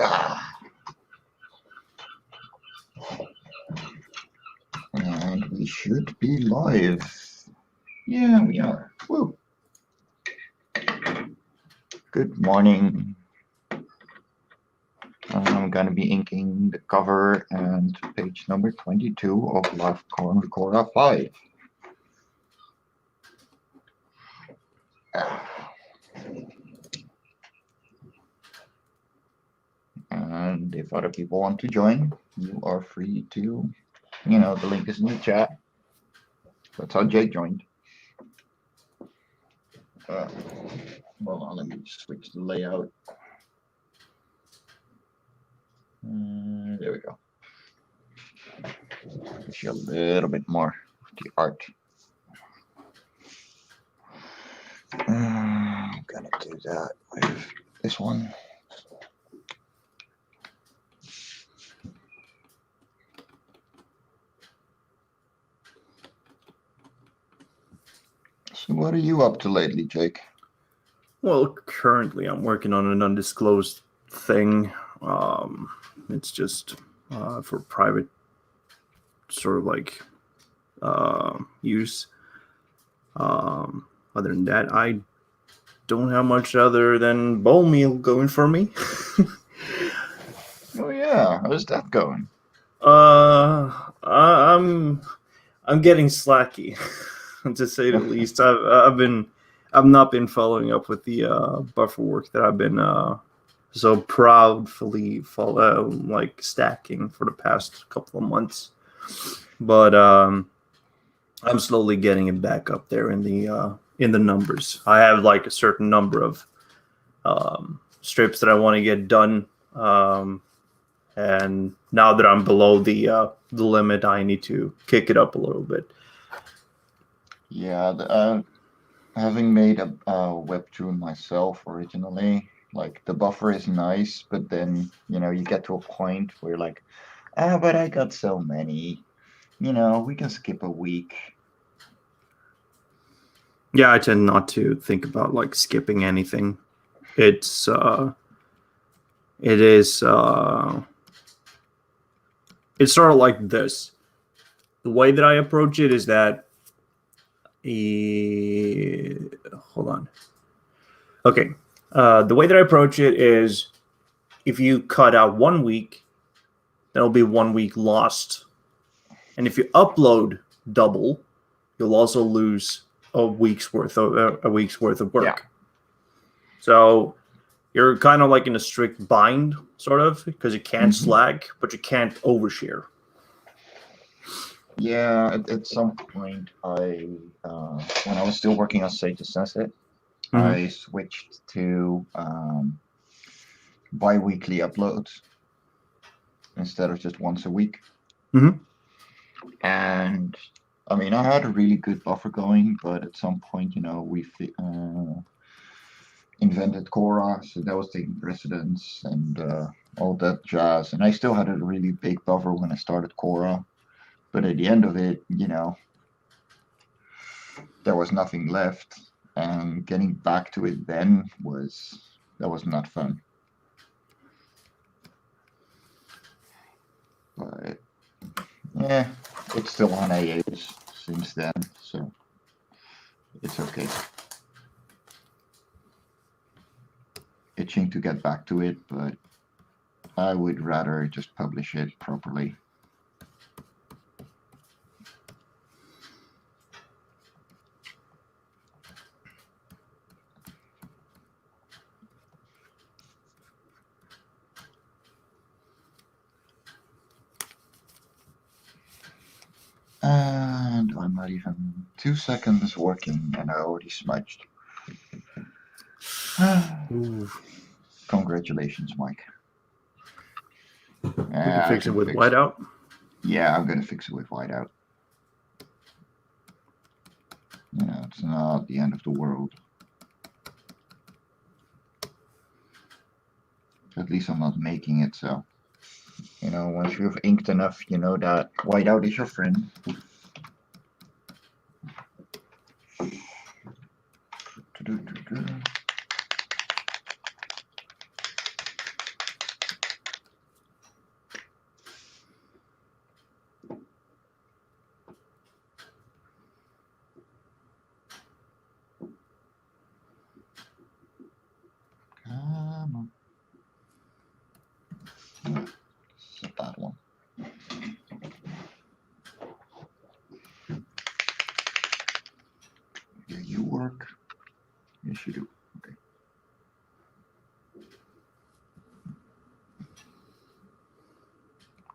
Ah, and we should be live. Yeah, we are. Woo. Good morning. I'm going to be inking the cover and page number 22 of On Cora 5. And if other people want to join, you are free to, the link is in the chat. That's how Jake joined. Hold on, let me switch the layout. There we go. Gives you a little bit more of the art. I'm gonna do that with this one. So what are you up to lately, Jake? Well, currently I'm working on an undisclosed thing. It's just for private sort of like use. Other than that, I don't have much other than bone meal going for me. Oh yeah, how's that going? I'm getting slacky, to say the least. I've not been following up with the buffer work that I've been so proudly like stacking for the past couple of months. But I'm slowly getting it back up there in the numbers. I have like a certain number of strips that I want to get done. And now that I'm below the limit, I need to kick it up a little bit. Yeah, having made a webtoon myself originally, like the buffer is nice, but then you get to a point where you're like, but I got so many, we can skip a week. Yeah, I tend not to think about like skipping anything. It is it's sort of like this. The way that I approach it is that hold on. Okay. The way that I approach it is if you cut out 1 week, that'll be 1 week lost. And if you upload double, you'll also lose a week's worth of work. Yeah. So you're kind of like in a strict bind, sort of, because you can't slack, but you can't overshare. Yeah, at some point, when I was still working on Sage to Sunset, I switched to bi-weekly uploads instead of just once a week. And I mean, I had a really good buffer going, but at some point, we invented Cora, so that was taking precedence and all that jazz. And I still had a really big buffer when I started Cora, but at the end of it, there was nothing left, and getting back to it then was not fun. But yeah, it's still on hiatus since then, so it's okay. Itching to get back to it, but I would rather just publish it properly. And I'm not even 2 seconds working, and I already smudged. Congratulations, Mike. You can fix it with whiteout? Yeah, I'm going to fix it with whiteout. It's not the end of the world. At least I'm not making it so. Once you've inked enough, you know that whiteout is your friend.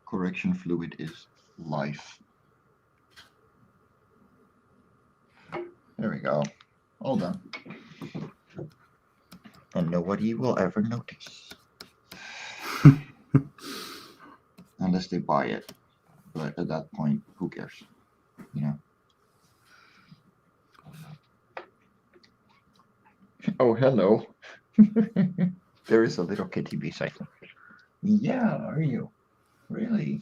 correction fluid is life. There we go. All done. And nobody will ever notice. Unless they buy it. But at that point, who cares? You know? Oh, hello. There is a little kitty beside me. Yeah, are you? Really?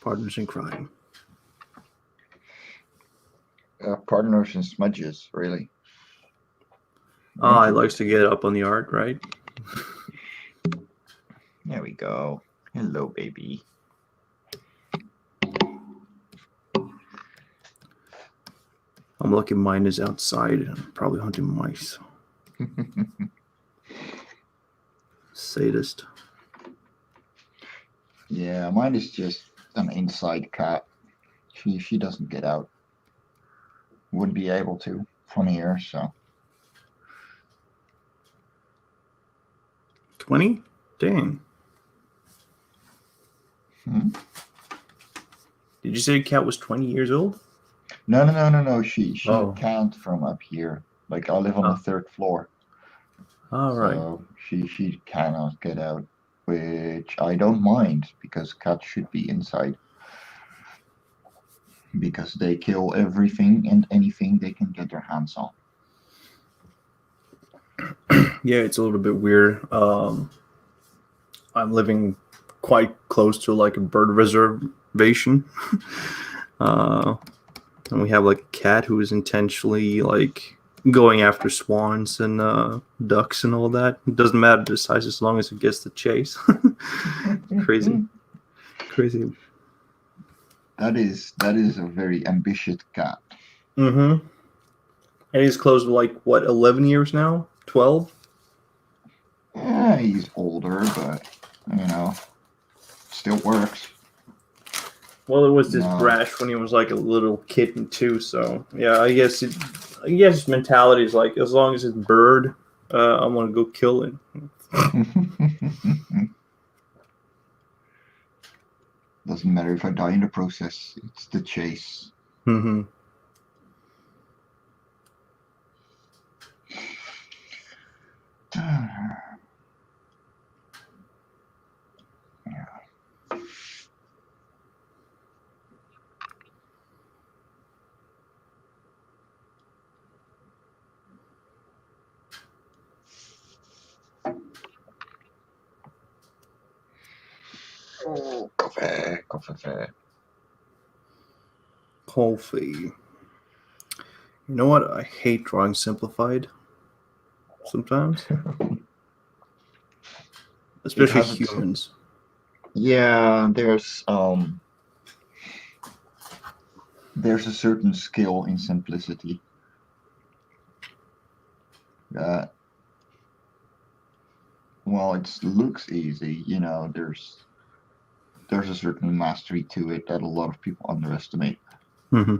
Partners in crime. Partners and smudges, really. Oh, he likes to get up on the art, right? There we go. Hello, baby. I'm lucky mine is outside and probably hunting mice. Sadist. Yeah, mine is just an inside cat. She doesn't get out. Wouldn't be able to from here, so. 20? Dang. Hmm? Did you say the cat was 20 years old? No. She Oh. can't from up here. Like I live on the third floor. All right. So she cannot get out, which I don't mind because cats should be inside. Because they kill everything and anything they can get their hands on. Yeah, it's a little bit weird. I'm living quite close to like a bird reservation. And we have like a cat who is intentionally like going after swans and ducks and all that. It doesn't matter the size as long as it gets the chase. Crazy. That is a very ambitious cat. Mm-hmm. And he's close to like what, 11 years now? 12? Yeah, he's older, but you know, still works. Well, it was this brash when he was like a little kitten too. So yeah, I guess his mentality is like, as long as it's bird, I'm gonna go kill it. Doesn't matter if I die in the process. It's the chase. Mm-hmm. Oh, coffee. Coffee. You know what? I hate drawing simplified. Sometimes, especially humans. Yeah, there's a certain skill in simplicity that, while it looks easy, you know, there's a certain mastery to it that a lot of people underestimate. Mm-hmm.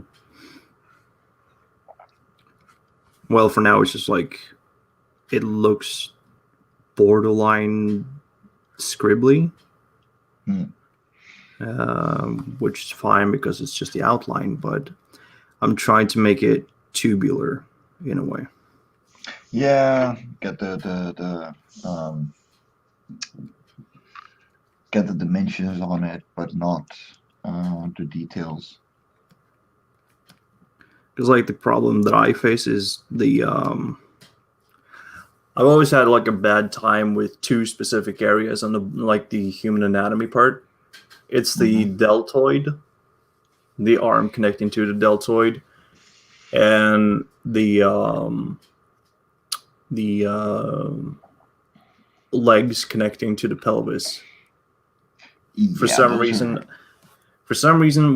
Well, for now, it's just like it looks borderline scribbly, which is fine because it's just the outline, but I'm trying to make it tubular in a way. Yeah, get the dimensions on it, but not the details. Because like the problem that I face is the I've always had like a bad time with two specific areas on the human anatomy part. It's the deltoid, the arm connecting to the deltoid, and the legs connecting to the pelvis. For some reason,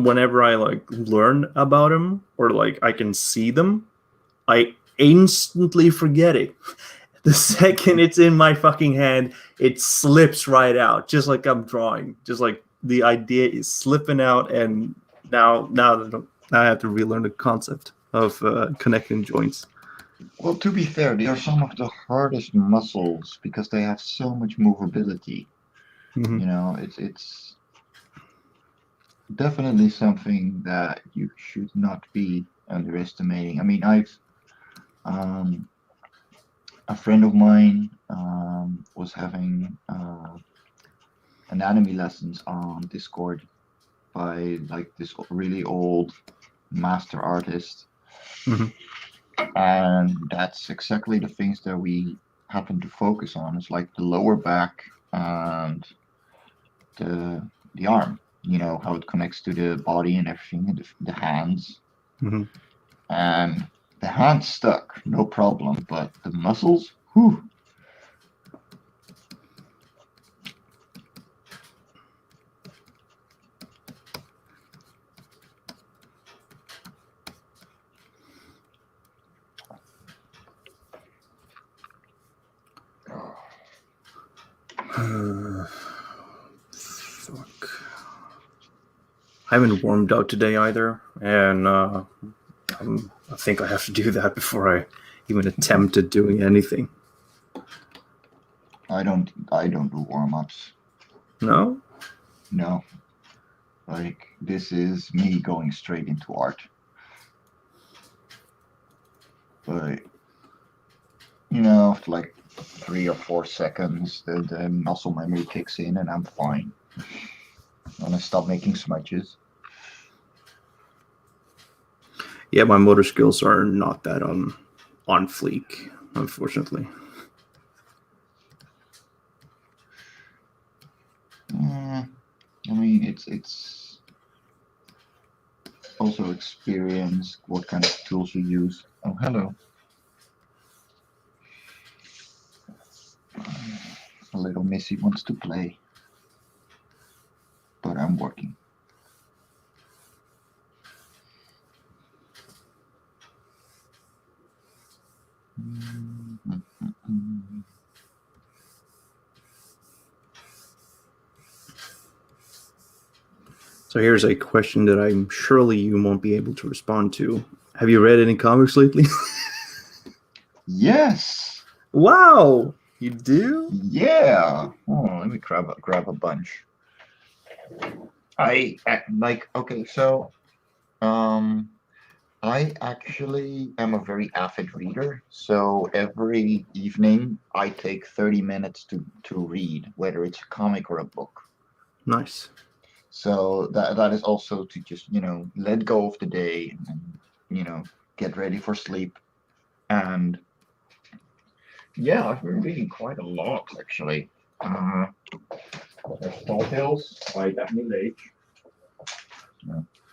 whenever I like learn about them or like I can see them, I instantly forget it. The second it's in my fucking hand, it slips right out, just like I'm drawing. Just like the idea is slipping out, and now I have to relearn the concept of connecting joints. Well, to be fair, they are some of the hardest muscles because they have so much movability. Mm-hmm. You know, it's definitely something that you should not be underestimating. I mean, I've um, a friend of mine was having anatomy lessons on Discord by like this really old master artist, Hmm. and that's exactly the things that we happen to focus on. It's like the lower back and the arm. You know how it connects to the body and everything, and the hands. Hmm. And the hands stuck, no problem, but the muscles, whew. Fuck. I haven't warmed up today either, and I think I have to do that before I even attempted doing anything. I don't do warm-ups. No? No. Like this is me going straight into art. But after like 3 or 4 seconds, the muscle memory kicks in and I'm fine. And I stop making smudges. Yeah, my motor skills are not that on fleek, unfortunately. I mean, it's also experience what kind of tools you use. Oh, hello. A little Missy wants to play, but I'm working. So here's a question that I'm surely you won't be able to respond to. Have you read any comics lately? Yes. Wow, you do? Yeah. Oh, let me grab a bunch. Like okay, so um I actually am a very avid reader, so every evening I take 30 minutes to read, whether it's a comic or a book. Nice. So that is also to just, let go of the day and, get ready for sleep. And yeah, I've been reading quite a lot actually. There's Tall Tales by Daphne Leitch.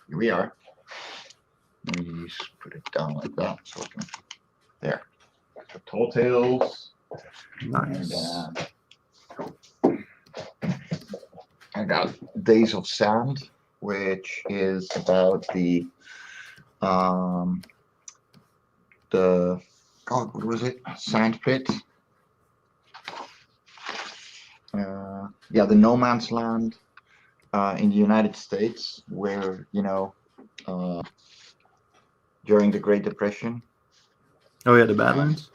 Here we are. Let me just put it down like that so I can. There. The Tall Tales. And Nice. I got Days of Sand, which is about um the God, what was it? Sand pit. Yeah, the no man's land in the United States, where during the Great Depression. Oh yeah, the And Badlands.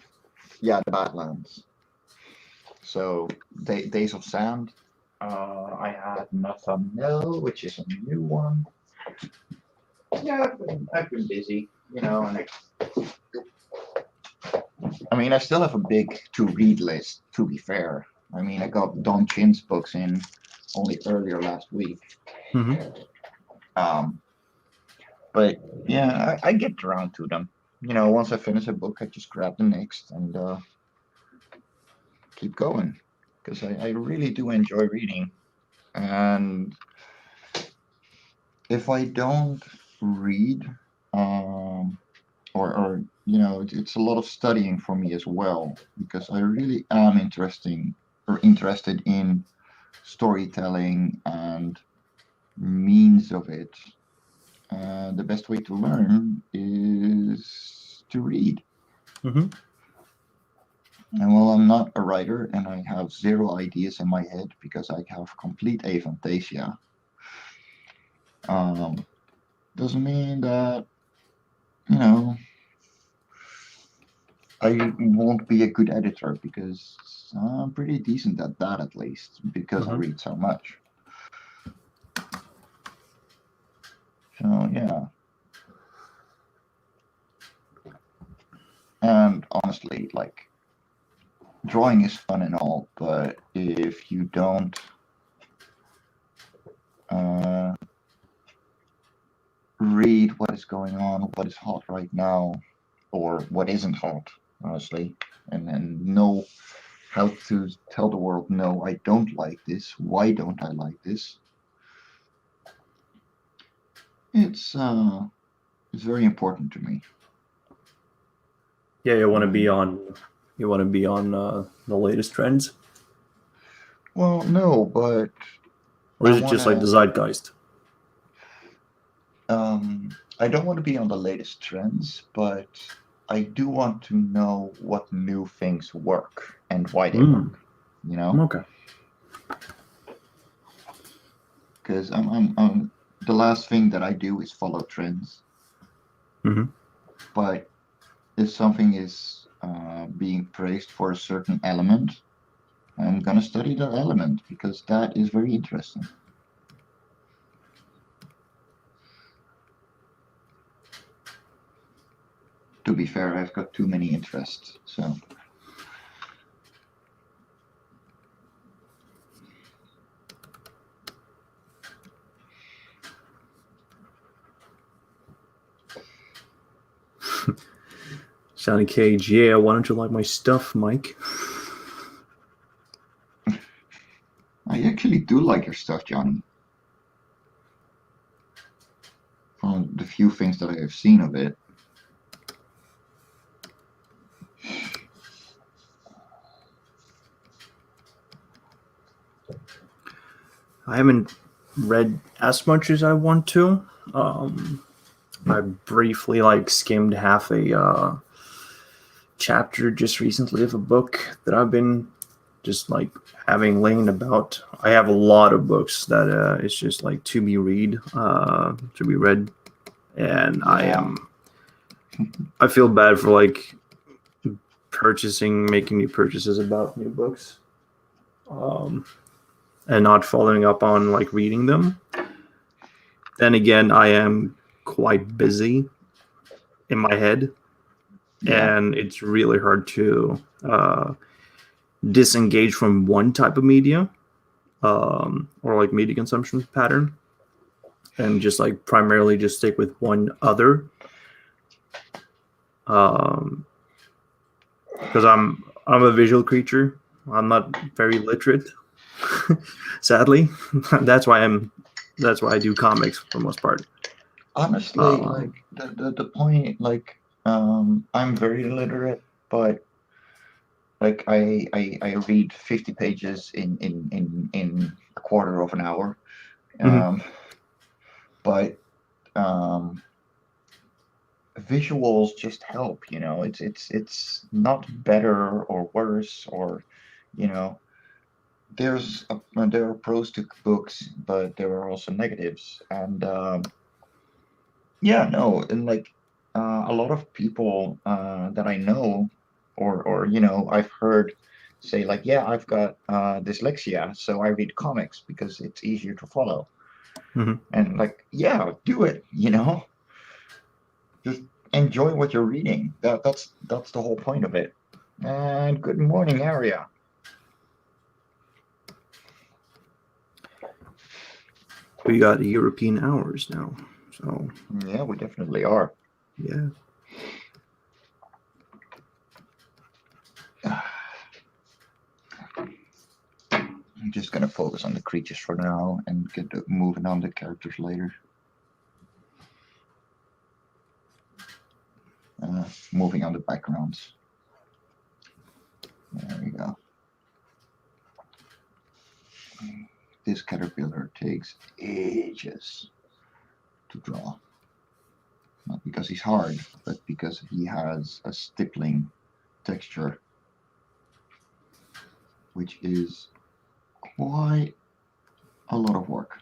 yeah, the Badlands. So Days of Sand. I had Nathaniel, which is a new one. Yeah, I've been busy, and I mean, I still have a big to-read list, to be fair. I mean, I got Don Chin's books in only earlier last week. Mm-hmm. Um, but yeah, I get around to them. Once I finish a book, I just grab the next and keep going because I really do enjoy reading. And if I don't read, um, it's a lot of studying for me as well because I really am interested in storytelling and means of it. The best way to learn is to read. Mm-hmm. And while I'm not a writer and I have zero ideas in my head because I have complete aphantasia, um, doesn't mean that, you know, I won't be a good editor because I'm pretty decent at that at least because I Mm-hmm. read so much. So yeah, and honestly, like drawing is fun and all, but if you don't uh, read what is going on, what is hot right now, or what isn't hot, honestly, and know how to tell the world, no, I don't like this. Why don't I like this? It's uh, it's very important to me. Yeah, you want to be And on. You want to be on the latest trends, well, no, but or I is it want just like to. the zeitgeist? I don't want to be on the latest trends, but I do want to know what new things work and why they Hmm. work. You know, Okay. because the last thing that I do is follow trends. Hmm. But if something is being praised for a certain element, I'm gonna study that element because that is very interesting. To be fair, I've got too many interests, so Johnny Cage. Yeah. Why don't you like my stuff, Mike? I actually do like your stuff, Johnny. From the few things that I have seen of it. I haven't read as much as I want to. Um, I briefly like skimmed half a chapter just recently of a book that I've been just like having laying about. I have a lot of books that it's just like to be read, and Yeah, I feel bad for like making new purchases about new books, um, and not following up on like reading them. Then again, I am quite busy in my head, yeah, and it's really hard to disengage from one type of media or like media consumption pattern and just like primarily just stick with one other um because I'm a visual creature. I'm not very literate. Sadly. That's why I do comics for the most part. honestly, um like the point, like I'm very illiterate, but like I read 50 pages in a quarter of an hour. mhm. Um, but um, visuals just help, you know. It's not better or worse or, you know, there are pros to books, but there are also negatives. And yeah, no, and like a lot of people that I know or you know I've heard say like, yeah, I've got dyslexia, so I read comics because it's easier to follow. Mhm. And like, yeah, do it, you know, just enjoy what you're reading. That's the whole point of it. And good morning, Aria. We got European hours now, so Yeah, we definitely are. yeah. I'm just gonna focus on the creatures for now and get moving on the characters later. Moving on the backgrounds. There we go. This caterpillar takes ages to draw. Not because he's hard, but because he has a stippling texture, which is quite a lot of work.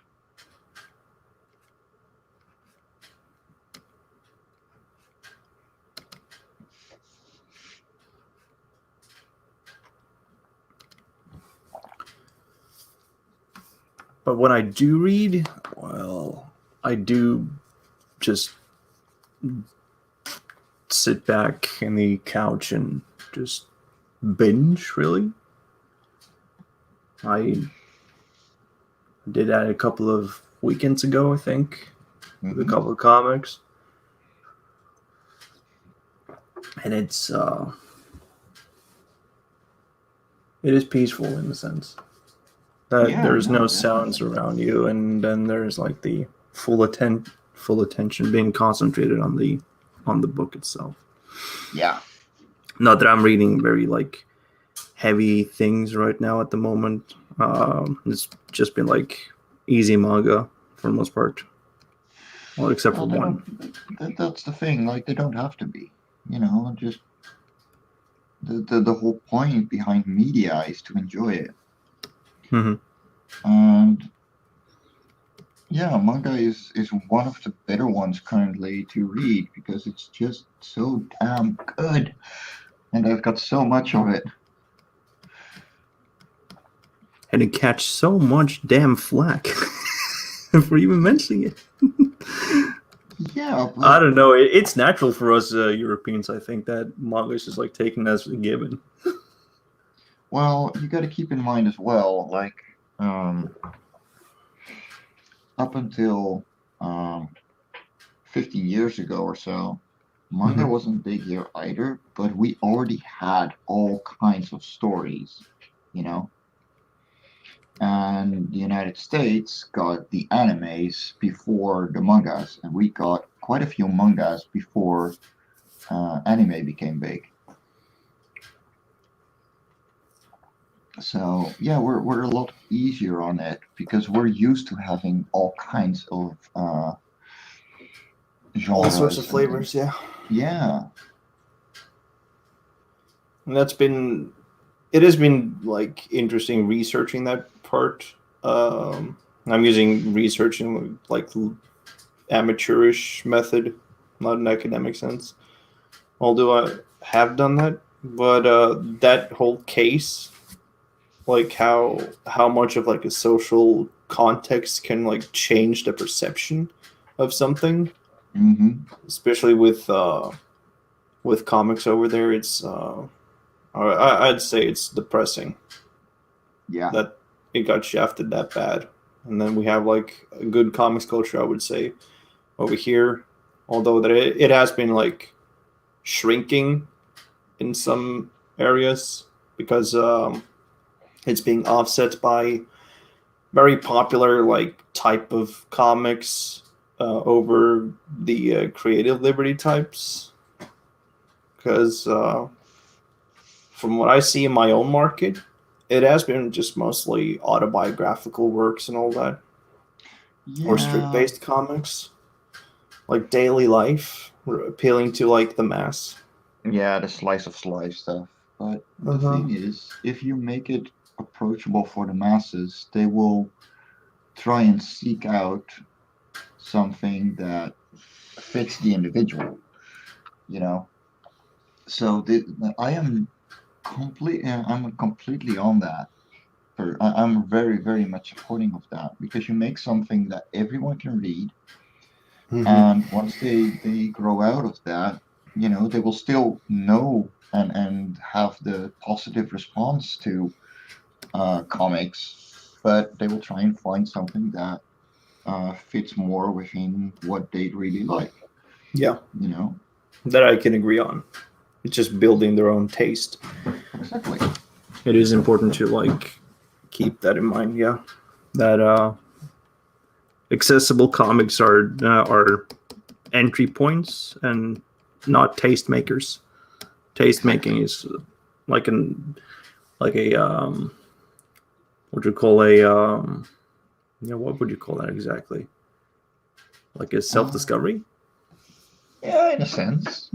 But when I do read, well, I do. just sit back in the couch and just binge, really. I did that a couple of weekends ago, I think, with a couple of comics. And it is peaceful in a sense that Yeah, there's no, no sounds definitely. around you, and then there's like the full attention being concentrated on the book itself. Yeah. Not that I'm reading very like heavy things right now at the moment. It's just been like easy manga for the most part, well, except for Well, they one. don't. That's the thing. Like, they don't have to be. You know, just the whole point behind media is to enjoy it. Mm-hmm. And yeah, manga is one of the better ones currently to read because it's just so damn good, and I've got so much of it. And it catch so much damn flack for even mentioning it. Yeah, I but don't know. It's natural for us Europeans, I think, that manga is just like taken as a given. well, you got to keep in mind as well, like um, up until um, 15 years ago or so, manga Mm-hmm. wasn't big here either, but we already had all kinds of stories, you know. And the United States got the animes before the mangas, and we got quite a few mangas before anime became big. So yeah, we're a lot easier on it because we're used to having all kinds of All sorts of genres and flavors, yeah. yeah. And that's been it has been like interesting researching that part. I'm using research in like amateurish method, not an academic sense. Although I have done that, but that whole case, like how much of like a social context can like change the perception of something, Hmm. especially with comics over there, it's I'd say it's depressing Yeah. that it got shafted that bad. And then we have like a good comics culture, I would say, over here. Although that it has been like shrinking in some areas because it's being offset by very popular like type of comics over the creative liberty types. Because from what I see in my own market, it has been just mostly autobiographical works and all that, or strip Yeah. based comics, like daily life, appealing to like the mass. Yeah, the slice of life stuff. But Uh the huh. thing is, if you make it approachable for the masses, they will try and seek out something that fits the individual, you know? So I am I'm completely on that. I'm very, very much supporting of that because you make something that everyone can read, Mm-hmm. and once they grow out of that, they will still know and have the positive response to comics, but they will try and find something that fits more within what they really like, Yeah, you know? that I can agree on. It's just building their own taste. Exactly. It is important to like keep that in mind. Yeah, that accessible comics are entry points and not taste makers. Taste making Exactly. is like an like a what do you call a what would you call that exactly? Like a self Uh, discovery. yeah, in a sense,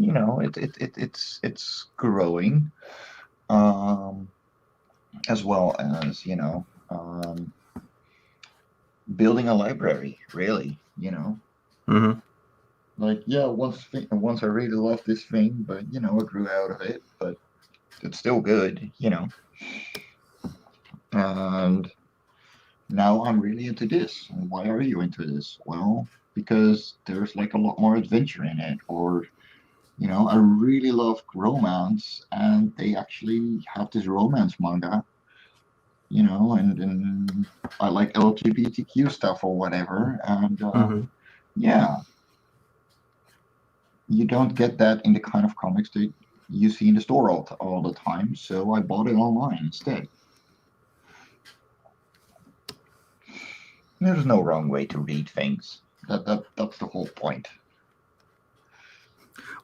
it's growing, um, as well as, building a library, really, Mm-hmm. like, yeah, once I really loved this thing, but I grew out of it, but it's still good, and now I'm really into this. And why are you into this? Well, because there's like a lot more adventure in it. Or, I really love romance, and they actually have this romance manga, and I like LGBTQ stuff or whatever. And Mm-hmm. yeah, you don't get that in the kind of comics that you see in the store all the time. So I bought it online instead. There's no wrong way to read things. That's the whole point.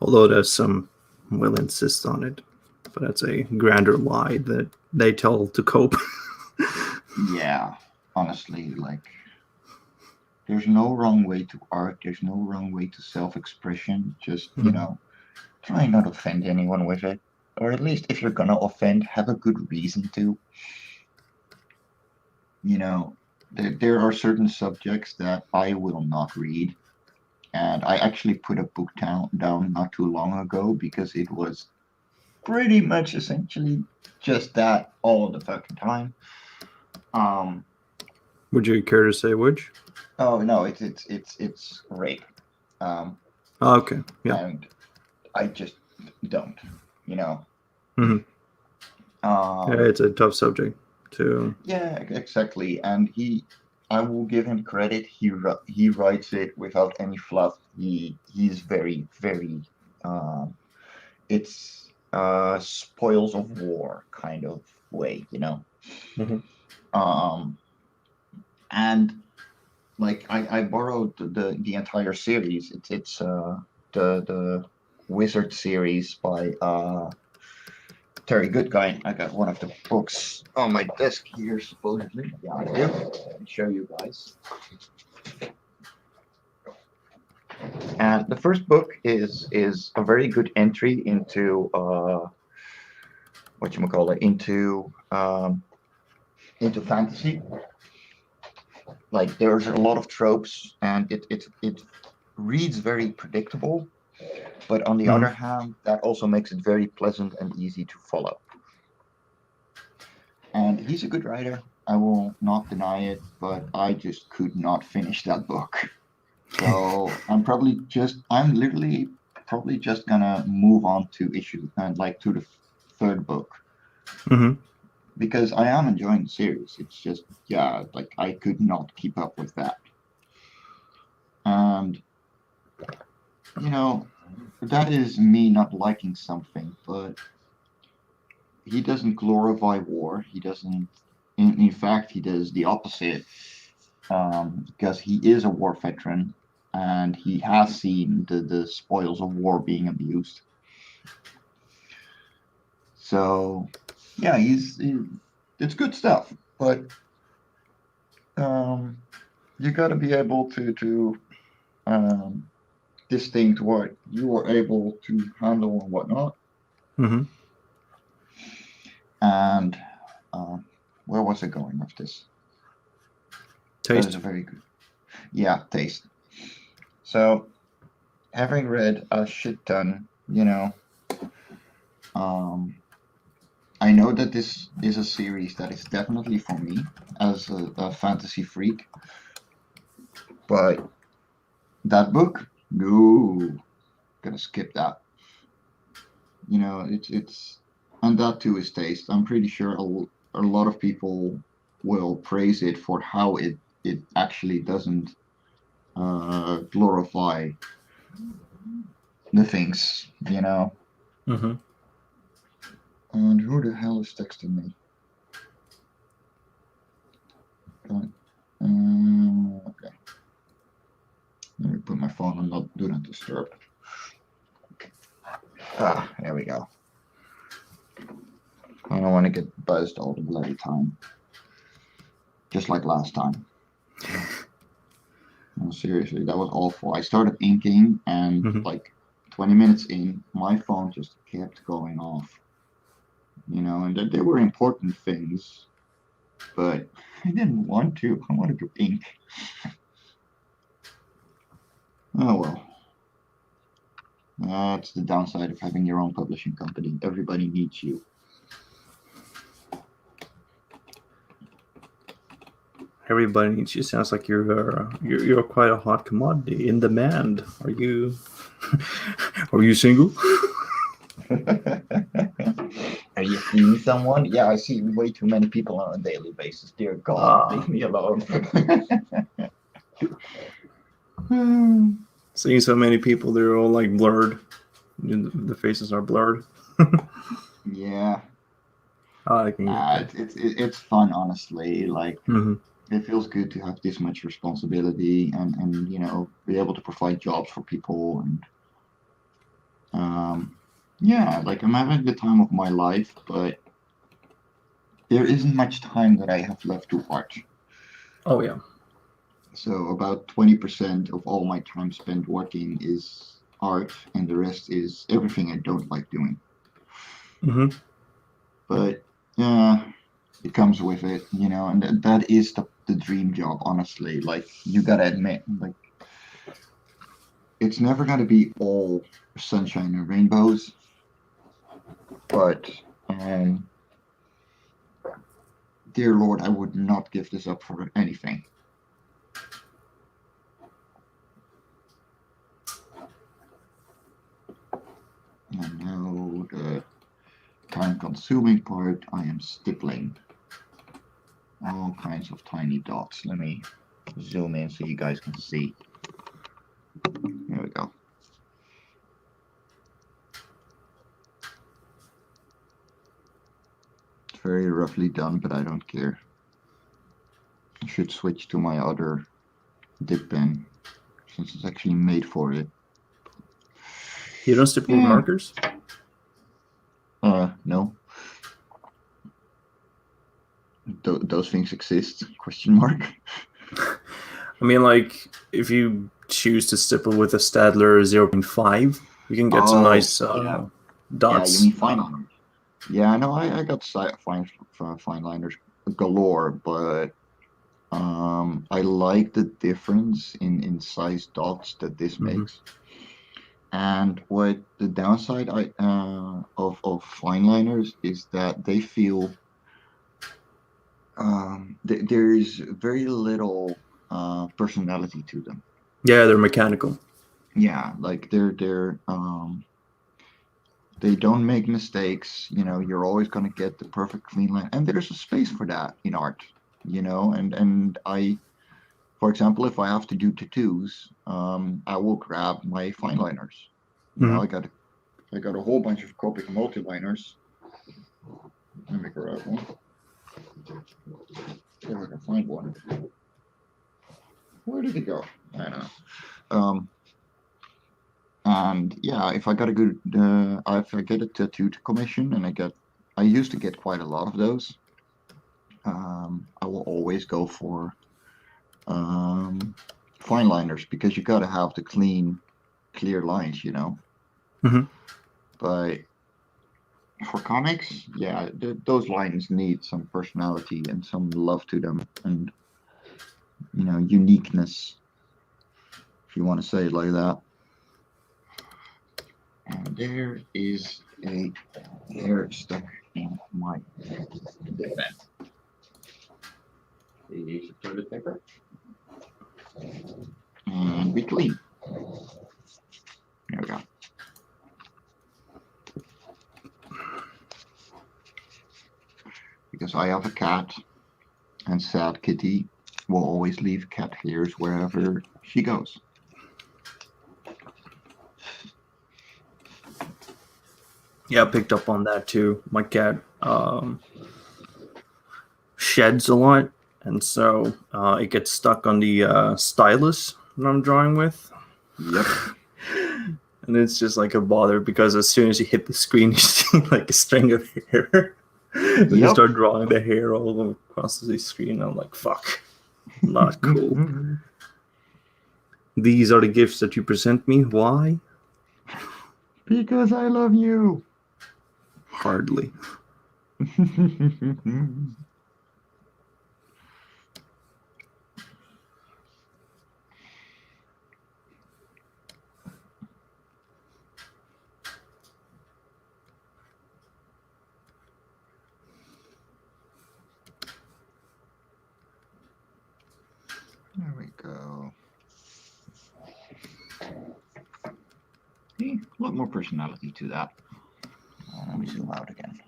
Although there's some will insist on it, but that's a grander lie that they tell to cope. Yeah, honestly, like there's no wrong way to art. There's no wrong way to self-expression. Just, Mm-hmm. try not to offend anyone with it. Or at least if you're gonna offend, have a good reason to. You know, there are certain subjects that I will not read. And I actually put a book down not too long ago because it was pretty much essentially just that all the fucking time. Um, Would you care to say which? oh no, it's rape. Um, Oh, okay, yeah. and I just don't, you know. Mm-hmm. Yeah, Um, it's a tough subject to. yeah, exactly. And I will give him credit. He writes it without any fluff. He's very, very. Um, it's spoils of war kind of way. Mhm. Um, and like I borrowed the entire series. It's the Wizard series by Terry Goodkind. I got one of the books on my desk here, supposedly. Yeah, I do. Let me show you guys. And the first book is a very good entry into what you call it into fantasy. Like there's a lot of tropes, and it reads very predictable. But on the Mhm. other hand, that also makes it very pleasant and easy to follow. And he's a good writer. I will not deny it, but I just could not finish that book. So I'm literally probably just gonna move on to issue and like to the third book Mhm. because I am enjoying the series. It's just, yeah, like I could not keep up with that. And, you know, that is me not liking something, but he doesn't glorify war. He doesn't, in fact, he does the opposite because he is a war veteran and he has seen the spoils of war being abused. So, yeah, it's good stuff, but um, you got to be able to um, distinct what you are able to handle and whatnot. Mhm. And um, where was I going with this? That is a Taste. very good, yeah, taste. So, having read a shit ton, um, I know that this is a series that is definitely for me as a fantasy freak, but that book, no, gonna skip that. It's and that too is taste. I'm pretty sure a lot of people will praise it for how it actually doesn't glorify the things. Mhm. And who the hell is texting me? Okay, let me put my phone on not do not disturb. There we go. I don't want to get buzzed all the bloody time, just like last time. No, seriously, that was awful. I started inking, and Mhm. like 20 minutes in, my phone just kept going off. And they were important things, but I didn't want to. I wanted to ink. Oh well. That's the downside of having your own publishing company. Everybody needs you. Everybody needs you. Sounds like you're quite a hot commodity in demand. Are you are you single? Are you seeing someone? Yeah, I see way too many people on a daily basis. Dear God, leave Ah, me alone. seeing so many people, they're all like blurred. The faces are blurred. Yeah, I can get that. it's fun, honestly. Like Hmm. it feels good to have this much responsibility and be able to provide jobs for people and um yeah, like I'm having the time of my life, but there isn't much time that I have left to watch. Oh yeah. So about 20% of all my time spent working is art, and the rest is everything I don't like doing. Hmm. But yeah, it comes with it, and that is the dream job, honestly. Like you gotta admit, like it's never gonna be all sunshine and rainbows, but um, dear Lord, I would not give this up for anything. And now the time-consuming part, I am stippling all kinds of tiny dots. Let me zoom in so you guys can see. There we go. It's very roughly done, but I don't care. I should switch to my other dip pen since it's actually made for it. You don't stipple with Yeah. markers? No. Those things exist? Question mark. I mean, like if you choose to stipple with a Stadler 0.5, you can get some Oh, nice yeah. Yeah, you dots. mean fine liners. Yeah, no, I got fine liners galore, but I like the difference in size dots that this Hmm. makes. And what the downside of fine liners is that they feel there is very little personality to them. Yeah, they're mechanical. Yeah, like they don't make mistakes. You're always gonna get the perfect clean line, and there's a space for that in art. And for example, if I have to do tattoos, I will grab my fine liners. Hmm. I got a whole bunch of Copic multi-liners. Let me grab one. See if I can find one. Where did it go? I don't know. And yeah, if I get a tattoo to commission, and I used to get quite a lot of those. I will always go for um, fine liners because you got to have the clear lines. Hmm. But for comics, yeah, those lines need some personality and some love to them, and uniqueness, if you want to say it like that. And there is a hair stuck in my dip pen. Use of toilet paper and be clean. There we go. Because I have a cat, and sad kitty will always leave cat hairs wherever she goes. Yeah, I picked up on that too. My cat sheds a lot, and so it gets stuck on the stylus that I'm drawing with. Yep. And it's just like a bother because as soon as you hit the screen, you see like a string of hair. And you Yep. start drawing the hair all across the screen. I'm like, fuck, not cool. These are the gifts that you present me. Why? Because I love you. Hardly. There we go. See, a lot more personality to that. Let me zoom out again.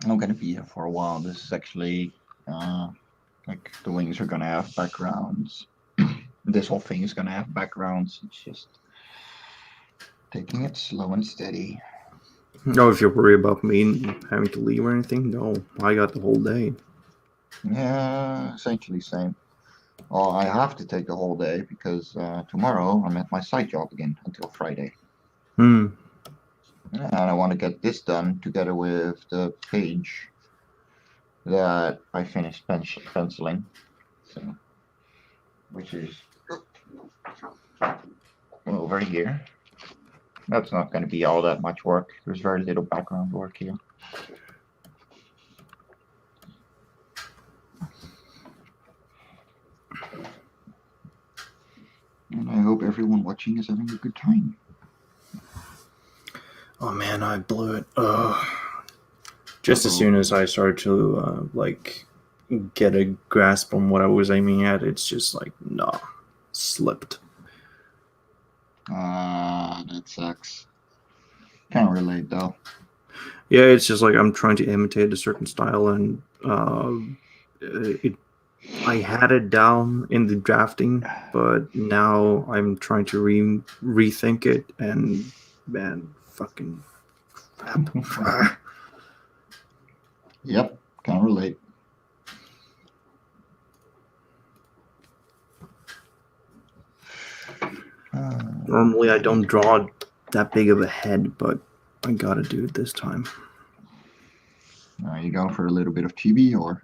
I'm gonna be here for a while. This is actually like the wings are gonna have backgrounds. This whole thing is gonna have backgrounds. It's just taking it slow and steady. No, if you're worried about me having to leave or anything, no, I got the whole day. Yeah, essentially same. Well, I have to take the whole day because tomorrow I'm at my side job again until Friday. Hmm. And I want to get this done together with the page that I finished penciling. So, which is over here. That's not going to be all that much work. There's very little background work here. And I hope everyone watching is having a good time. Oh man, I blew it. Just as soon as I started to get a grasp on what I was aiming at, it's just like nah, slipped. That sucks. Can't relate though. Yeah, it's just like I'm trying to imitate a certain style, and I had it down in the drafting, but now I'm trying to rethink it, and man, fucking crap. Yep, can't relate. Normally, I don't draw that big of a head, but I gotta do it this time. Are you going for a little bit of chibi or?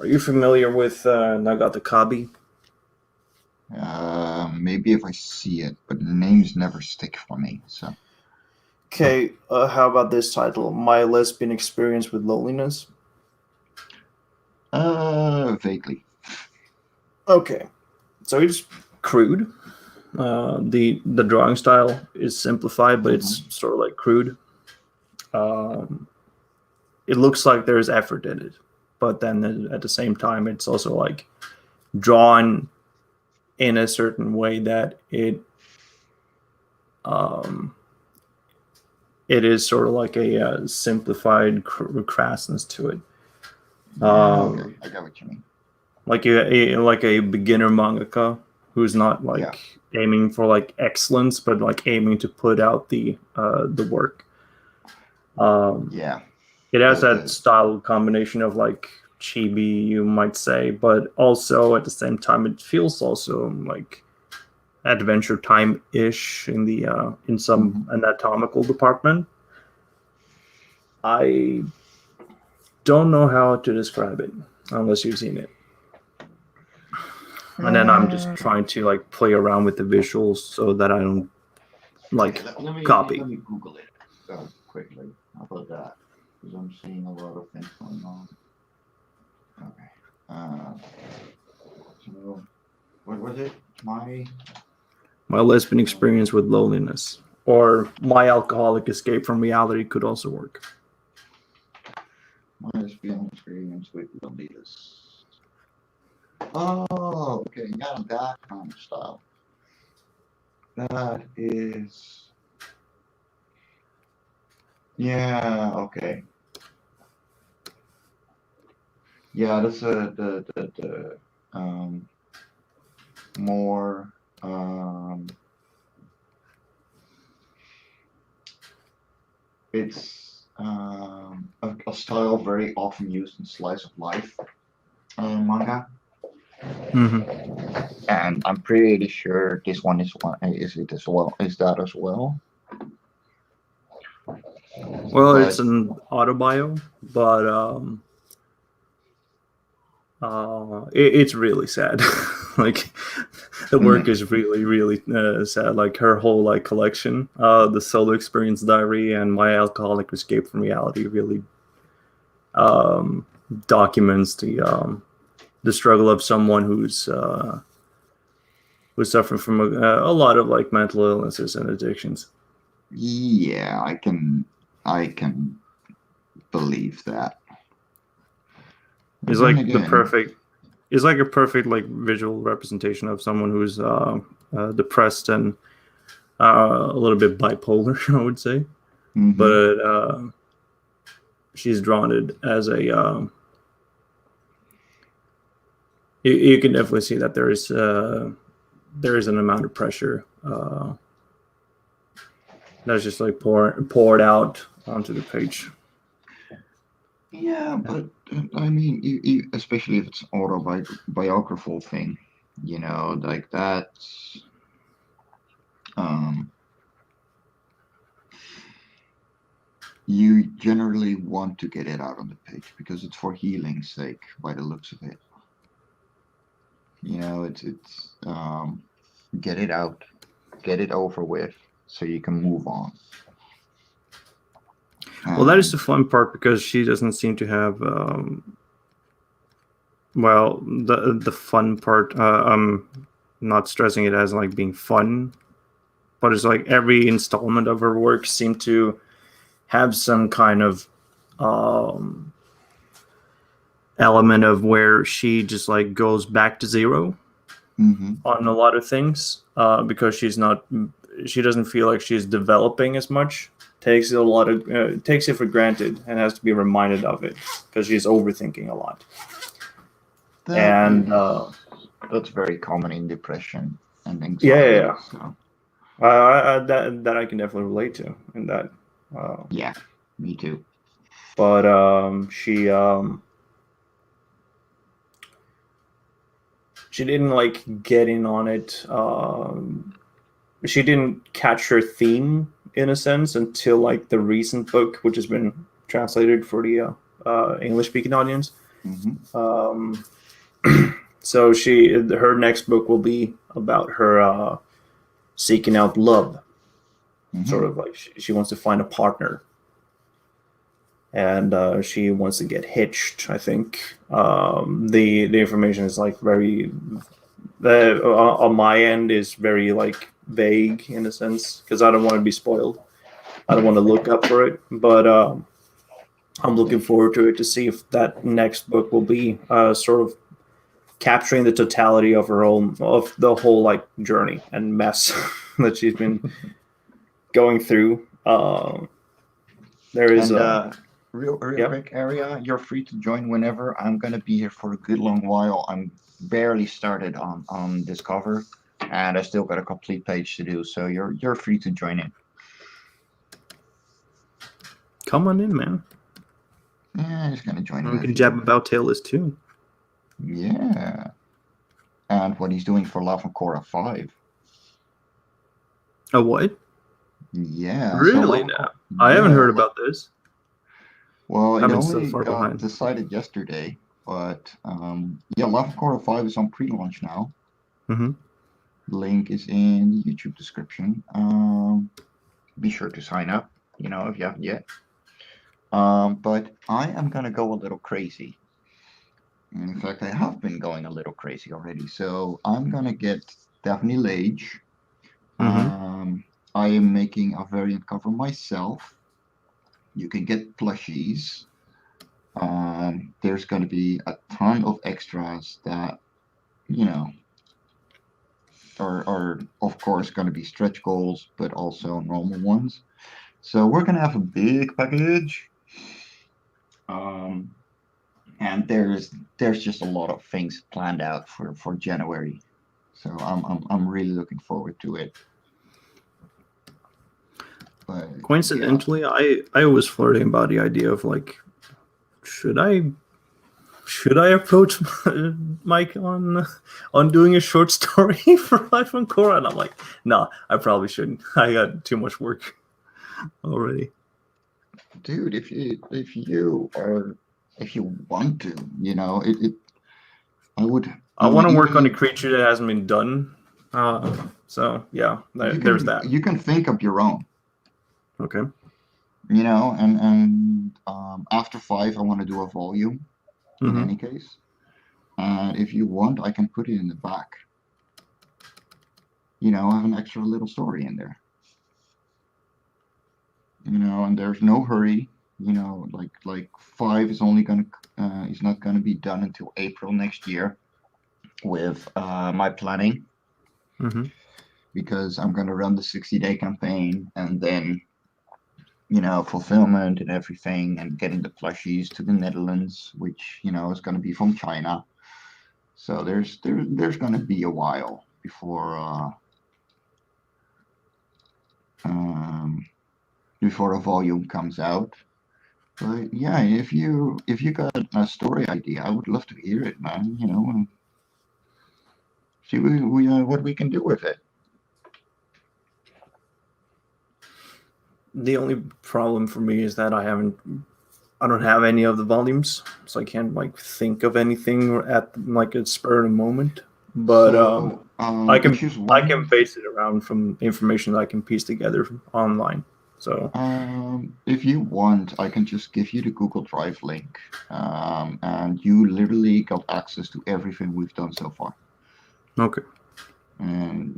Are you familiar with Nagata Kabi? Maybe if I see it, but the names never stick for me. So. Okay, how about this title? My Lesbian Experience with Loneliness? Vaguely. Okay, so it's crude. The drawing style is simplified, but it's sort of like crude. It looks like there's effort in it, but then at the same time, it's also like drawn in a certain way that it is sort of like a simplified crassness to it. Okay, I get what you mean. Like a beginner mangaka who's not like aiming for like excellence, but like aiming to put out the work. It has that style combination of like chibi, you might say, but also at the same time, it feels also like Adventure Time ish in the in some anatomical department. I don't know how to describe it unless you've seen it. And then I'm just trying to like play around with the visuals so that I don't like copy. Let me Google it quickly. How about that? Because I'm seeing a lot of things going on. Okay. So what was it? My Lesbian Experience with Loneliness, or My Alcoholic Escape from Reality could also work. My Lesbian Experience with Loneliness. Oh, okay. Yeah, that kind of style. That is. Yeah. Okay. Yeah, that's the more it's a style very often used in slice of life manga. And I'm pretty sure this one is it as well? Is that as well? Well, it's an autobio, but it's really sad. Like the work is really sad. Like her whole like collection, the Solo Experience Diary and My Alcoholic Escape from Reality, really documents the struggle of someone who's suffering from a lot of like mental illnesses and addictions. Yeah, I can believe that. But He's then like the again, perfect. He's like a perfect like visual representation of someone who's depressed and a little bit bipolar, I would say. hmm But she's drawn it as a. You can definitely see that there is an amount of pressure that's just like poured out onto the page. yeah, but I mean, especially if it's autobiographical thing, like that's um, you generally want to get it out on the page because it's for healing's sake, by the looks of it. It's get it out, get it over with, so you can move on. Well, that is And the fun part because she doesn't seem to have. Well, the fun part. I'm not stressing it as like being fun, but it's like every installment of her work seemed to have some kind of um, element of where she just like goes back to zero hmm on a lot of things because she doesn't feel like she's developing as much, takes it for granted and has to be reminded of it because she's overthinking a lot. that And is that's very common in depression and yeah, yeah, anxiety. yeah. So That I can definitely relate to in that. Uh, yeah, me too. but she didn't like get in on it. She didn't catch her theme in a sense until like the recent book, which has been translated for the English speaking audience. hmm Um, so her next book will be about her seeking out love, sort hmm of like she wants to find a partner, and she wants to get hitched. I think the information is like very on my end is very like vague in a sense because I don't want to be spoiled. I don't want to look up for it, but I'm looking forward to it to see if that next book will be sort of capturing the totality of the whole like journey and mess that she's been going through. There is And a real yeah. quick, area, you're free to join whenever. I'm gonna be here for a good long while. I'm barely started on Discover, and I still got a complete page to do. So you're free to join in. Come on in, man. Yeah, I'm just gonna join in We a can jab few. about Taylor's too. Yeah, and what he's doing for Love and Cora 5. A what? Yeah, so Really Love and now? Cora. I haven't Yeah, heard about this. well, it I've been so only far got behind. decided yesterday, but yeah, Love and Cora 5 is on pre-launch now. Mm-hmm. Link is in the YouTube description. Be sure to sign up, if you haven't yet. But I am gonna go a little crazy. In fact, I have been going a little crazy already. So I'm gonna get Daphne Lage. Mm-hmm. I am making a variant cover myself. You can get plushies. There's gonna be a ton of extras that, you know, are of course gonna be stretch goals, but also normal ones. So we're gonna have a big package. Um, and there's just a lot of things planned out for January. So I'm really looking forward to it. But yeah, Coincidentally, I was flirting about the idea of like, should I should I approach Mike on doing a short story for Life on Cora? And I'm like, no, I probably shouldn't. I got too much work already. dude, if you want to, I would, I want to work on a even creature that hasn't been done. So yeah, there's that. you can think of your own, Okay. and after 5 I want to do a volume in Mm-hmm. any case. And if you want, I can put it in the back. Have an extra little story in there. And there's no hurry. like 5 is only gonna is not gonna be done until April next year with my planning, Mm-hmm. because I'm gonna run the 60-day campaign, and then fulfillment and everything, and getting the plushies to the Netherlands, which is gonna be from China. So there's gonna be a while um, before a volume comes out. But yeah, if you got a story idea, I would love to hear it, man. And see what we can do with it. The only problem for me is that I don't have any of the volumes, so I can't like think of anything at like a spur of the moment. But So I can issues I can one. base it around from information that I can piece together from online. So If you want, I can just give you the Google Drive link, and you literally got access to everything we've done so far. okay, And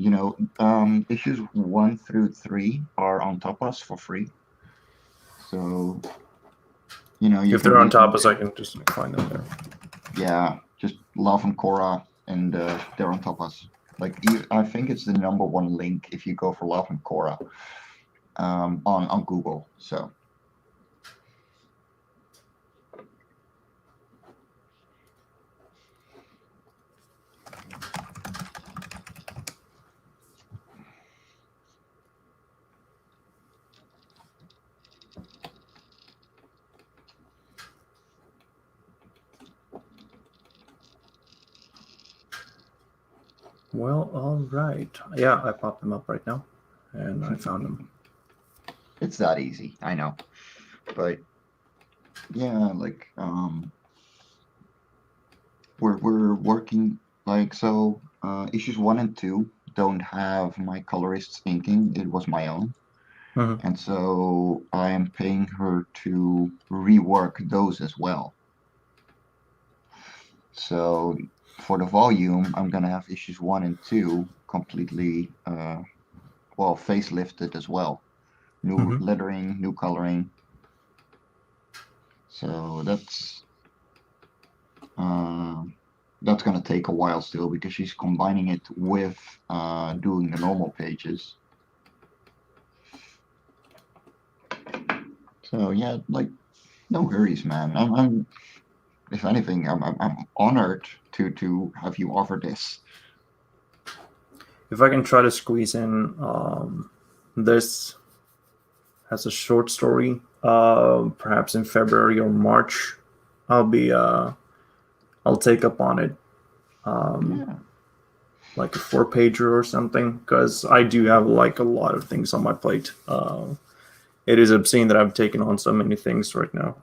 issues 1 through 3 are on Tapas for free. So you if can they're on read top them of us, I there. can just find them there. Yeah, just love On Cora, and they're on Tapas. Like I think it's the #1 link if you go for Love and Cora on Google. So Well, all right. Yeah, I popped them up right now, and I found them. it's that easy, I know. But yeah, like we're working like so. Issues 1 and 2 don't have my colorist's inking. It was my own. Mm-hmm. And so I am paying her to rework those as well. So for the volume, I'm gonna have issues 1 and 2 completely, facelifted as well. New Mm-hmm. lettering, new coloring. So uh, that's gonna take a while still, because she's combining it with doing the normal pages. So yeah, like no hurries, man. I'm if anything, I'm honored to have you offer this. If I can try to squeeze in this as a short story, perhaps in February or March, I'll be I'll take up on it. Um, Yeah. like a 4 pager or something, because I do have like a lot of things on my plate. It is obscene that I've taken on so many things right now.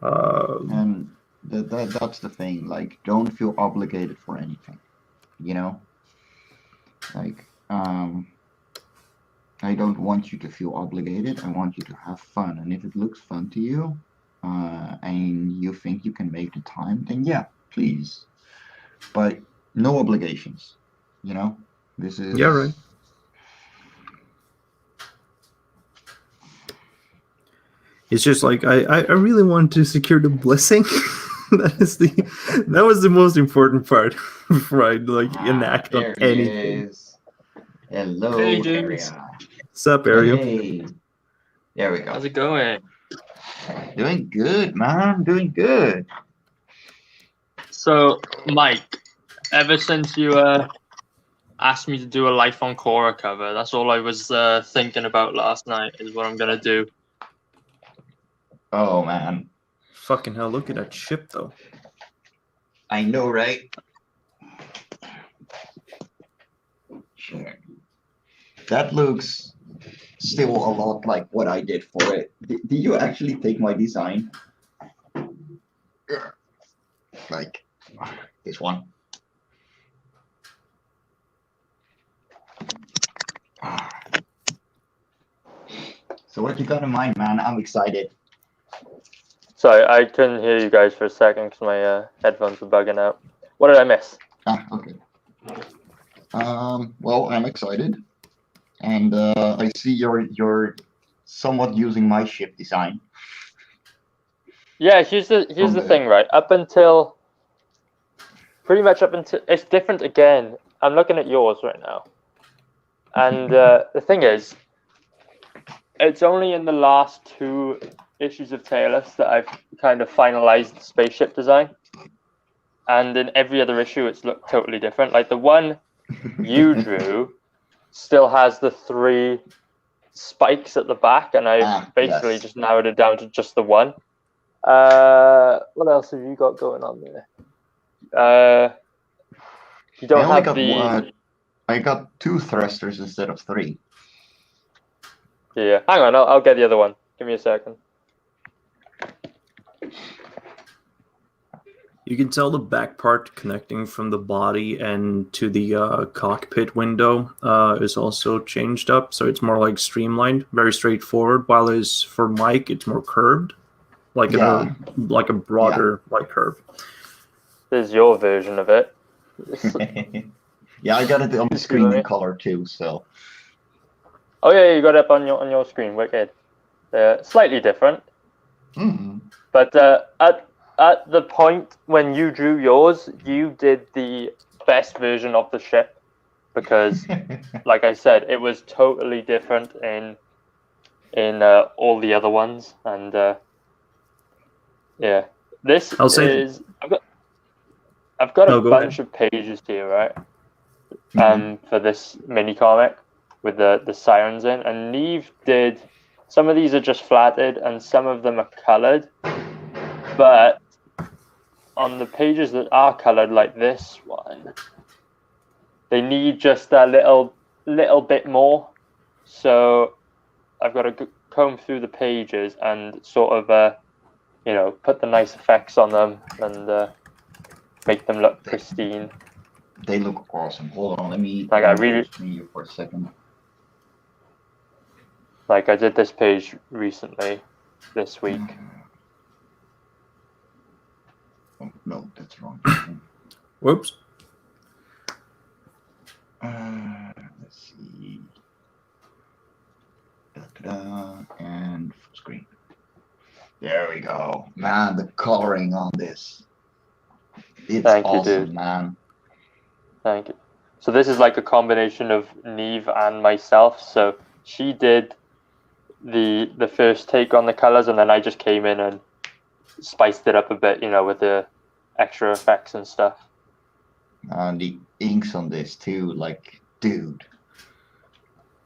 And that's the thing. Like, don't feel obligated for anything. You know, like I don't want you to feel obligated. I want you to have fun. And if it looks fun to you, and you think you can make the time, then yeah, please. But no obligations. You know, this yeah, right. is. It's just like I really want to secure the blessing. That was the most important part before I like enact on There he anything. is. Hey, Hello, dudes. Area. What's up, Ariel? Hey, there we go. How's it going? Doing good, man. Doing good. So, Mike, ever since you asked me to do a Life on Cora cover, that's all I was thinking about last night is what I'm gonna do. Oh man, Fucking hell! Look at that ship though. I know, right? Sure. That looks still a lot like what I did for it. Did you actually take my design? Like this one? So what you got in mind, man? I'm excited. Sorry, I couldn't hear you guys for a second because my headphones were bugging out. What did I miss? Okay. Well, I'm excited, and I see you're somewhat using my ship design. Yeah, here's from the the. thing, right? Pretty much up until it's different again. I'm looking at yours right now, and the thing is, it's only in the last 2 issues of Taylor's that I've kind of finalized the spaceship design, and in every other issue, it's looked totally different. Like the one you drew still has the 3 spikes at the back, and I've basically Yes. just narrowed it down to just the one. What else have you got going on there? You I don't only have got the. one. I got 2 thrusters instead of 3. Yeah, hang on, I'll get the other one. Give me a second. You can tell the back part connecting from the body and to the cockpit window is also changed up, so it's more like streamlined, very straightforward. While is for Mike, it's more curved, like Yeah. like a broader like curve. This is your version of it. Yeah, I got it on the You see screen what I in mean? color too. So. Oh yeah, you got it up on your screen. Wicked. Slightly different, Mm. but at the point when you drew yours, you did the best version of the ship because, like I said, it was totally different in all the other ones, and yeah, this I'll say is I've got a no. Go ahead. bunch of pages here, right? Mhm. For this mini comic with the sirens in, and Neve did. Some of these are just flatted, and some of them are colored. But on the pages that are colored, like this one, they need just a little bit more. So I've got to comb through the pages and sort of put the nice effects on them and make them look pristine. They look awesome. Hold on, let me Like I really screen you for a second. like I did this page recently, this week. Oh, no, that's wrong. Whoops. Let's see. Da-da-da, and full screen. There we go. Man, the coloring on this. It's Thank you, awesome, dude. man. Thank you. So this is like a combination of Neve and myself. So she did the first take on the colors, and then I just came in and spiced it up a bit, with the extra effects and stuff. And the inks on this too, like, dude,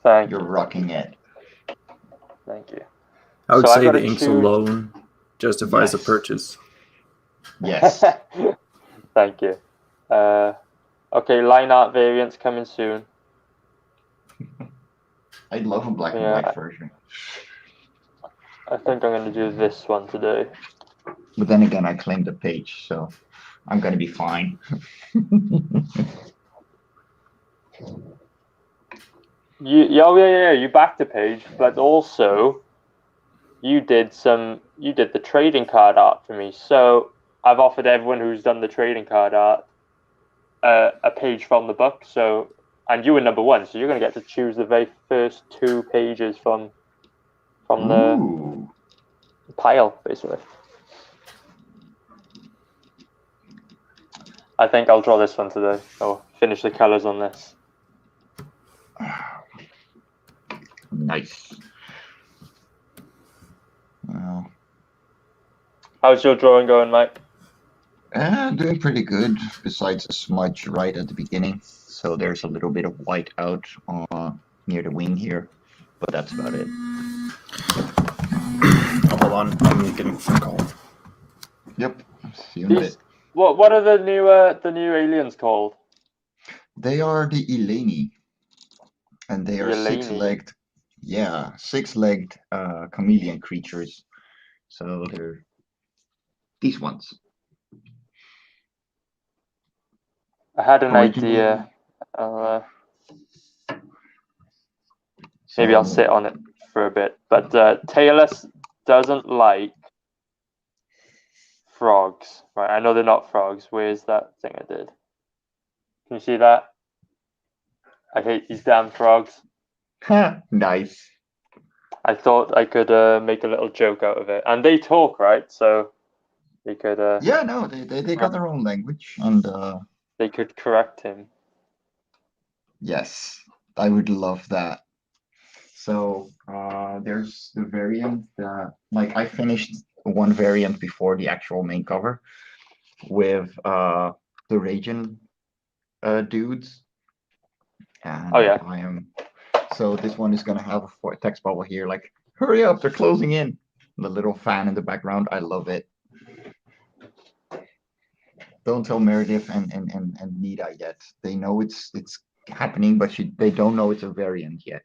Thank you're you. rocking it. Thank you. I would So I've say got the to inks choose. alone justifies the Yes. purchase. Yes. Thank you. Okay, line art variants coming soon. I'd love a black and Yeah, white version. I think I'm going to do this one today. But then again, I claimed the page, so I'm gonna be fine. You backed the page, but also you did the trading card art for me. So I've offered everyone who's done the trading card art a page from the book. So and you were number 1, so you're going to get to choose the very first 2 pages from the Ooh. pile, basically. I think I'll draw this one today. Or finish the colors on this. Nice. Well, How's your drawing going, Mike? doing pretty good, besides a smudge right at the beginning. So there's a little bit of white out near the wing here, but that's about it. Oh, hold on, I'm getting a phone call. Yep. See you in a bit. What are the new aliens called? They are the Eleni, and they are Eleni. six-legged chameleon creatures. So they're these ones. I had an Originally, idea. Maybe I'll so sit on it for a bit. But Taylor doesn't like frogs. Right, I know they're not frogs. Where's that thing I did? Can you see that? I hate these damn frogs. nice. I thought I could make a little joke out of it. And they talk, right? So They could Yeah, no, they got their own language, and they could correct him. yes, I would love that. So there's the variant that, like, I finished one variant before the actual main cover with the Raging dudes, Oh and yeah. I am. So this one is gonna have a text bubble here, like, hurry up, they're closing in. The little fan in the background, I love it. Don't tell Meredith and Nita yet. They know it's happening, but they don't know it's a variant yet.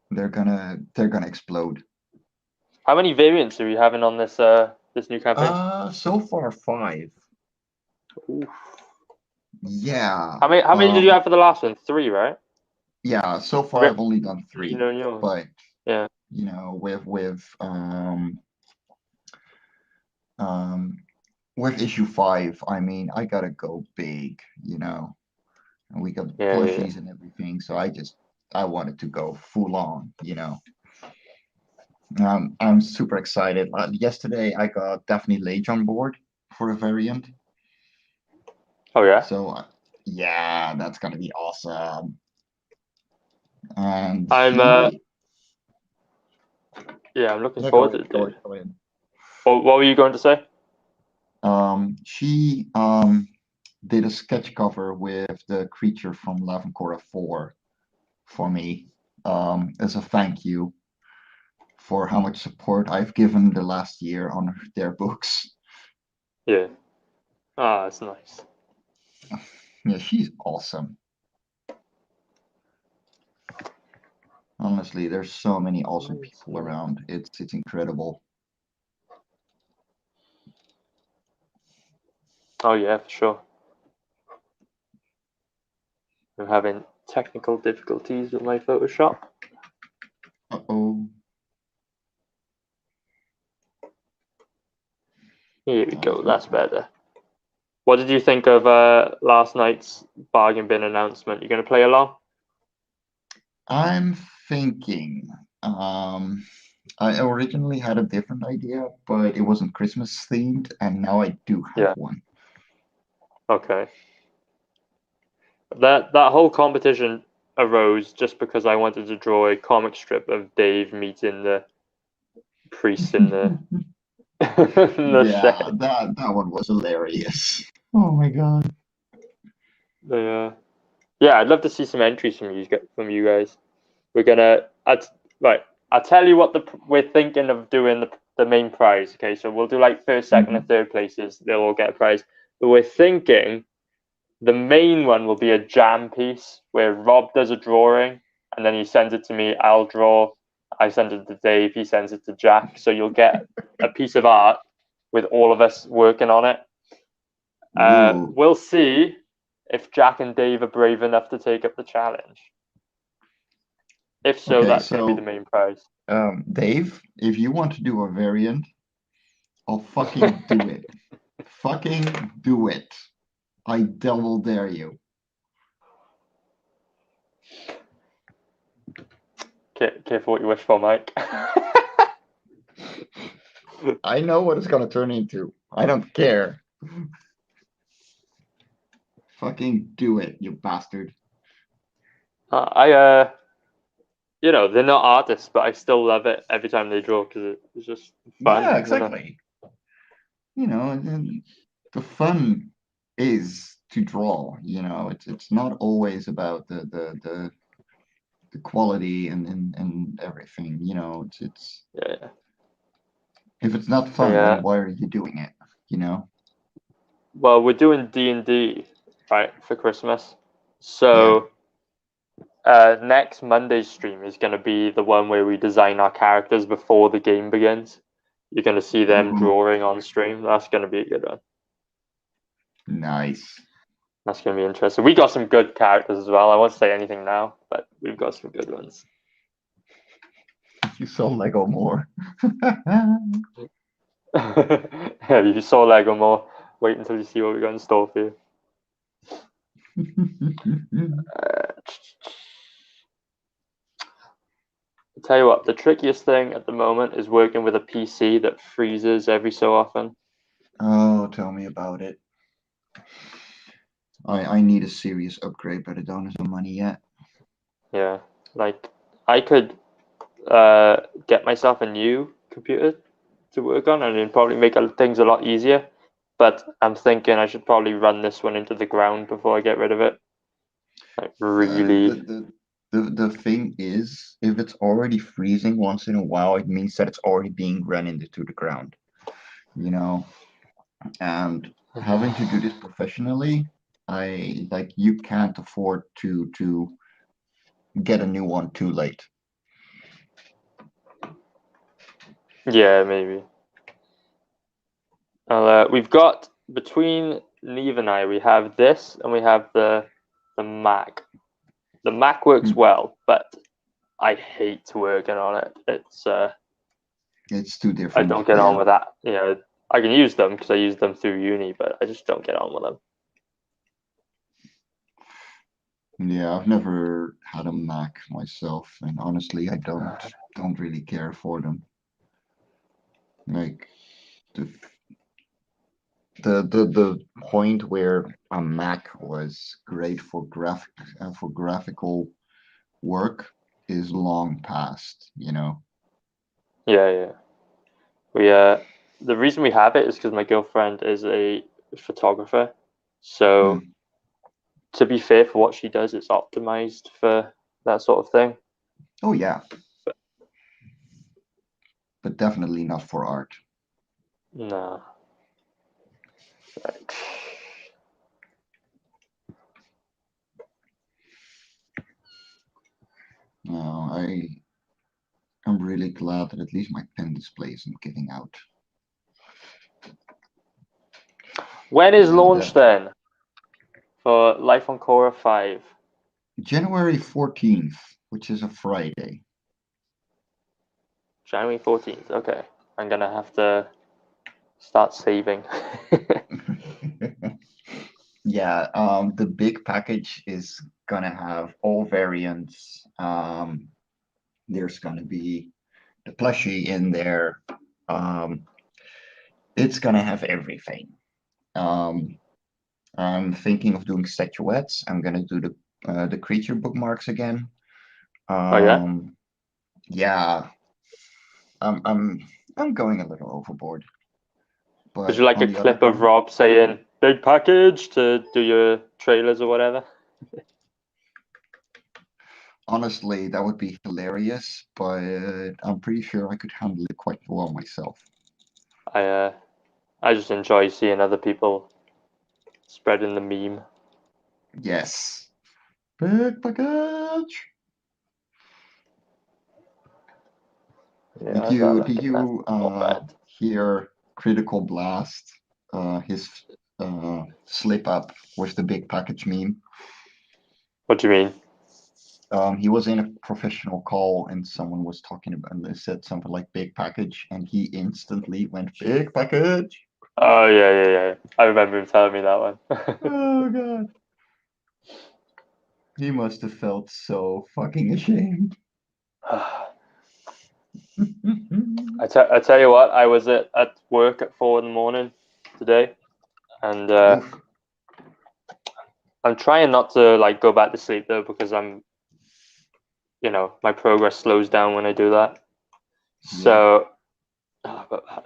They're gonna explode. How many variants are we having on this this new campaign? So far 5. Ooh. Yeah. How many did you have for the last one? 3, right? Yeah, so far I've only done 3. Yours. But Yeah. you know, with issue 5, I mean, I gotta go big, you know. And we got plushies and everything, so I wanted to go full on, you know. I'm super excited. Yesterday I got Daphne Lage on board for a variant. Oh yeah. So yeah, that's gonna be awesome. And I'm she, yeah, I'm looking yeah, forward to it, go dude. ahead, go ahead. What were you going to say? She did a sketch cover with the creature from On Cora 4 for me, as a thank you for how much support I've given the last year on their books. Yeah. Ah, that's nice. Yeah, she's awesome. Honestly, there's so many awesome people around. It's incredible. Oh yeah, for sure. I'm having technical difficulties with my Photoshop. Uh-oh. Here we go. That's better. What did you think of last night's bargain bin announcement? You going to play along? I'm thinking. I originally had a different idea, but it wasn't Christmas themed, and now I do have Yeah. one. Okay. That whole competition arose just because I wanted to draw a comic strip of Dave meeting the priest in the in the Yeah, shed. that one was hilarious. Oh my god. Yeah. Yeah, I'd love to see some entries from you guys. We're gonna right. I'll tell you what we're thinking of doing the main prize. Okay, so we'll do like first, second, and third places. They'll all get a prize. But we're thinking the main one will be a jam piece where Rob does a drawing and then he sends it to me. I'll draw. I send it to Dave. He sends it to Jack. So you'll get a piece of art with all of us working on it. Ooh. We'll see if Jack and Dave are brave enough to take up the challenge. If so, Okay, that's going to be the so main prize. Dave, if you want to do a variant, I'll fucking do it. Fucking do it. I double dare you. Careful what you wish for, Mike. I know what it's gonna turn into. I don't care. Fucking do it, you bastard. They're not artists, but I still love it every time they draw because it's just fun. Yeah, exactly. You know, and the fun is to draw. You know, it's not always about the quality and everything. You know, it's Yeah. if it's not fun, Yeah. then why are you doing it? You know? Well, we're doing D&D, right, for Christmas. Yeah. So next Monday's stream is going to be the one where we design our characters before the game begins. You're going to see them Ooh, drawing on stream. That's going to be a good one. nice. That's going to be interesting. We got some good characters as well. I won't say anything now, but we've got some good ones. You saw Lego more. Yeah, you saw Lego more. Wait until you see what we got in store for you. tell you what, the trickiest thing at the moment is working with a PC that freezes every so often. Oh, tell me about it. I need a serious upgrade, but I don't have the money yet. Yeah, like I could get myself a new computer to work on, and it'd probably make things a lot easier. But I'm thinking I should probably run this one into the ground before I get rid of it. Like Uh, really, the thing is, if it's already freezing once in a while, it means that it's already being run into the ground, you know. And having to do this professionally, I like you can't afford to get a new one too late. yeah, maybe. We've got between Neve and I, we have this and we have the Mac. The Mac works Hmm. well, but I hate working on it. It's too I different. don't get on Yeah. with that. You know, I can use them because I use them through uni, but I just don't get on with them. Yeah, I've never had a Mac myself, and honestly, I don't really care for them. Like the the point where a Mac was great for graphical work is long past, you know. Yeah, yeah. We the reason we have it is because my girlfriend is a photographer. So Hmm. to be fair for what she does, it's optimized for that sort of thing. Oh yeah, but definitely not for art. No. No, I'm really glad that at least my pen display isn't giving out. When is Yeah, launch that then for Life on Cora 5? January 14th, which is a Friday. January 14th. Okay. I'm gonna have to start saving. Yeah, the big package is gonna have all variants. There's gonna be the plushie in there. Um, it's gonna have everything. Um, I'm thinking of doing statuettes. I'm gonna do the creature bookmarks again. Oh yeah? Um, yeah, I'm I'm I'm going a little overboard, Would you but like on a the other clip of hand, Rob saying big package to do your trailers or whatever? honestly, that would be hilarious. But I'm pretty sure I could handle it quite well myself. I uh I just enjoy seeing other people spreading the meme. Yes, big package. Yeah, I got Did look at that. you Not bad. hear Critical Blast? His slip up was the big package meme. What do you mean? He was in a professional call and someone was talking about and they said something like big package and he instantly went big package. Oh yeah, yeah, yeah. I remember him telling me that one. Oh god. He must have felt so fucking ashamed. I tell you what, I was at work at 4 in the morning today, and Oof. I'm trying not to like go back to sleep though because my progress slows down when I do that. Yeah. So, but I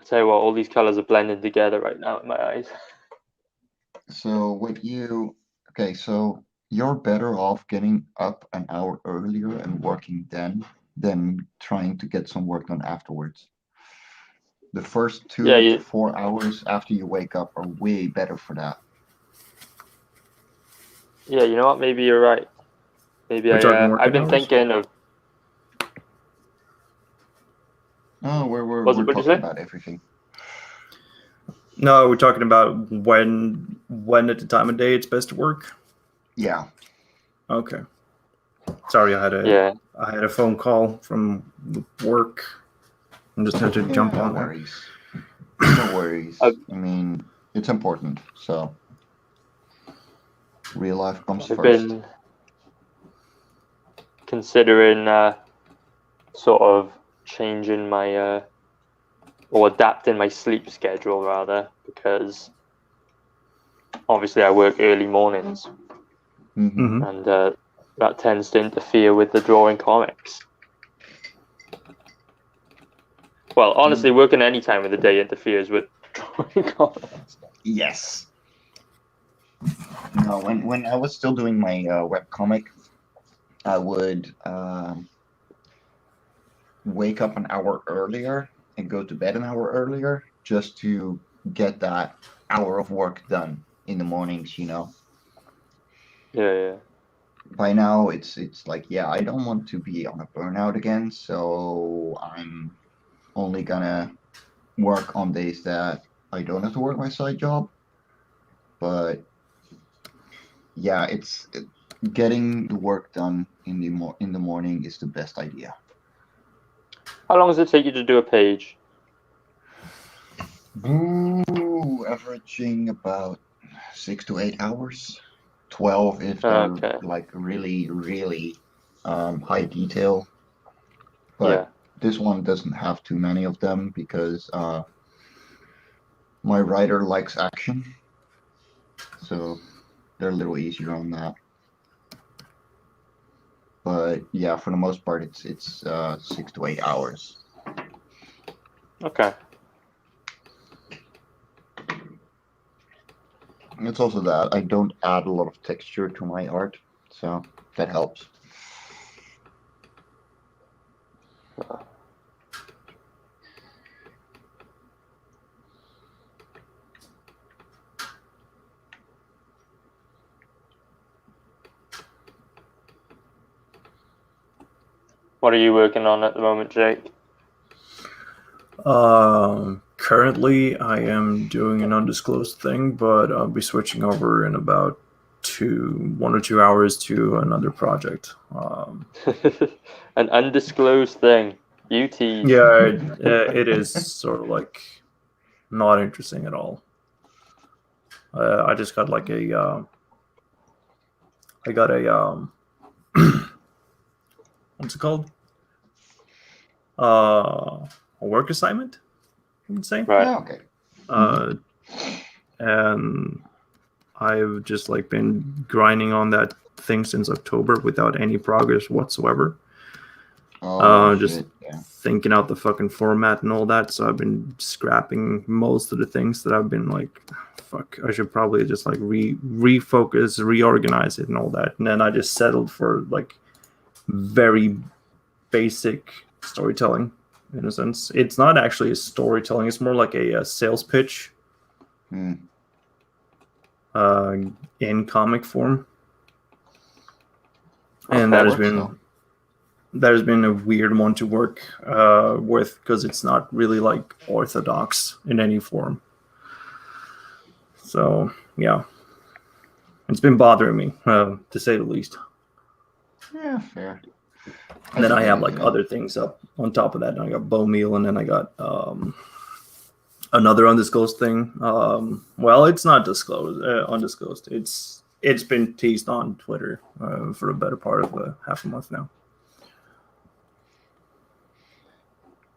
tell you what, all these colors are blending together right now in my eyes. So okay, so you're better off getting up an hour earlier and working then than trying to get some work done afterwards. The first Yeah, 2 to 4 hours after you wake up are way better for that. yeah. You know what? Maybe you're right. Maybe We're talking I've working been hours. thinking of Oh, was we're it what you talking say? about everything. No, we're talking about when at the time of day it's best to work. Yeah. Okay. Sorry, Yeah, I had a phone call from work. I just had to Yeah, jump no on there. worries. No worries. I've, I mean, it's important. So real life comes I've first. been considering sort of changing my or adapting my sleep schedule rather, because obviously I work early mornings, Mm-hmm. and that tends to interfere with the drawing comics. Well, honestly, working any time of the day interferes with drawing comics. Yes. No, when I was still doing my webcomic, I would wake up an hour earlier and go to bed an hour earlier just to get that hour of work done in the mornings, you know. Yeah. By now it's like, yeah, I don't want to be on a burnout again, so I'm only gonna work on days that I don't have to work my side job. But yeah, getting the work done in the morning is the best idea. How long does it take you to do a page? Ooh, averaging about 6 to 8 hours. 12 if they're Okay. like really, really high detail. Yeah. But this one doesn't have too many of them because my writer likes action, so they're a little easier on that. But yeah, for the most part, it's 6 to 8 hours. Okay. It's also that I don't add a lot of texture to my art, so that helps. What are you working on at the moment, Jake? Currently, I am doing an undisclosed thing, but I'll be switching over in about 1 or 2 hours to another project. An undisclosed thing. You tease. Yeah, it is sort of like not interesting at all. I just got like I got a what's it called? A work assignment, I would say. Right. Yeah, okay. Uh, and I've just like been grinding on that thing since October without any progress whatsoever. Oh Just shit, yeah. thinking out the fucking format and all that. So I've been scrapping most of the things that I've been like, fuck, I should probably just like refocus, reorganize it and all that. And then I just settled for like very basic storytelling in a sense. It's not actually a storytelling, it's more like a sales pitch Hmm. in comic form. And Okay. that has been a weird one to work with because it's not really like orthodox in any form. So yeah, it's been bothering me to say the least. Yeah, fair. And then I have get like it. other things up on top of that. I got Bow Meal, and then I got another undisclosed thing. Well, it's not disclosed, undisclosed. It's been teased on Twitter for a better part of half a month now.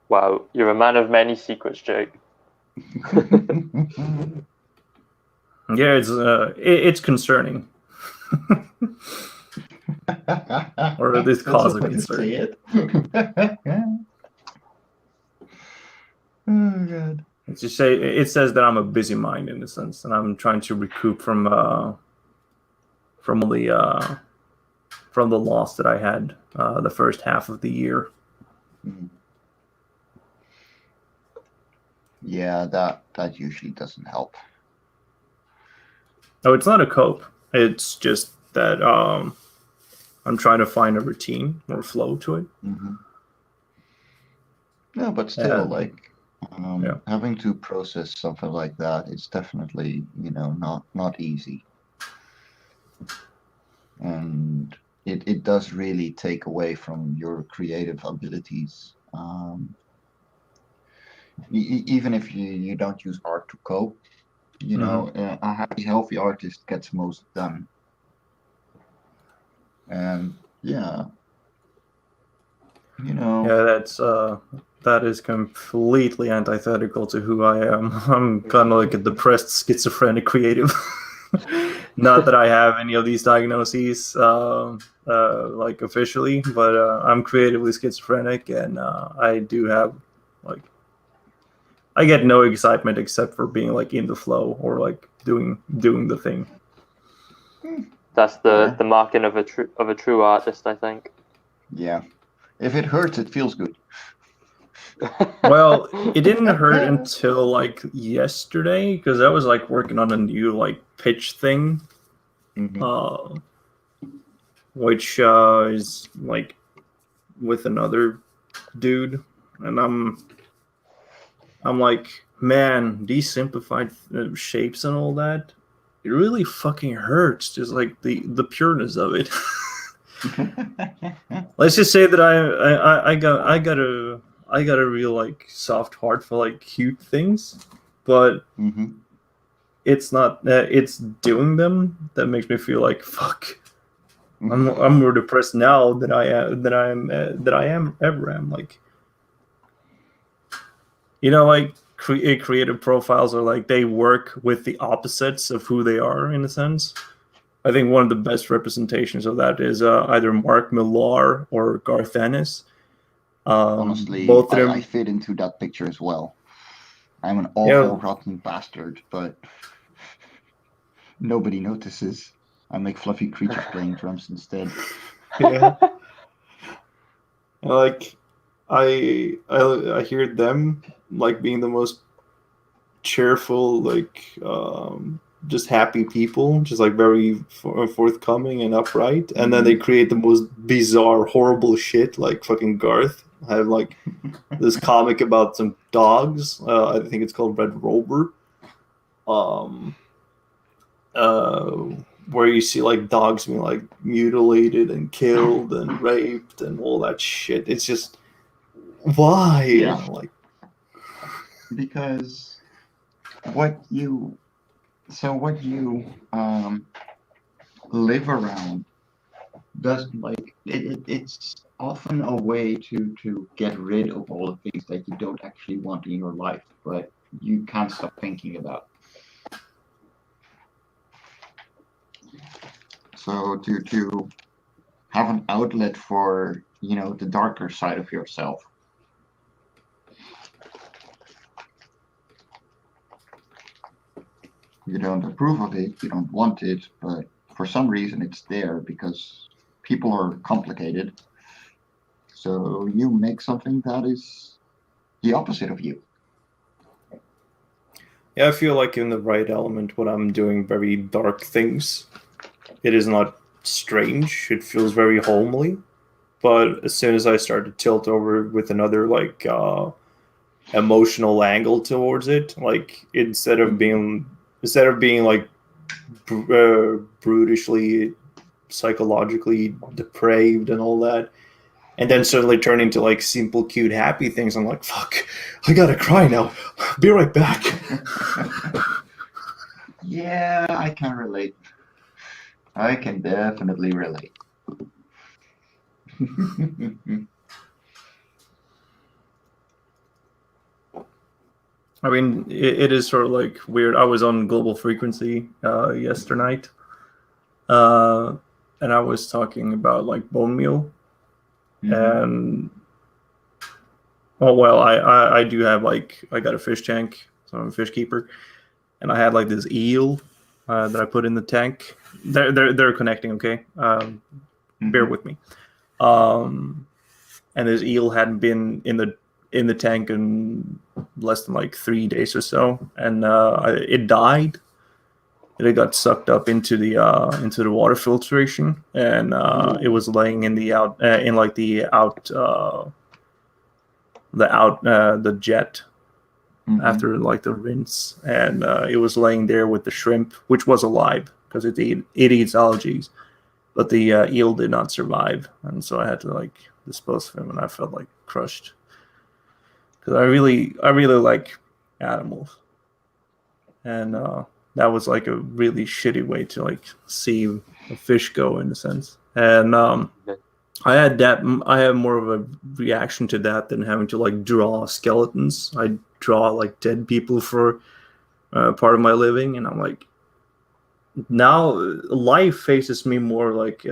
Wow, you're a man of many secrets, Jake. Yeah, it's concerning. Or this That's cause a of way to say concern. it. Oh god. It's just it says that I'm a busy mind in a sense, and I'm trying to recoup from the loss that I had the first half of the year. Yeah, that usually doesn't help. Oh, it's not a cope. It's just that I'm trying to find a routine or flow to it. Mm-hmm. No, but still, And, like yeah. having to process something like that, it's definitely, not easy. And it does really take away from your creative abilities. Even if you don't use art to cope, a happy, healthy artist gets most done. And yeah, You know. Yeah, that is completely antithetical to who I am. I'm kind of like a depressed schizophrenic creative. Not that I have any of these diagnoses, like officially, but I'm creatively schizophrenic, and I do have like I get no excitement except for being like in the flow or like doing the thing. That's Fair. the marking of a true artist, I think. Yeah. If it hurts, it feels good. Well, it didn't hurt until like yesterday because I was like working on a new like pitch thing, Mhm. uh, which is like with another dude, and I'm like, man, these simplified shapes and all that, it really fucking hurts. Just like the pureness of it. Let's just say that I got a real like soft heart for like cute things, but Mhm. it's not it's doing them that makes me feel like fuck. I'm more depressed now than I am ever am. Like, you know, like creative profiles are like they work with the opposites of who they are in a sense. I think one of the best representations of that is either Mark Millar or Garth Ennis. Honestly, Both of I them, fit into that picture as well. I'm an yeah, awful, rotten bastard, but nobody notices. I make fluffy creatures playing drums instead. yeah. Like I hear them like being the most cheerful, like just happy people, just like very forthcoming and upright, and then they Mhm. create the most bizarre, horrible shit, like fucking Garth. I have like this comic about some dogs. I think it's called Red Rover. Um, uh, where you see like dogs being like mutilated and killed and raped and all that shit. It's just why? Yeah, Like, because what you what you live around doesn't it's often a way to get rid of all the things that you don't actually want in your life, but you can't stop thinking about. So to have an outlet for, the darker side of yourself. You don't approve of it, you don't want it, but for some reason it's there because people are complicated. So you make something that is the opposite of you. yeah, I feel like in the right element when I'm doing very dark things, it is not strange. It feels very homely. But as soon as I start to tilt over with another like emotional angle towards it, like Mhm. instead of being like brutishly psychologically depraved and all that, and then suddenly turn into like simple, cute, happy things. I'm like, fuck, I gotta cry now. Be right back. Yeah, I can relate. I can definitely relate. I mean, it is sort of like weird. I was on Global Frequency yesterday night, uh, and I was talking about like bone meal. Hmm. And oh well, I do have like I got a fish tank, so I'm a fish keeper, and I had like this eel that I put in the tank. They're connecting, okay. Bear Hmm. with me. Um, and this eel hadn't been in the tank in less than like 3 days or so, and it died. It got sucked up into the water filtration, and it Ooh. was laying in the out in like the jet Hmm. after like the rinse, and it was laying there with the shrimp, which was alive because it eats algae, but the eel did not survive, and so I had to like dispose of him, and I felt like crushed because I really like animals, and that was like a really shitty way to like see a fish go in a sense, and I had that. I have more of a reaction to that than having to like draw skeletons. I draw like dead people for part of my living, and I'm like, now life faces me more like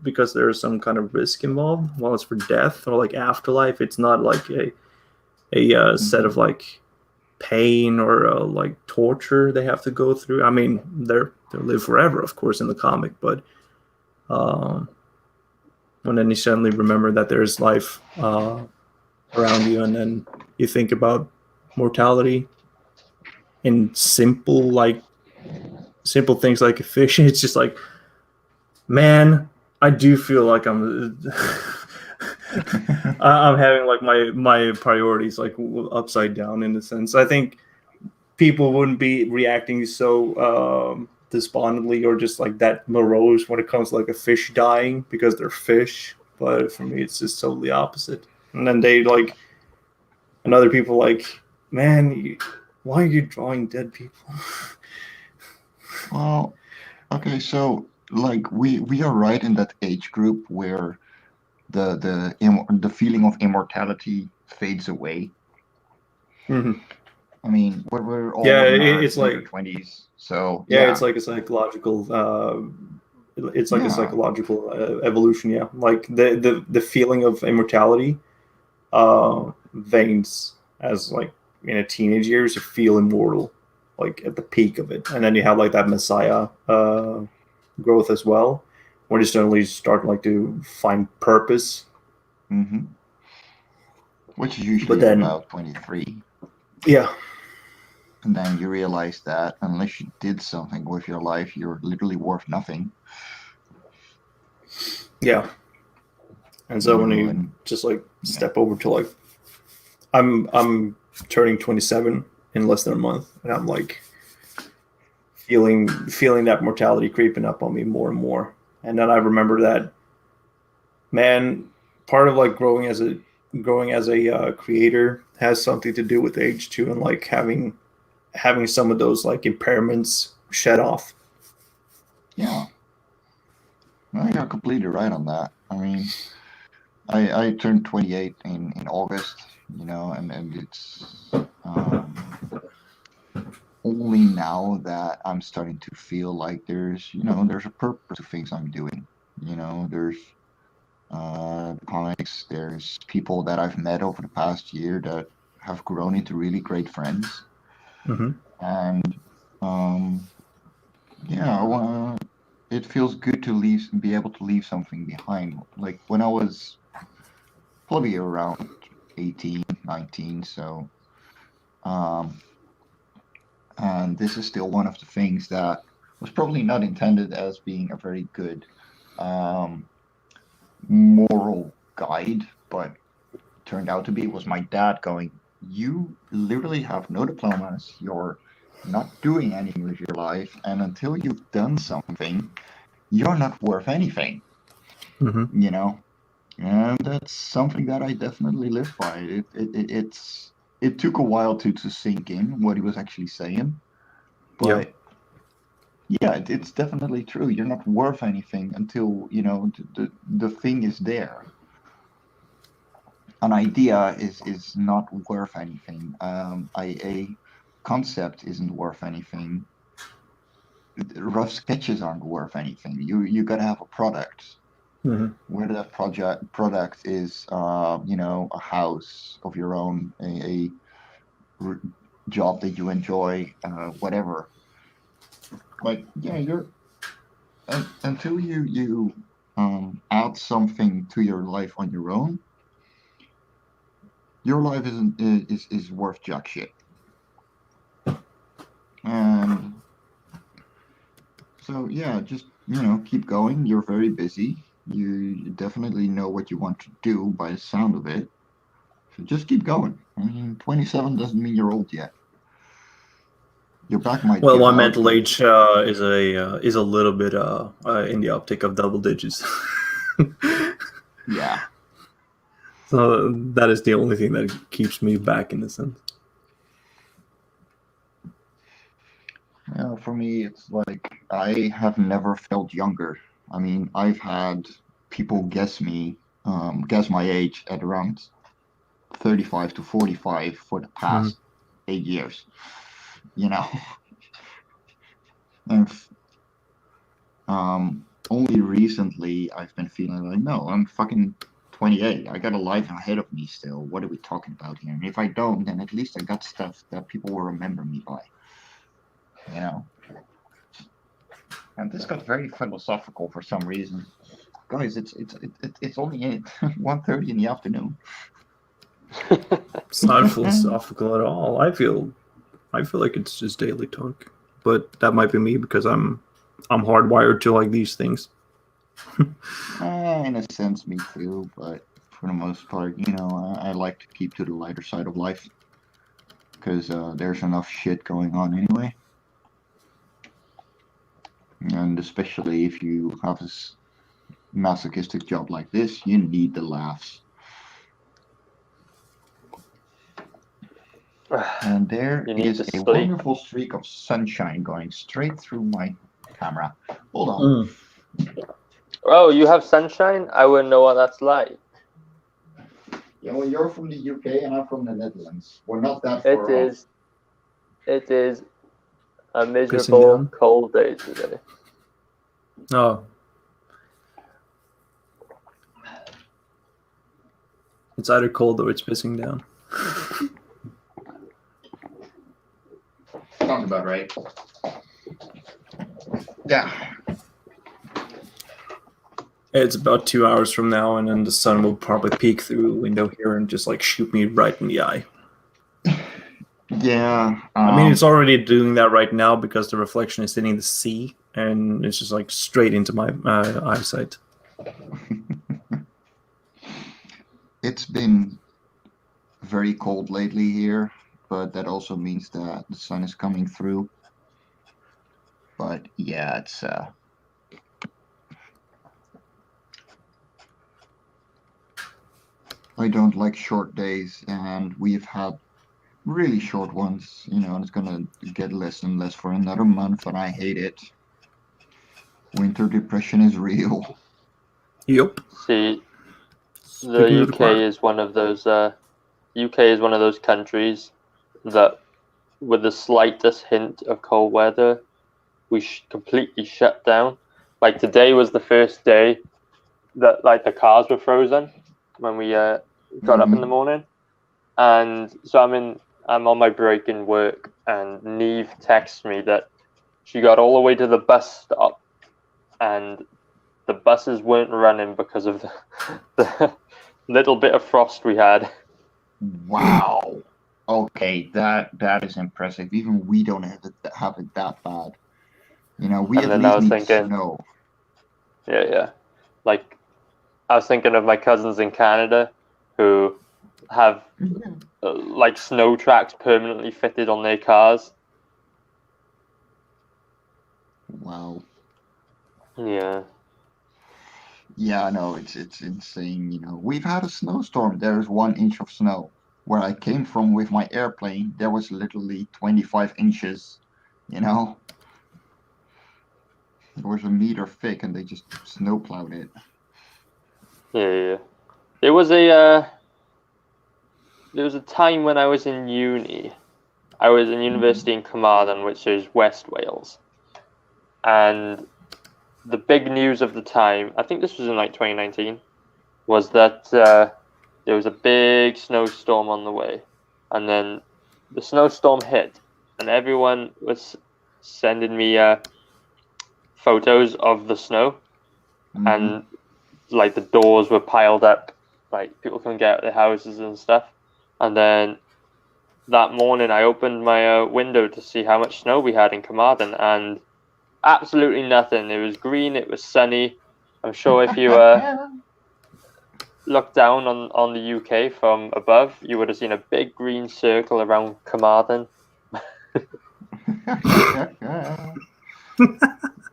because there's some kind of risk involved. Well, it's for death or like afterlife. It's not like a set of Hmm. like pain or like torture they have to go through. I mean, they live forever, of course, in the comic, but um, and then you suddenly remember that there's life around you, and then you think about mortality in simple things like a fish. It's just like, man, I do feel like I'm having like my priorities like upside down in a sense. I think people wouldn't be reacting so despondently or just like that morose when it comes to like a fish dying because they're fish. But for me, it's just totally opposite. And then they like, and other people like, man, why are you drawing dead people? Well, okay, so like we are right in that age group where the feeling of immortality fades away. Mm-hmm. I mean, we're all Yeah, in our it's in our like, 20s, so yeah, yeah, it's like a psychological. It's like a yeah. psychological evolution. Yeah, like the feeling of immortality veins as like in a teenage years you feel immortal, like at the peak of it, and then you have like that messiah growth as well, when you suddenly start like to find purpose. Hmm. Which is But usually at then, about 23. yeah, And then you realize that unless you did something with your life, you're literally worth nothing, yeah, and you so when know, you and just like yeah. step over to like, I'm turning 27 in less than a month, and I'm like feeling that mortality creeping up on me more and more. And then I remember that, man, part of like growing as a creator has something to do with age too, and like having some of those like impairments shed off. Yeah, no, you're completely right on that. I mean, I turned 28 in August, and it's only now that I'm starting to feel like there's a purpose to things I'm doing. There's comics, there's people that I've met over the past year that have grown into really great friends. Mm-hmm. And um, yeah, it feels good to be able to leave something behind. Like when I was probably around 18, 19, so um, and this is still one of the things that was probably not intended as being a very good um, moral guide, but turned out to be was my dad going, "You literally have no diplomas. You're not doing anything with your life, and until you've done something, you're not worth anything." Mm-hmm. You know, and that's something that I definitely live by. It took a while to sink in what he was actually saying, Yeah. but yeah, it's definitely true. You're not worth anything until the thing is there. An idea is not worth anything. A concept isn't worth anything. Rough sketches aren't worth anything. You gotta have a product. Mm-hmm. Whether that product is a house of your own, a r- job that you enjoy, whatever. But yeah, until you add something to your life on your own, your life is worth jack shit. And so yeah, just keep going. You're very busy. You definitely know what you want to do by the sound of it. So just keep going. I mean, 27 doesn't mean you're old yet. Your back might Well, give my out, mental but age is a little bit in the optic of double digits. yeah. So that is the only thing that keeps me back in a sense. For me, it's like I have never felt younger. I mean, I've had people guess my age at around 35 to 45 for the past 8 years. You know, and only recently I've been feeling like, no, I'm fucking 28. I got a life ahead of me still. What are we talking about here? And if I don't, then at least I got stuff that people will remember me by. You know. And this got very philosophical for some reason. Guys, it's only 1:30 in the afternoon. It's not philosophical at all. I feel like it's just daily talk, but that might be me because I'm hardwired to like these things. In a sense, me too. But for the most part, you know, I like to keep to the lighter side of life because there's enough shit going on anyway. And especially if you have a masochistic job like this, you need the laughs. And there is a wonderful streak of sunshine going straight through my camera. Hold on. Oh, you have sunshine? I wouldn't know what that's like. Yeah, well, you're from the UK and I'm from the Netherlands. We're not that far off. It is a miserable cold day today. Oh. It's either cold or it's pissing down. Sounds about right. Yeah. It's about 2 hours from now, and then the sun will probably peek through the window here and just like shoot me right in the eye. Yeah. I mean, it's already doing that right now because the reflection is hitting the sea, and it's just like straight into my eyesight. It's been very cold lately here, but that also means that the sun is coming through. But yeah, it's I don't like short days, and we've had really short ones, you know, and it's gonna get less and less for another month, and I hate it. Winter depression is real. Yep. See, the UK is one of those. UK is one of those countries that, with the slightest hint of cold weather, we completely shut down. Like today was the first day that like the cars were frozen when we got up in the morning, and so I'm on my break in work, and Neve texts me that she got all the way to the bus stop, and the buses weren't running because of the little bit of frost we had. Wow. Okay, that is impressive. Even we don't have it that bad. You know, we at least need snow. Yeah. Like, I was thinking of my cousins in Canada who have like snow tracks permanently fitted on their cars. Wow. Yeah. Yeah, no, it's insane. You know, we've had a snowstorm. There's 1 inch of snow. Where I came from with my airplane, there was literally 25 inches. You know, it was a meter thick, and they just snowplowed it. Yeah. There was a time when I was in uni. I was in university in Carmarthen, which is West Wales, and the big news of the time, I think this was in like 2019, was that there was a big snowstorm on the way, and then the snowstorm hit, and everyone was sending me photos of the snow, and like the doors were piled up, like people couldn't get out of their houses and stuff. And then that morning I opened my window to see how much snow we had in Carmarthen, and absolutely nothing. It was green, it was sunny. I'm sure if you look down on the UK from above, you would have seen a big green circle around Carmarthen.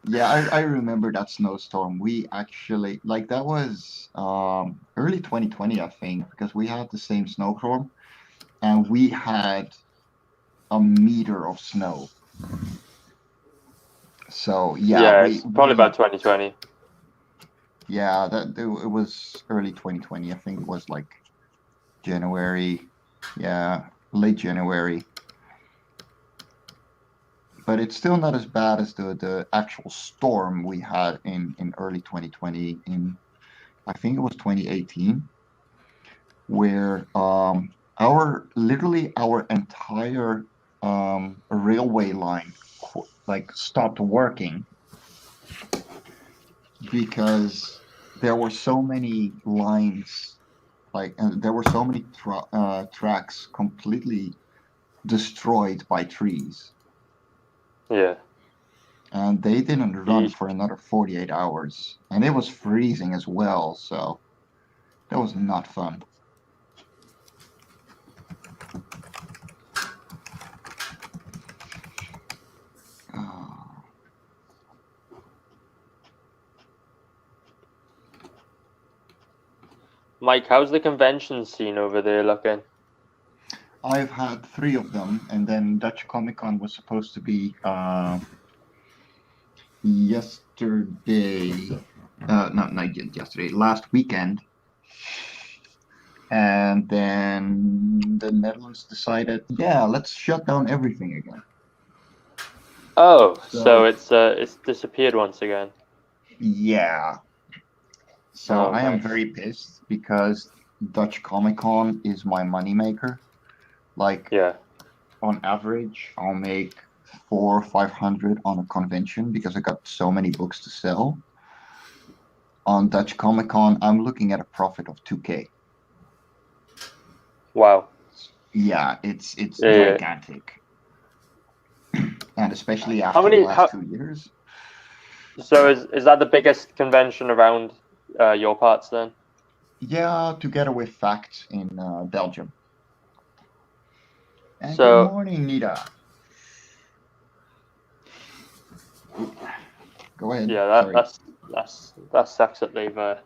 Yeah, I remember that snowstorm. We actually, like, that was early 2020, I think, because we had the same snowstorm, and we had a meter of snow. So yeah, it's probably about 2020. Yeah, it was early 2020. I think it was like January. Yeah, late January. But it's still not as bad as the actual storm we had in early 2020. I think it was 2018, where our entire railway line like stopped working because there were so many lines, like, and there were so many tracks completely destroyed by trees, Yeah. and they didn't run Yeesh. for another 48 hours, and it was freezing as well, so that was not fun. Uh, Mike, how's the convention scene over there looking? I've had three of them, and then Dutch Comic Con was supposed to be yesterday. Not yesterday, last weekend. And then the Netherlands decided, yeah, let's shut down everything again. Oh, so So, it's disappeared once again. yeah. So Oh, I am nice. very pissed because Dutch Comic Con is my moneymaker. Like, Yeah. on average, I'll make 400 or 500 on a convention because I got so many books to sell. On Dutch Comic Con, I'm looking at a profit of 2K. Wow. Yeah, it's Yeah. gigantic. And especially How after the many? last How? 2 years. So is that the biggest convention around your parts then? Yeah, together with Facts in Belgium. And good So morning, Nita. Go ahead. yeah, Sorry. that sucks that they've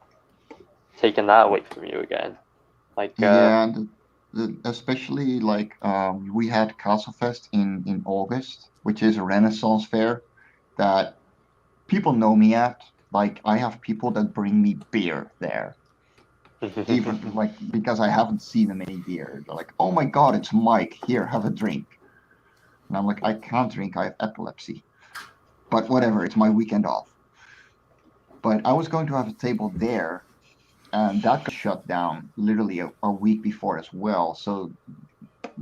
taken that away from you again. Like Yeah, and especially like we had Castlefest in August, which is a Renaissance fair that people know me at. Like I have people that bring me beer there, even like because I haven't seen them in a year. They're like, "Oh my God, it's Mike. Here, have a drink." And I'm like, "I can't drink. I have epilepsy." But whatever, it's my weekend off. But I was going to have a table there, and that got shut down literally a week before as well. So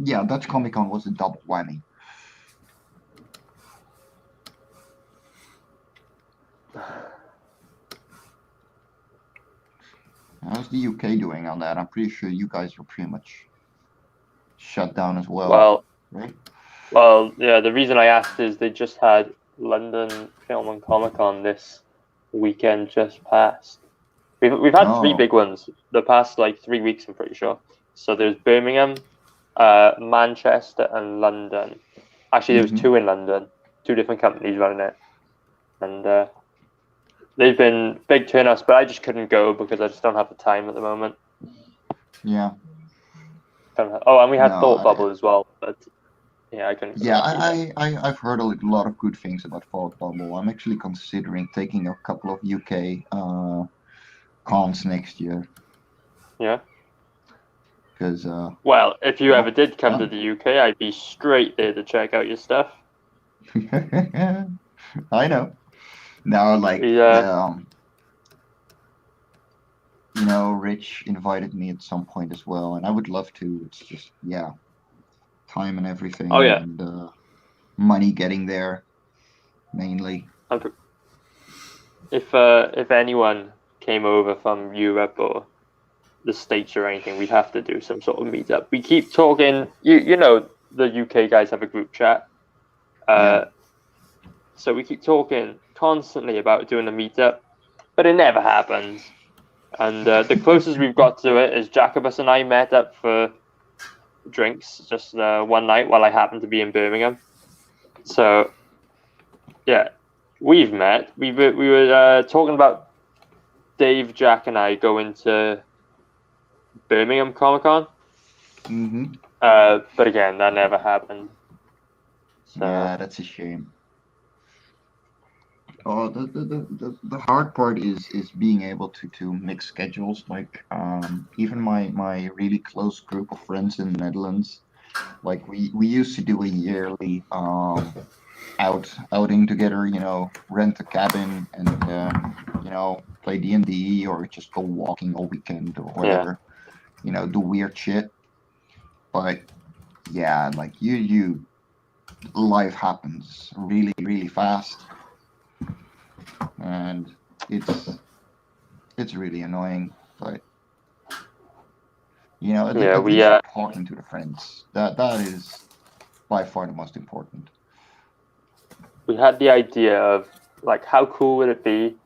yeah, Dutch Comic Con was a double whammy. How's the UK doing on that? I'm pretty sure you guys are pretty much shut down as well, well, right? yeah. The reason I asked is they just had London Film and Comic Con this weekend just passed. We've had three Oh, big ones the past like 3 weeks. I'm pretty sure. So there's Birmingham, Manchester, and London. Actually, there was mm-hmm. two in London, two different companies running it, and they've been big turnouts. But I just couldn't go because I just don't have the time at the moment. Yeah. Oh, and we had No, Thought Bubble as well, but yeah, I couldn't go to yeah, that either. I've heard a lot of good things about Thought Bubble. I'm actually considering taking a couple of UK cons next year Yeah. because Well, if you ever well, did come to fun. the UK, I'd be straight there to check out your stuff. I know. Now, like Yeah. Rich invited me at some point as well, and I would love to. It's just, yeah, time and Oh everything, yeah. and money getting there mainly. If anyone came over from Europe or the States or anything, we'd have to do some sort of meetup. We keep talking. You know the UK guys have a group chat. Yeah. Uh, so we keep talking constantly about doing a meetup, but it never happens. And the closest we've got to it is Jacobus and I met up for drinks just one night while I happened to be in Birmingham. So yeah, we've met. We were talking about Dave, Jack, and I going to Birmingham Comic Con. Mm-hmm. But again, that never happened. So Yeah, that's a shame. Oh, the hard part is being able to mix schedules. Like even my really close group of friends in the Netherlands, like we used to do a yearly outing together. Rent a cabin and play D&D or just go walking all weekend or Yeah. whatever. Do weird shit. But yeah, like you life happens really really fast, and it's really annoying. But Yeah, at we least you're talking to the friends. That is by far the most important. we had the idea of like how cool would it be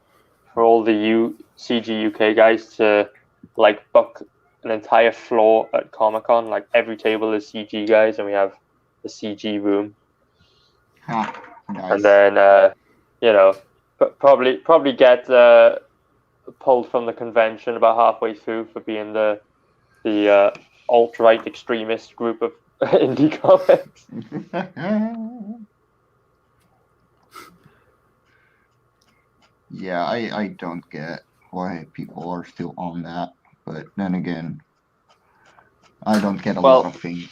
for all the CG UK guys to like book an entire floor at Comic Con. Like every table is CG guys, and we have the CG room, Ha, and nice. then you know probably get pulled from the convention about halfway through for being the alt right extremist group of indie comics. Yeah, I don't get why people are still on that, but then again, I don't get a lot Well, of things.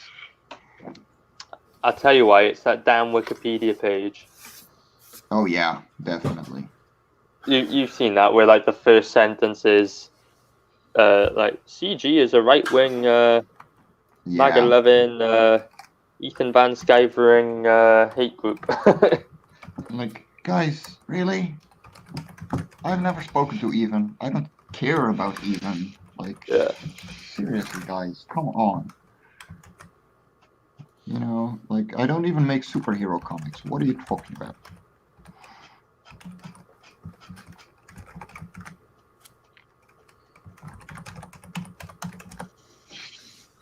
I'll tell you why. It's that damn Wikipedia page. Oh yeah, definitely. You've seen that where like the first sentence is like CG is a right wing MAGA Yeah, loving Ethan Van Skyvering hate group. like guys, really? I've never spoken to Even. I don't care about Even. Like, Yeah. seriously, guys, come on. Like I don't even make superhero comics. What are you talking about?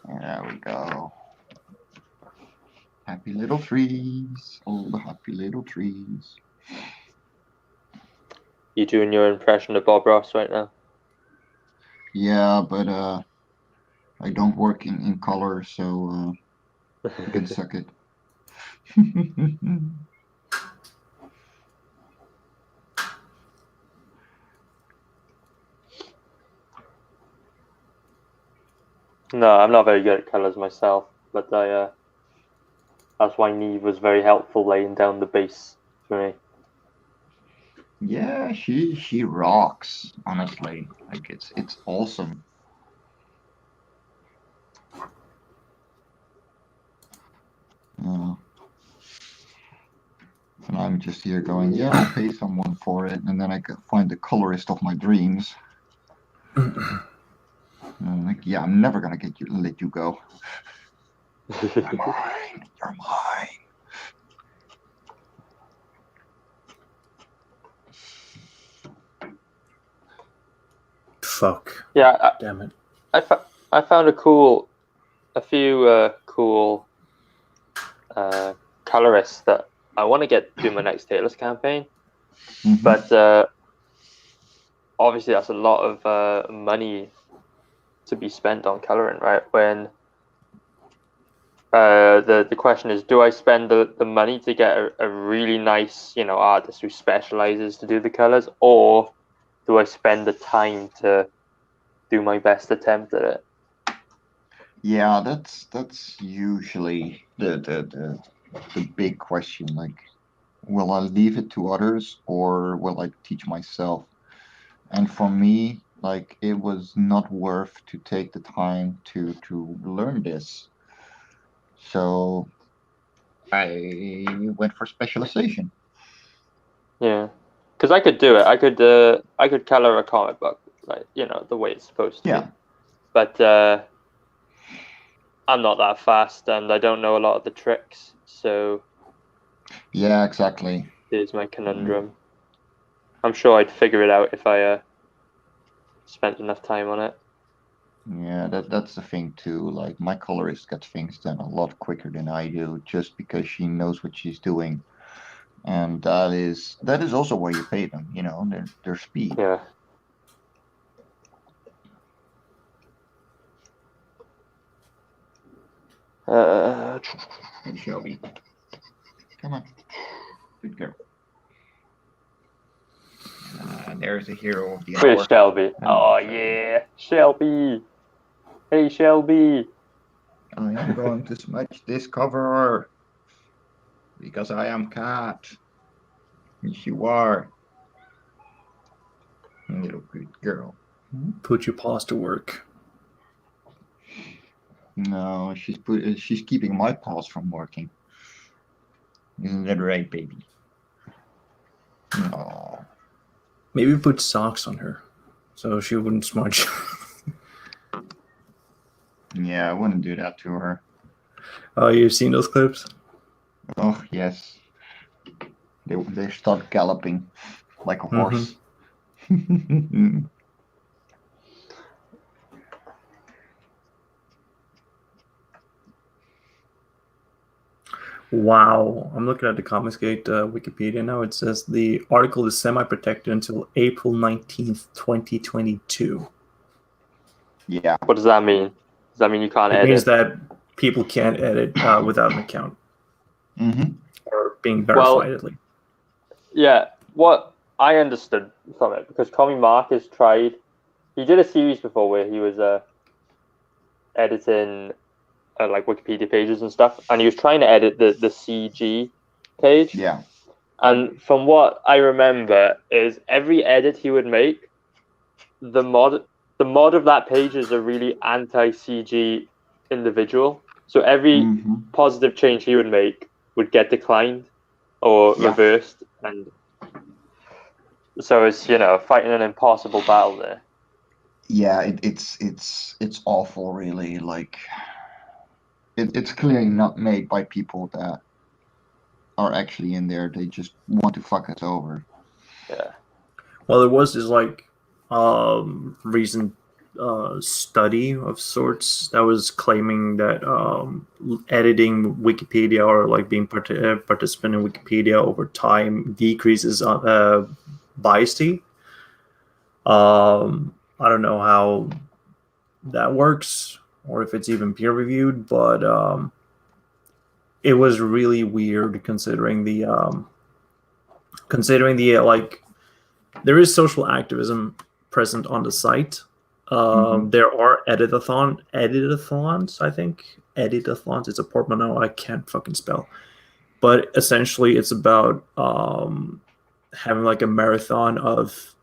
There we go. Happy little trees. All the happy little trees. You doing your impression of Bob Ross right now? Yeah, but I don't work in color, so you can suck it. No, I'm not very good at colours myself, but I that's why Neve was very helpful laying down the base for me. Yeah, she rocks, honestly. Like it's awesome. Uh, and I'm just here going, yeah, I'll pay someone for it, and then I can find the colorist of my dreams. And I'm like, yeah, I'm never gonna let you go. You're mine. You're mine. Fuck. Yeah, Damn it. I found a few cool colorists that I want to get do my next Taylor's campaign, Hmm. but obviously that's a lot of money to be spent on coloring, right? When the question is, do I spend the money to get a really nice artist who specializes to do the colors, or do I spend the time to do my best attempt at it? Yeah, that's usually the big question. Like, will I leave it to others or will I teach myself? And for me, like, it was not worth to take the time to learn this. So I went for specialization. Yeah, because I could do it. I could color a comic book like the way it's supposed to be, Yeah, but I'm not that fast and I don't know a lot of the tricks. So yeah, exactly. here's my conundrum. I'm sure I'd figure it out if I spent enough time on it. Yeah, that's the thing too. Like my colorist gets things done a lot quicker than I do, just because she knows what she's doing, and that is also why you pay them. Their speed. Yeah. Uh, Hey, Shelby, come on, good girl. there's a hero of the Where's hour. Shelby? Oh yeah, Shelby. Hey Shelby. I am going to smudge this cover because I am cat. Yes, you are. Little good girl. Put your paws to work. No, she's keeping my paws from working. Isn't that right, baby? No. Maybe put socks on her so she wouldn't smudge. Yeah, I wouldn't do that to her. Oh, you've seen those clips? Oh, yes. They start galloping like a horse. Wow. I'm looking at the Comicsgate Wikipedia now. It says the article is semi-protected until April 19th, 2022. Yeah. What does that mean? Does that mean you can't It edit? means that people can't edit without an account or being verified at least. Yeah, what I understood from it, because Tommy Marcus tried, he did a series before where he was editing like Wikipedia pages and stuff, and he was trying to edit the CG page. Yeah. And from what I remember is every edit he would make, the mod of that page is a really anti-CG individual. So every positive change he would make would get declined or reversed, and so it's fighting an impossible battle there. Yeah, it's awful, really. Like it's clearly not made by people that are actually in there. They just want to fuck us over. Yeah. Well, there was this recent study of sorts that was claiming that editing Wikipedia or like being participant in Wikipedia over time decreases biasty. I don't know how that works or if it's even peer reviewed, but it was really weird considering the like there is social activism present on the site. There are editathons, I think. Editathons, it's a portmanteau I can't fucking spell. But essentially it's about having like a marathon of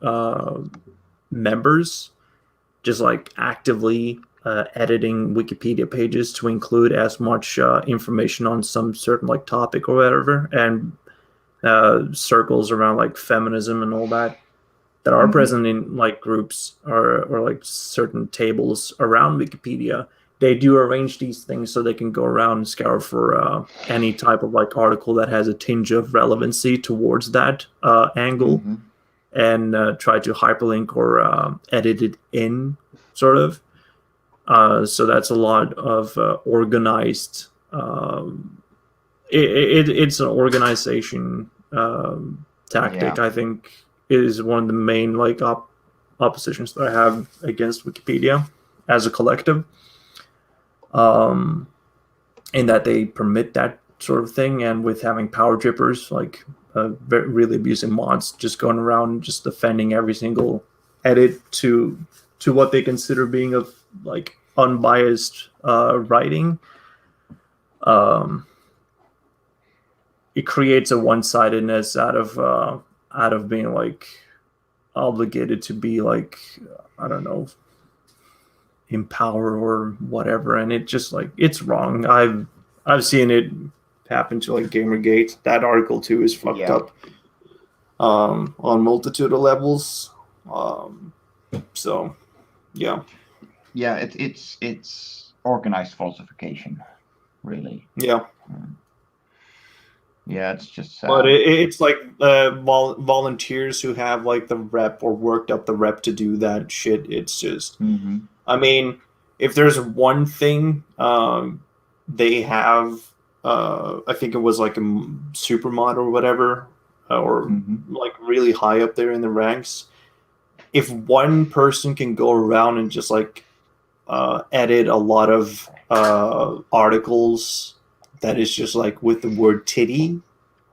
members just like actively editing Wikipedia pages to include as much information on some certain like topic or whatever, and circles around like feminism and all that are present in like groups or like certain tables around Wikipedia. They do arrange these things so they can go around and scour for any type of like article that has a tinge of relevancy towards that angle, and try to hyperlink or edit it in, sort of. So that's a lot of organized. It's an organization tactic. I think is one of the main like oppositions that I have against Wikipedia as a collective. In that they permit that sort of thing, and with having power drippers like really abusing mods just going around just defending every single edit to what they consider being of like unbiased writing. It creates a one-sidedness out of being like obligated to be like, I don't know, empower or whatever, and it just like it's wrong. I've seen it happen to like Gamergate. That article too is fucked up on multitude of levels. So yeah, it's organized falsification, really. Yeah, it's just sad. But it's like volunteers who have like the rep or worked up the rep to do that shit. It's just I mean, if there's one thing they have, I think it was like a supermod or whatever, or like really high up there in the ranks. If one person can go around and just like edit a lot of articles that is just like with the word titty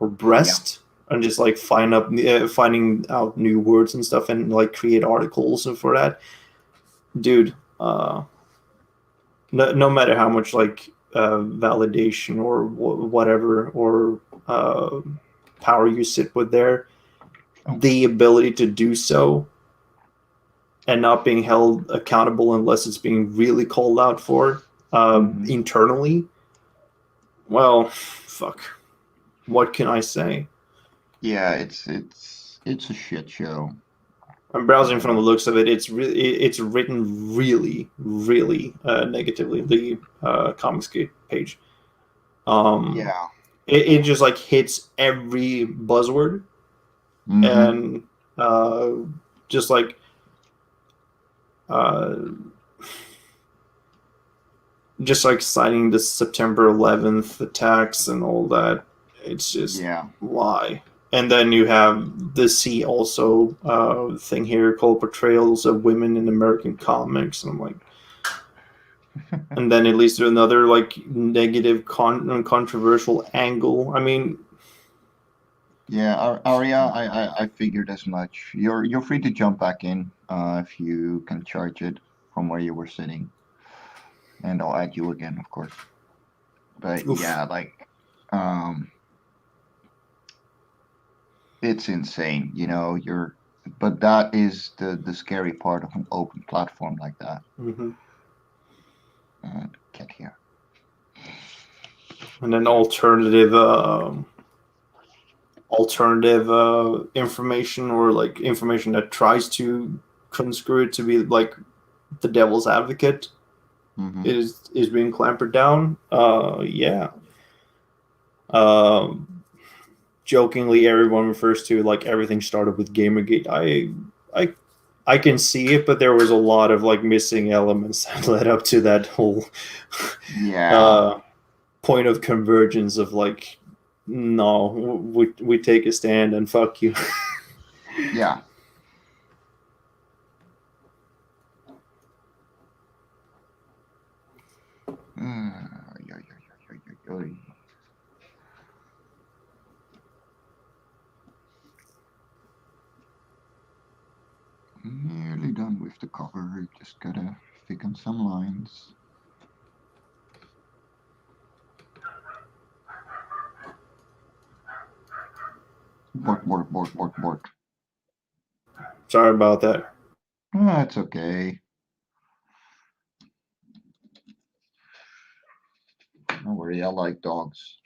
or breast and just like finding out new words and stuff, and like create articles and for that, dude. No matter how much like validation or whatever or power you sit with there, the ability to do so and not being held accountable unless it's being really called out for internally. Well, fuck. What can I say? Yeah, it's a shit show. I'm browsing from the looks of it. It's written really negatively. The Comicsgate page. Yeah. It just like hits every buzzword and just like uh, just like citing the September 11th attacks and all that. It's just lie. And then you have the C also thing here called portrayals of women in American comics, and I'm like, and then it leads to another like negative, controversial angle. I mean, yeah, Aria, I figured as much. You're free to jump back in if you can charge it from where you were sitting, and I'll add you again, of course. But oof. yeah, like, it's insane, you know. But that is the scary part of an open platform like that. Get here. And then alternative information, or like information that tries to conscrew it to be like the devil's advocate is being clampered down. Yeah. Jokingly, everyone refers to like everything started with Gamergate. I can see it, but there was a lot of like missing elements that led up to that whole point of convergence of like, no, we take a stand and fuck you. Yeah. Nearly done with the cover. Just gotta thicken some lines. Bork. Sorry about that. That's okay. Don't worry, I like dogs.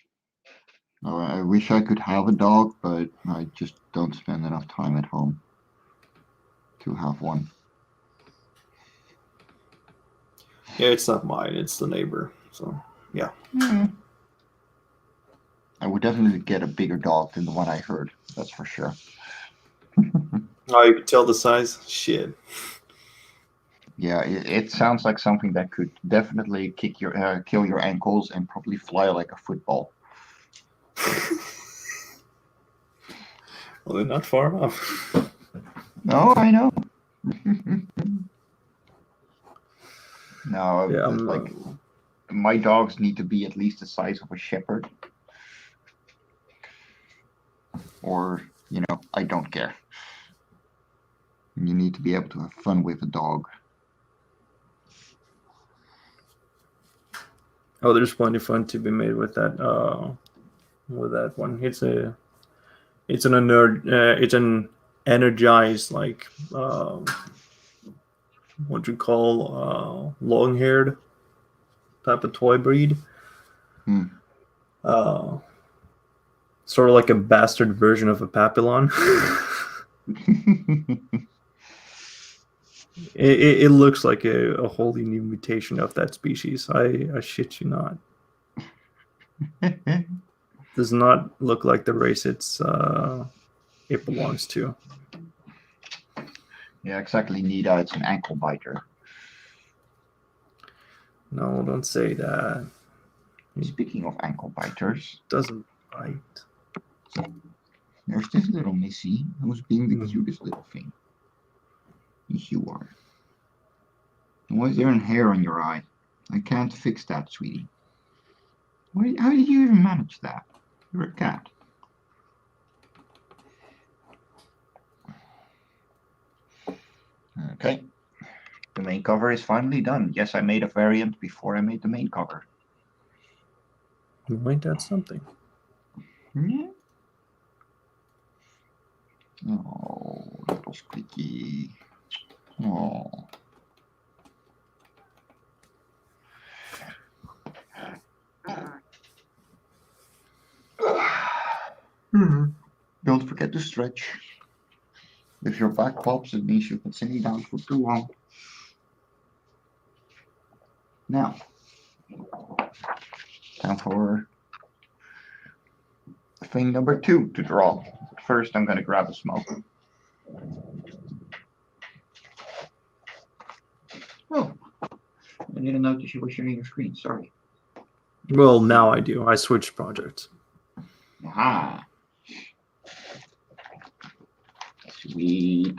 I wish I could have a dog, but I just don't spend enough time at home to have one. Yeah, it's not mine, it's the neighbor. So, yeah. I would definitely get a bigger dog than the one I heard. That's for sure. Oh, you can tell the size? Shit. Yeah, it sounds like something that could definitely kill your ankles and probably fly like a football. Well, they're not far off. No, I know. No, yeah, like my dogs need to be at least the size of a shepherd. Or, I don't care. You need to be able to have fun with a dog. Oh, there's plenty of fun to be made with that one. It's an energized like what you call long-haired type of toy breed. Sort of like a bastard version of a Papillon. It looks like a wholly new mutation of that species. I shit you not. Does not look like the race it belongs to. Yeah, exactly, Nita. It's an ankle biter. No, don't say that. Speaking of ankle biters, doesn't bite. There's this little Missy who's being the cutest little thing. Yes, you are. Why is there a hair on your eye? I can't fix that, sweetie. How did you even manage that? You're a cat. Okay. The main cover is finally done. Yes, I made a variant before I made the main cover. Ain't that something? Yeah. Oh, little squeaky. Oh. Don't forget to stretch. If your back pops, it means you've been sitting down for too long. Now, time for thing number 2 to draw. First, I'm going to grab a smoke. Oh, I didn't notice you were sharing your screen. Sorry. Well, now I do. I switched projects. Aha. Sweet.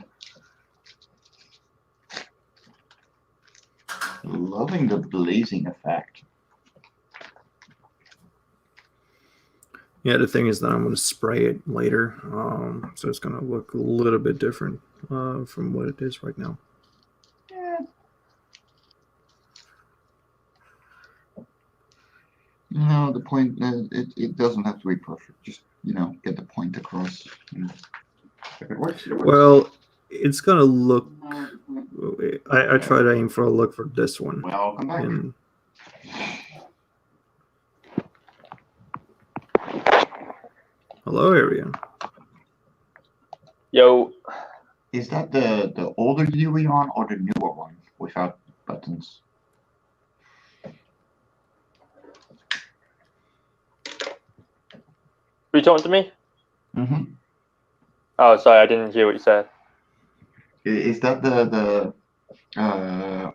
Loving the blazing effect. Yeah, the thing is that I'm going to spray it later, so it's going to look a little bit different from what it is right now. Yeah. No, the point, it doesn't have to be perfect. Just, get the point across. If it works, it works. Well, it's going to look... I try to aim for a look for this one. Welcome back. And hello, area. Yo. Is that the older Ueon or the newer one without buttons? Were you talking to me? Mm-hmm. Oh, sorry, I didn't hear what you said. Is that the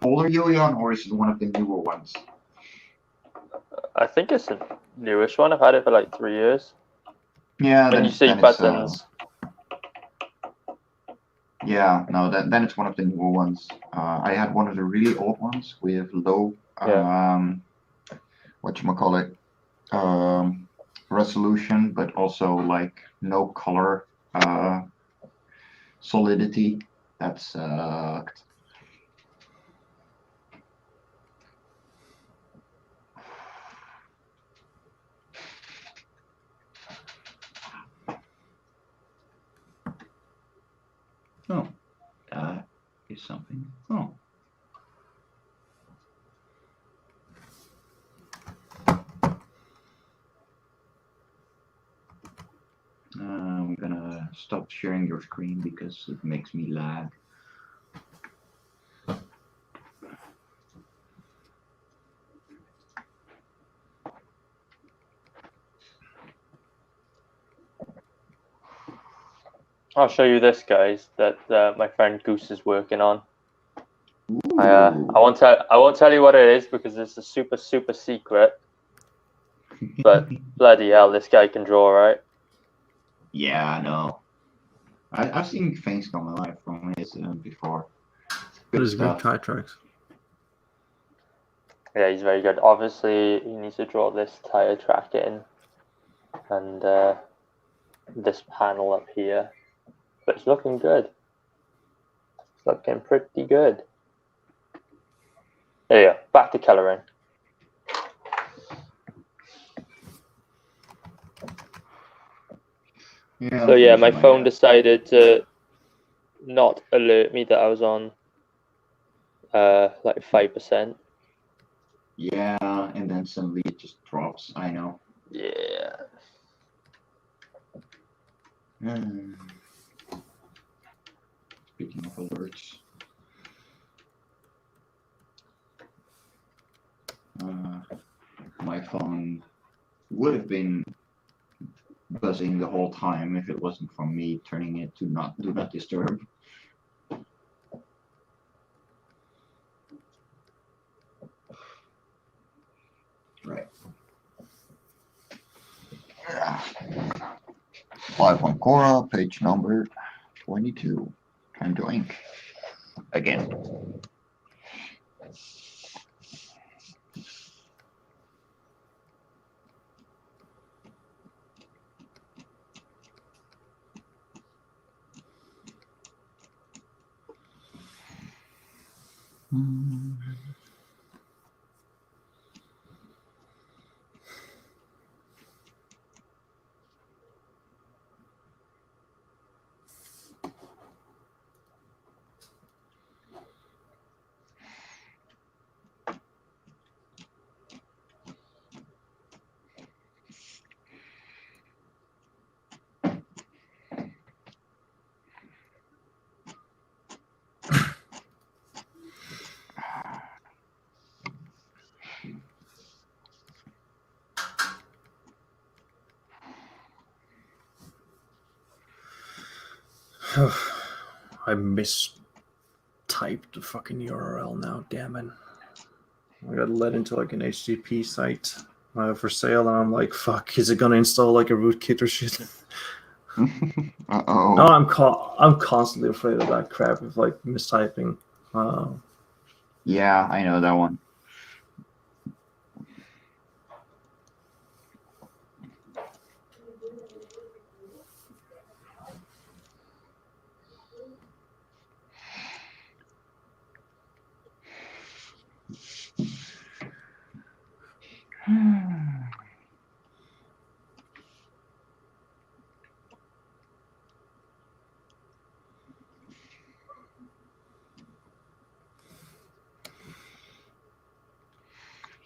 older Ueon or is it one of the newer ones? I think it's the newest one. I've had it for like 3 years. Yeah. When you say buttons. Yeah, no, then it's one of the newer ones. I had one of the really old ones with low, whatchamacallit, resolution, but also like no color solidity. That sucked. Oh, that is something. Oh. I'm gonna stop sharing your screen because it makes me lag. I'll show you this, guys, that my friend Goose is working on. I won't tell you what it is because it's a super secret. But bloody hell, this guy can draw, right? Yeah, I know. I've seen things come alive from it before. Good stuff. Good tracks. Yeah, he's very good. Obviously, he needs to draw this tire track in and this panel up here. But it's looking good. It's looking pretty good. There you go. Back to coloring. Yeah, so yeah, my phone decided to not alert me that I was on like 5%. Yeah, and then suddenly it just drops. I know. Yeah. Speaking of alerts, my phone would have been buzzing the whole time if it wasn't from me turning it to do not disturb. Right. Live on Cora, page number 22. Time to ink. Again. I mistyped the fucking URL now, damn it. I got led into like an HTTP site for sale, and I'm like, fuck, is it gonna install like a rootkit or shit? Uh-oh. No, I'm constantly afraid of that crap of like mistyping. Yeah, I know that one.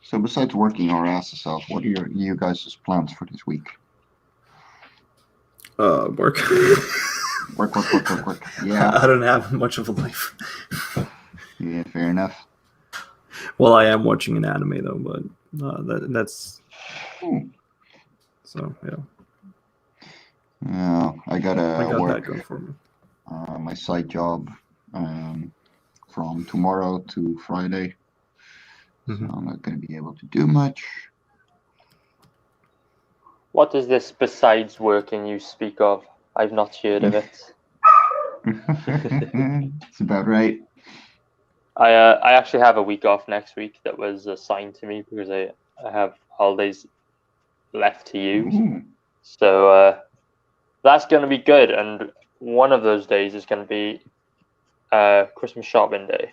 So besides working our asses off, what are you guys' plans for this week? Work. Work. Yeah. I don't have much of a life. Yeah, fair enough. Well, I am watching an anime though, but that's so yeah. Yeah, I gotta got work that going for me. my side job from tomorrow to Friday. So I'm not gonna be able to do much. What is this besides working you speak of? I've not heard of it. It's about right. I actually have a week off next week that was assigned to me because I have holidays left to use. Ooh. So that's going to be good. And one of those days is going to be Christmas shopping day.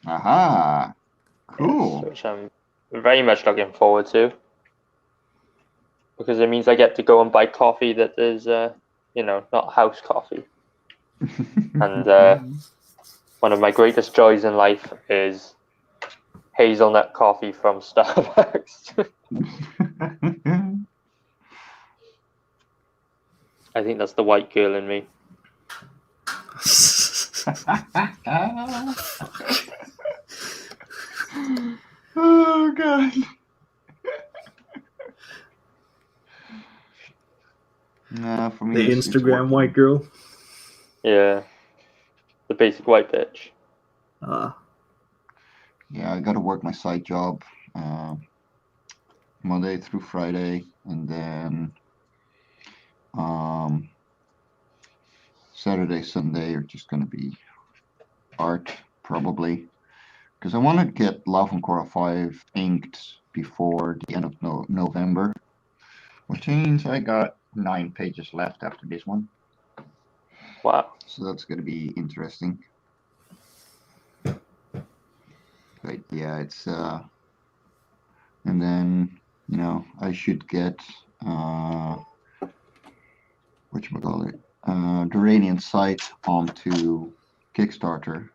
Aha. Cool. Yes, which I'm very much looking forward to. Because it means I get to go and buy coffee that is, not house coffee. And one of my greatest joys in life is hazelnut coffee from Starbucks. I think that's the white girl in me. Oh god. For me, The it's Instagram working. white girl. Yeah. The basic white bitch. Yeah, I gotta work my side job Monday through Friday, and then Saturday, Sunday are just gonna be art probably, because I want to get Love on Cora 5 inked before the end of November, which means I got 9 pages left after this one. Wow. So that's gonna be interesting. But yeah, it's and then I should get whatchamacallit, the Radiant site onto Kickstarter.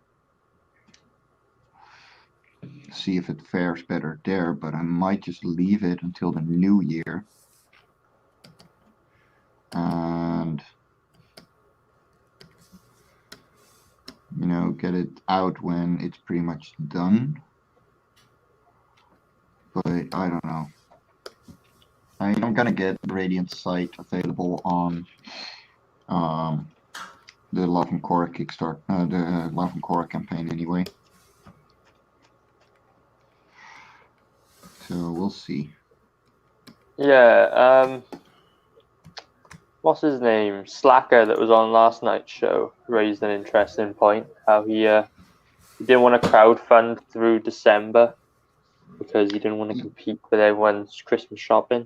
See if it fares better there, but I might just leave it until the new year and get it out when it's pretty much done. But I don't know. I'm gonna get Radiant site available on the Love and Cora Kickstarter, the Love and Cora campaign anyway. So we'll see. Yeah, what's his name? Slacker that was on last night's show raised an interesting point. How he didn't want to crowdfund through December because he didn't want to compete with everyone's Christmas shopping.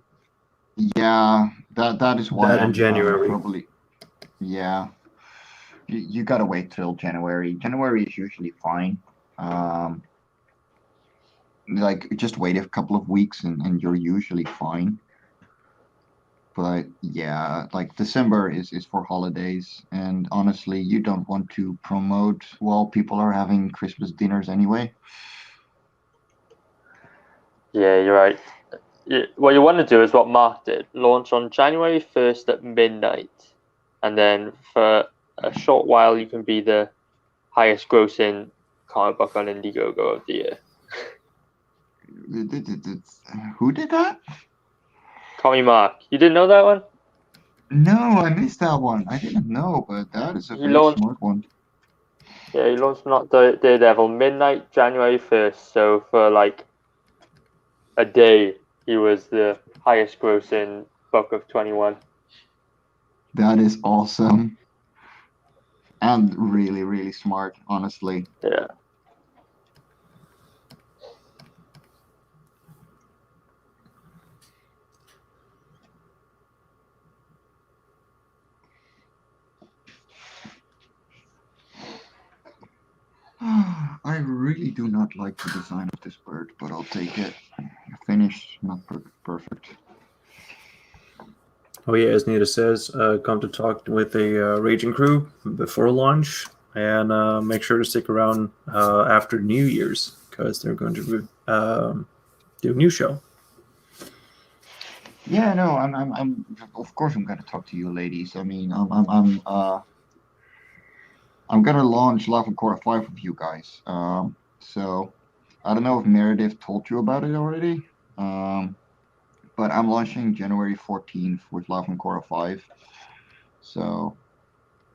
Yeah, that is why That in January. Probably. Yeah, you gotta wait till January. January is usually fine. Um, like just wait a couple of weeks and you're usually fine. But yeah, like December is for holidays, and honestly, you don't want to promote while people are having Christmas dinners anyway. Yeah, you're right. What you want to do is what Mark did: launch on January 1st at midnight, and then for a short while you can be the highest grossing comic book on Indiegogo of the year. Who did that? Call me Mark. You didn't know that one? No, I missed that one. I didn't know, but that is a He very launched. smart one. Yeah, he launched not Daredevil midnight January 1st. So for like a day, he was the highest grossing book of 21. That is awesome and really, really smart, honestly. Yeah. I really do not like the design of this bird, but I'll take it. Finished, not perfect. Oh yeah, as Nita says, come to talk with a Raging Crew before launch, and make sure to stick around after New Year's because they're going to do a new show. Yeah, no, of course, I'm gonna talk to you, ladies. I mean, I'm gonna launch Love and Cora 5 with you guys. So I don't know if Meredith told you about it already. Um, but I'm launching January 14th with Love and Cora 5. So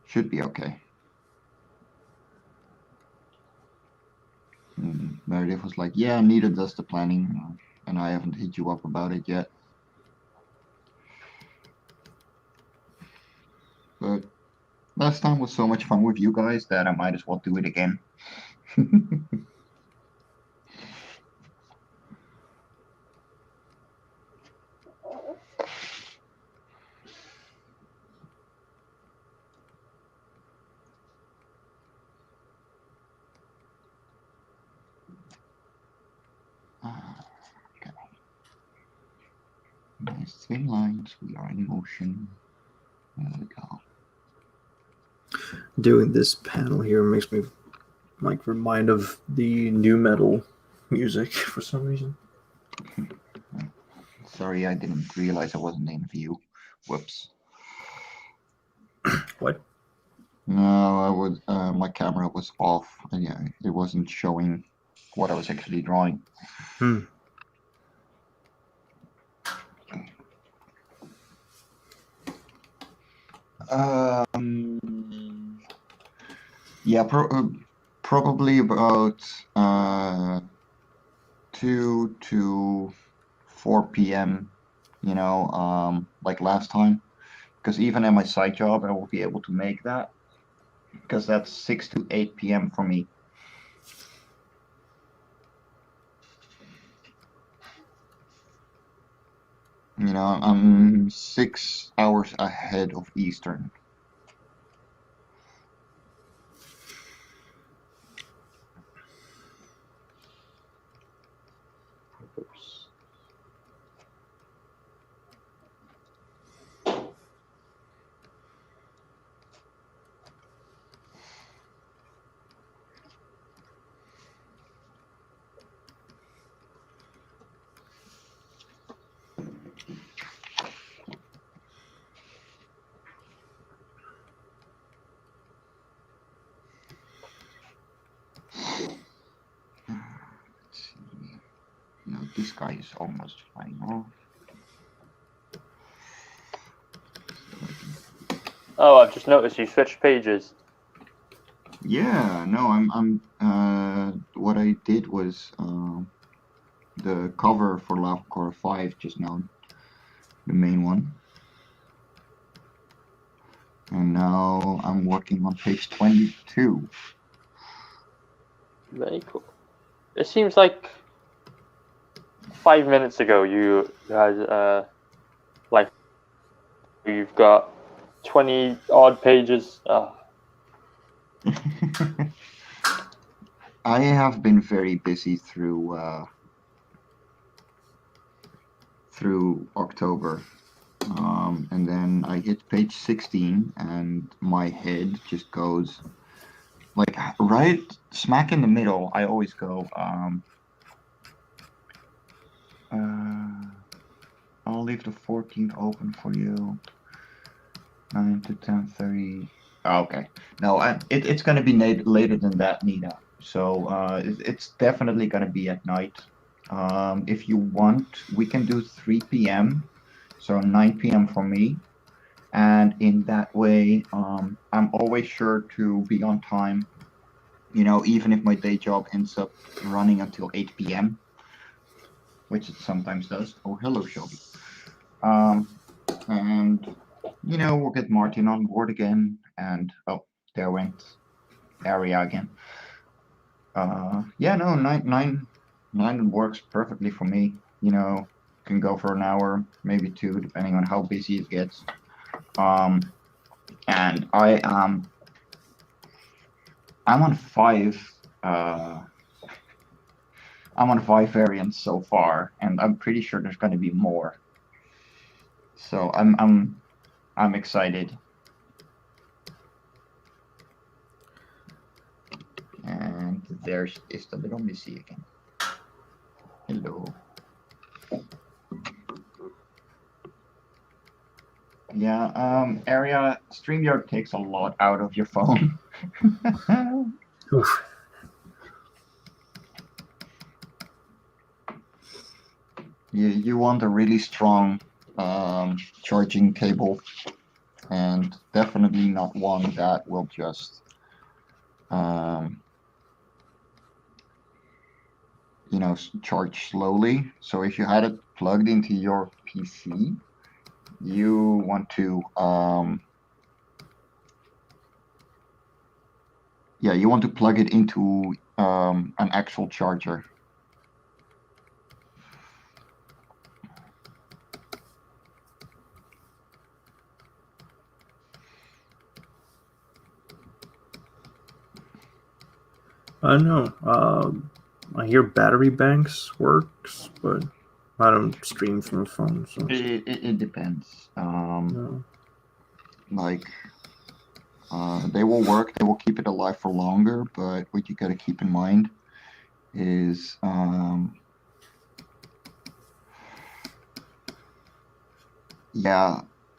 should be okay. Meredith was like, "Yeah, Nita does the planning, and I haven't hit you up about it yet." But last time was so much fun with you guys that I might as well do it again. Okay. Nice thin lines. We are in motion. There we go. Doing this panel here makes me like remind of the new metal music for some reason. Sorry, I didn't realize I wasn't in view. Whoops. What? No, I was. My camera was off. And yeah, it wasn't showing what I was actually drawing. Hmm. Yeah, probably about 2 to 4 p.m. Like last time. Because even at my side job, I will be able to make that. Because that's 6 to 8 p.m. for me. I'm 6 hours ahead of Eastern. Oops. Let's see. No, this guy is almost flying off. Oh, I've just noticed you switched pages. Yeah, no, what I did was the cover for Love Core 5 just now, the main one. And now I'm working on page 22. Very cool. It seems like 5 minutes ago you guys like you've got 20 odd pages. I have been very busy through October. And then I hit page 16 and my head just goes like right smack in the middle. I always go, I'll leave the 14th open for you. 9 to 10:30. Oh, okay. No, it's going to be later than that, Nina. So it's definitely going to be at night. If you want, we can do 3 p.m. So 9 p.m. for me. And in that way, I'm always sure to be on time, even if my day job ends up running until 8 p.m., which it sometimes does. Oh, hello, Shelby. And, we'll get Martin on board again. And, oh, there went Area again. Yeah, no, nine works perfectly for me. Can go for an hour, maybe two, depending on how busy it gets. And I'm on five. I'm on 5 variants so far, and I'm pretty sure there's going to be more. So I'm excited. And there's is the little Missy again. Hello. Yeah, Area StreamYard takes a lot out of your phone. Oof. You want a really strong charging cable, and definitely not one that will just charge slowly. So if you had it plugged into your PC, you want to you want to plug it into an actual charger. I know. I hear battery banks works, but I don't stream from a phone, so It depends. no. Like they will work. They will keep it alive for longer. But what you got to keep in mind is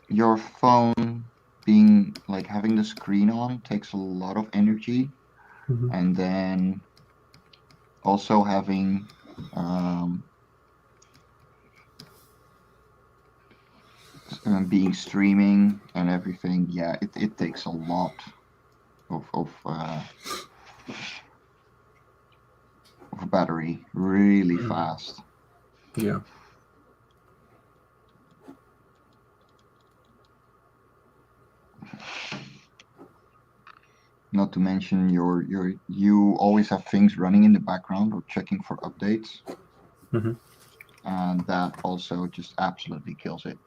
your phone being like having the screen on takes a lot of energy, Mhm. and then also having being streaming and everything. Yeah, it takes a lot of battery really fast. Yeah. Not to mention you always have things running in the background or checking for updates. Mhm. And that also just absolutely kills it.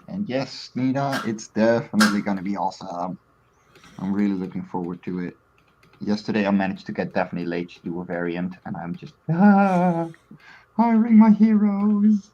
And yes, Nina, it's definitely going to be awesome. I'm really looking forward to it. Yesterday, I managed to get Daphne Late to do a variant, and I'm just hiring my heroes.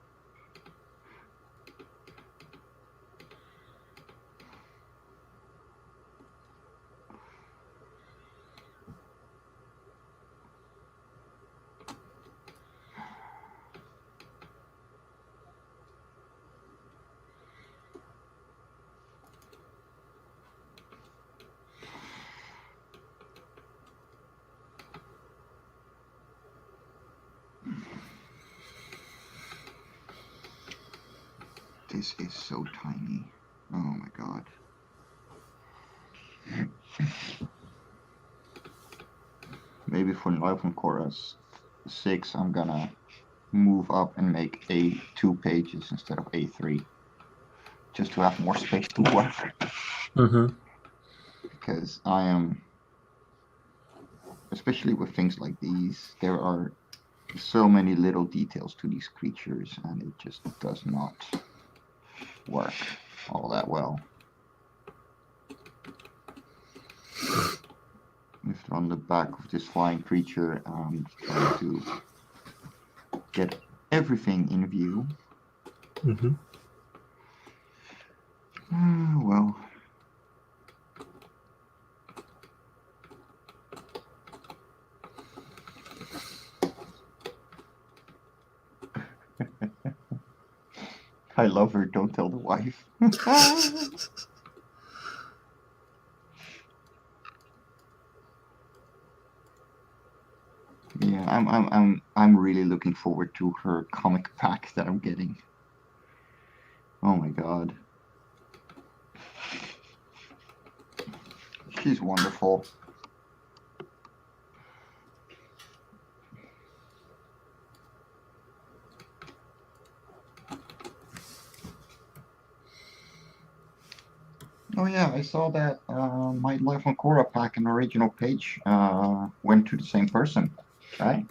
This is so tiny. Oh my god. Maybe for Live on Cora 6, I'm gonna move up and make A2 pages instead of A3. Just to have more space to work. Mhm. Because I am, especially with things like these, there are so many little details to these creatures, and it just does not work all that well. If on the back of this flying creature, I'm trying to get everything in view. Mm-hmm. Well. I love her, don't tell the wife. Yeah, I'm really looking forward to her comic pack that I'm getting. Oh my god. She's wonderful. Oh yeah, I saw that my Life on Cora pack and original page went to the same person, right?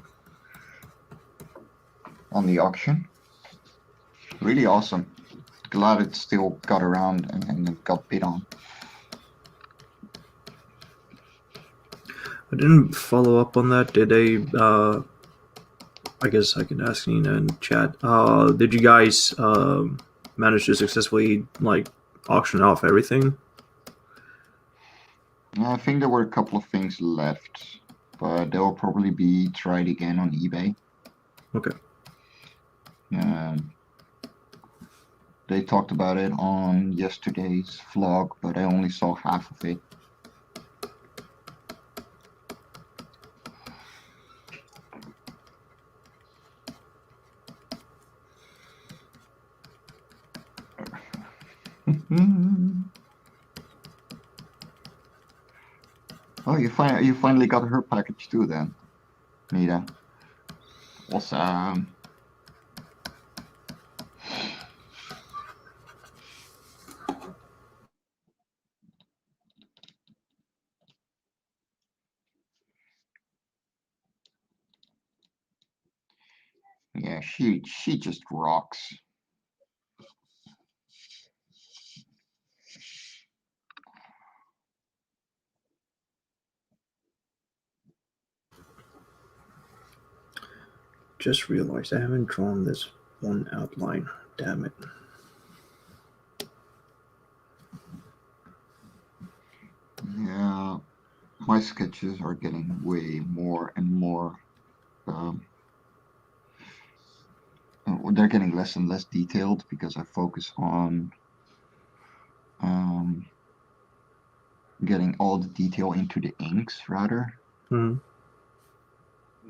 On the auction. Really awesome. Glad it still got around and got bid on. I didn't follow up on that. Did they? I guess I can ask Nina in chat. Did you guys manage to successfully like auction off everything? I think there were a couple of things left, but they will probably be tried again on eBay. Okay. They talked about it on yesterday's vlog, but I only saw half of it. Oh, you finally got her package too, then, Nita. Awesome. Yeah, she just rocks. Just realized I haven't drawn this one outline. Damn it. Yeah, my sketches are getting way more and more. They're getting less and less detailed because I focus on getting all the detail into the inks rather. Mm-hmm.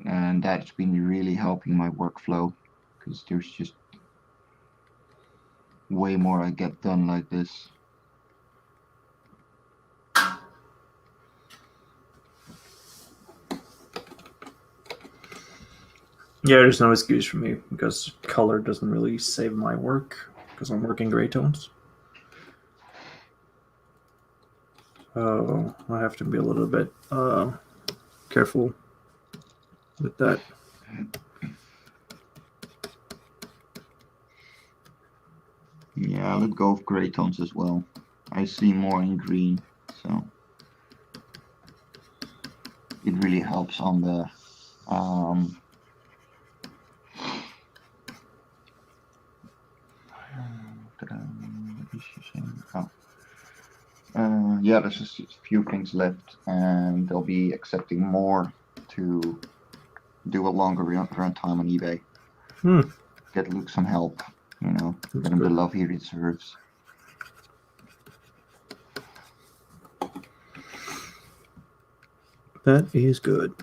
And that's been really helping my workflow because there's just way more I get done like this. Yeah, there's no excuse for me because color doesn't really save my work because I'm working gray tones. I have to be a little bit careful with that. Yeah, I let go of gray tones as well. I see more in green, so it really helps on the yeah, there's just a few things left, and they'll be accepting more to do a longer run time on eBay. Get Luke some help, you know, get him the love he deserves. That is good.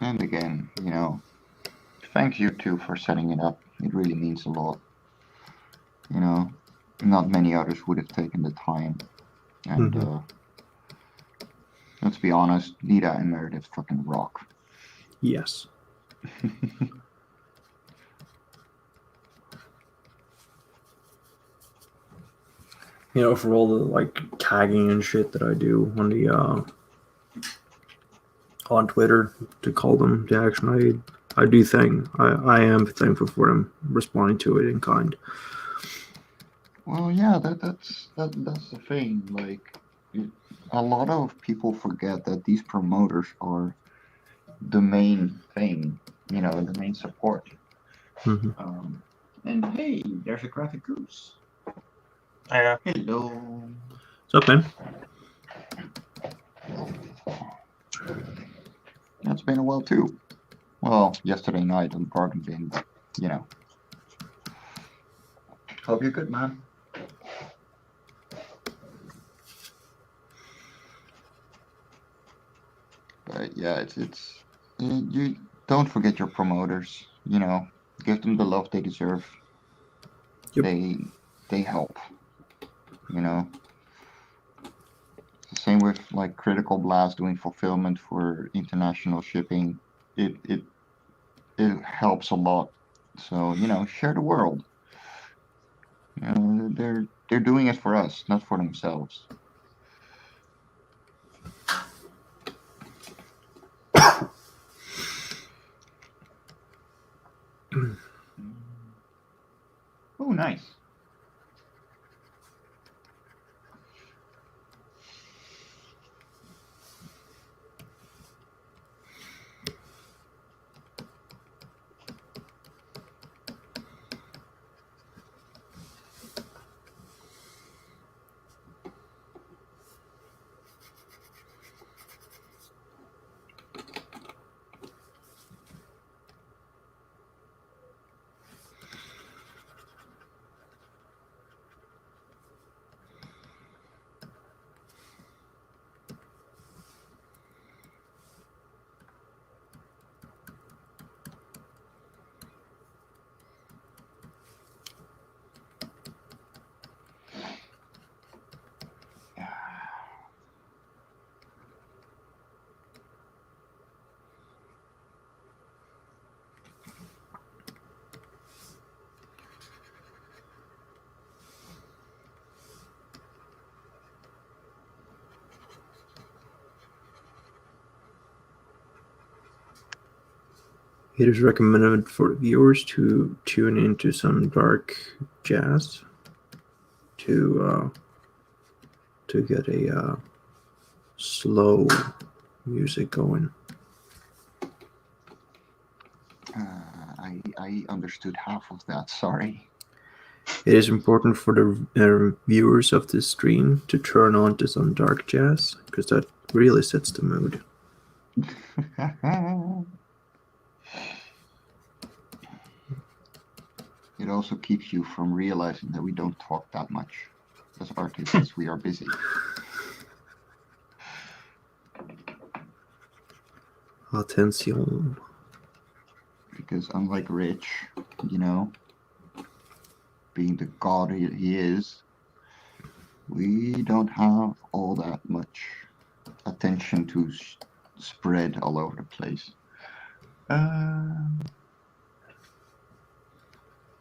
And again, you know, thank you too for setting it up. It really means a lot. You know, not many others would have taken the time. And let's be honest, Nita and Meredith fucking rock. Yes. for all the like tagging and shit that I do on the on Twitter, to call them to action. I do think I am thankful for them responding to it in kind. Well, yeah, that's the thing. Like, a lot of people forget that these promoters are the main thing. The main support. Mm-hmm. And hey, there's a graphic goose. Yeah. Hello. What's up, man? That's been a while too. Well, yesterday night on Bargain Bin, but Hope you're good, man. But yeah, it's you don't forget your promoters. Give them the love they deserve. Yep. They help. You know, the same with like Critical Blast doing fulfillment for international shipping. It helps a lot. So share the world. They're doing it for us, not for themselves. Oh, nice. It is recommended for viewers to tune into some dark jazz to get a slow music going. I understood half of that. Sorry. It is important for the viewers of this stream to turn on to some dark jazz, because that really sets the mood. It also keeps you from realizing that we don't talk that much. As artists, we are busy. Attention. Because unlike Rich, being the god he is, we don't have all that much attention to spread all over the place.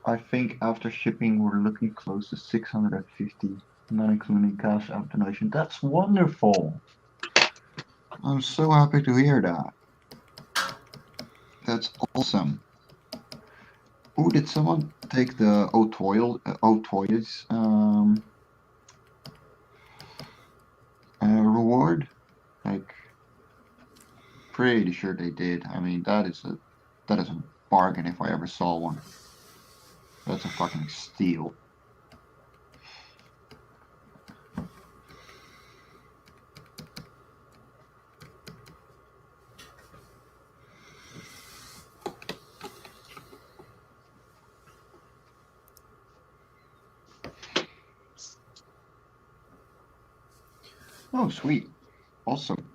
I think after shipping, we're looking close to 650, not including cash app donation. That's wonderful. I'm so happy to hear that. That's awesome. Oh, did someone take the O'Toys reward? Like, pretty sure they did. I mean, that is a bargain if I ever saw one. That's a fucking steal. Oh, sweet. Awesome.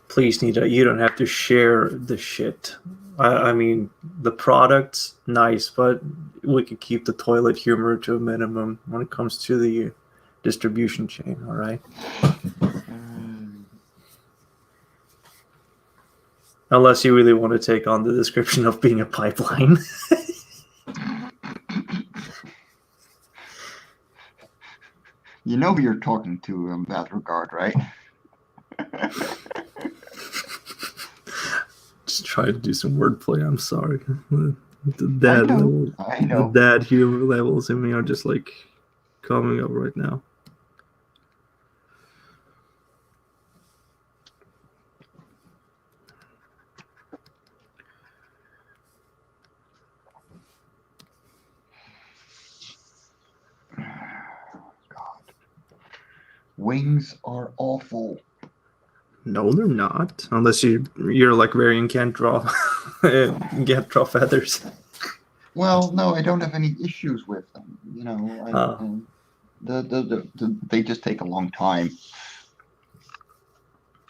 Please, Nita, you don't have to share the shit. I mean, the product's nice, but we could keep the toilet humor to a minimum when it comes to the distribution chain, all right? Unless you really want to take on the description of being a pipeline. You know who you're talking to in that regard, right? Just try to do some wordplay. I'm sorry. The I dad know. level, I know. the dad humor levels in me are just like coming up right now. God. Wings are awful. No, they're not. Unless you're like Varian can't draw can't draw feathers. Well, no, I don't have any issues with them. You know, they just take a long time.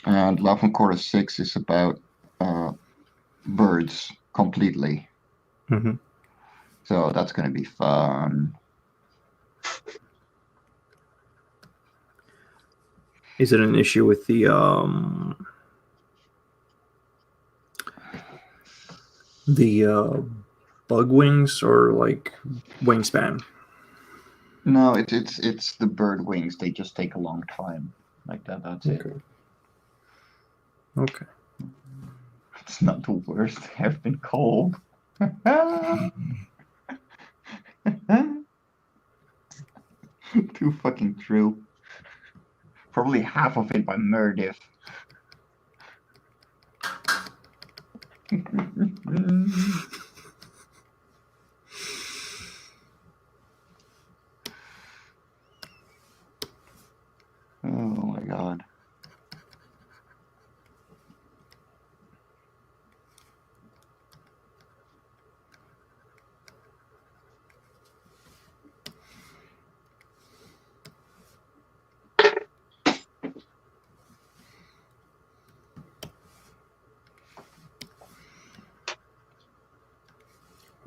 And On Cora 6 is about birds completely. Mm-hmm. So that's going to be fun. Is it an issue with the bug wings or like wingspan? No, it's the bird wings. They just take a long time. Like that. That's it. Okay. It's not the worst. I've been cold. Too fucking true. Probably half of it by Murdiff. Oh my god.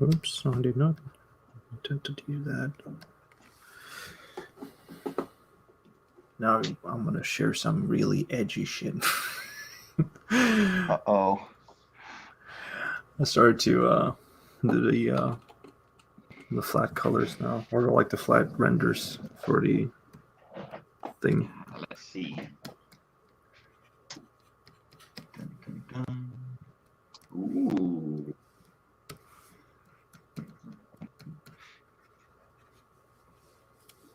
Oops, I did not intend to do that. Now I'm gonna share some really edgy shit. Uh-oh. I started to do the flat colors now, or like the flat renders for the thing. Let's see. Ooh.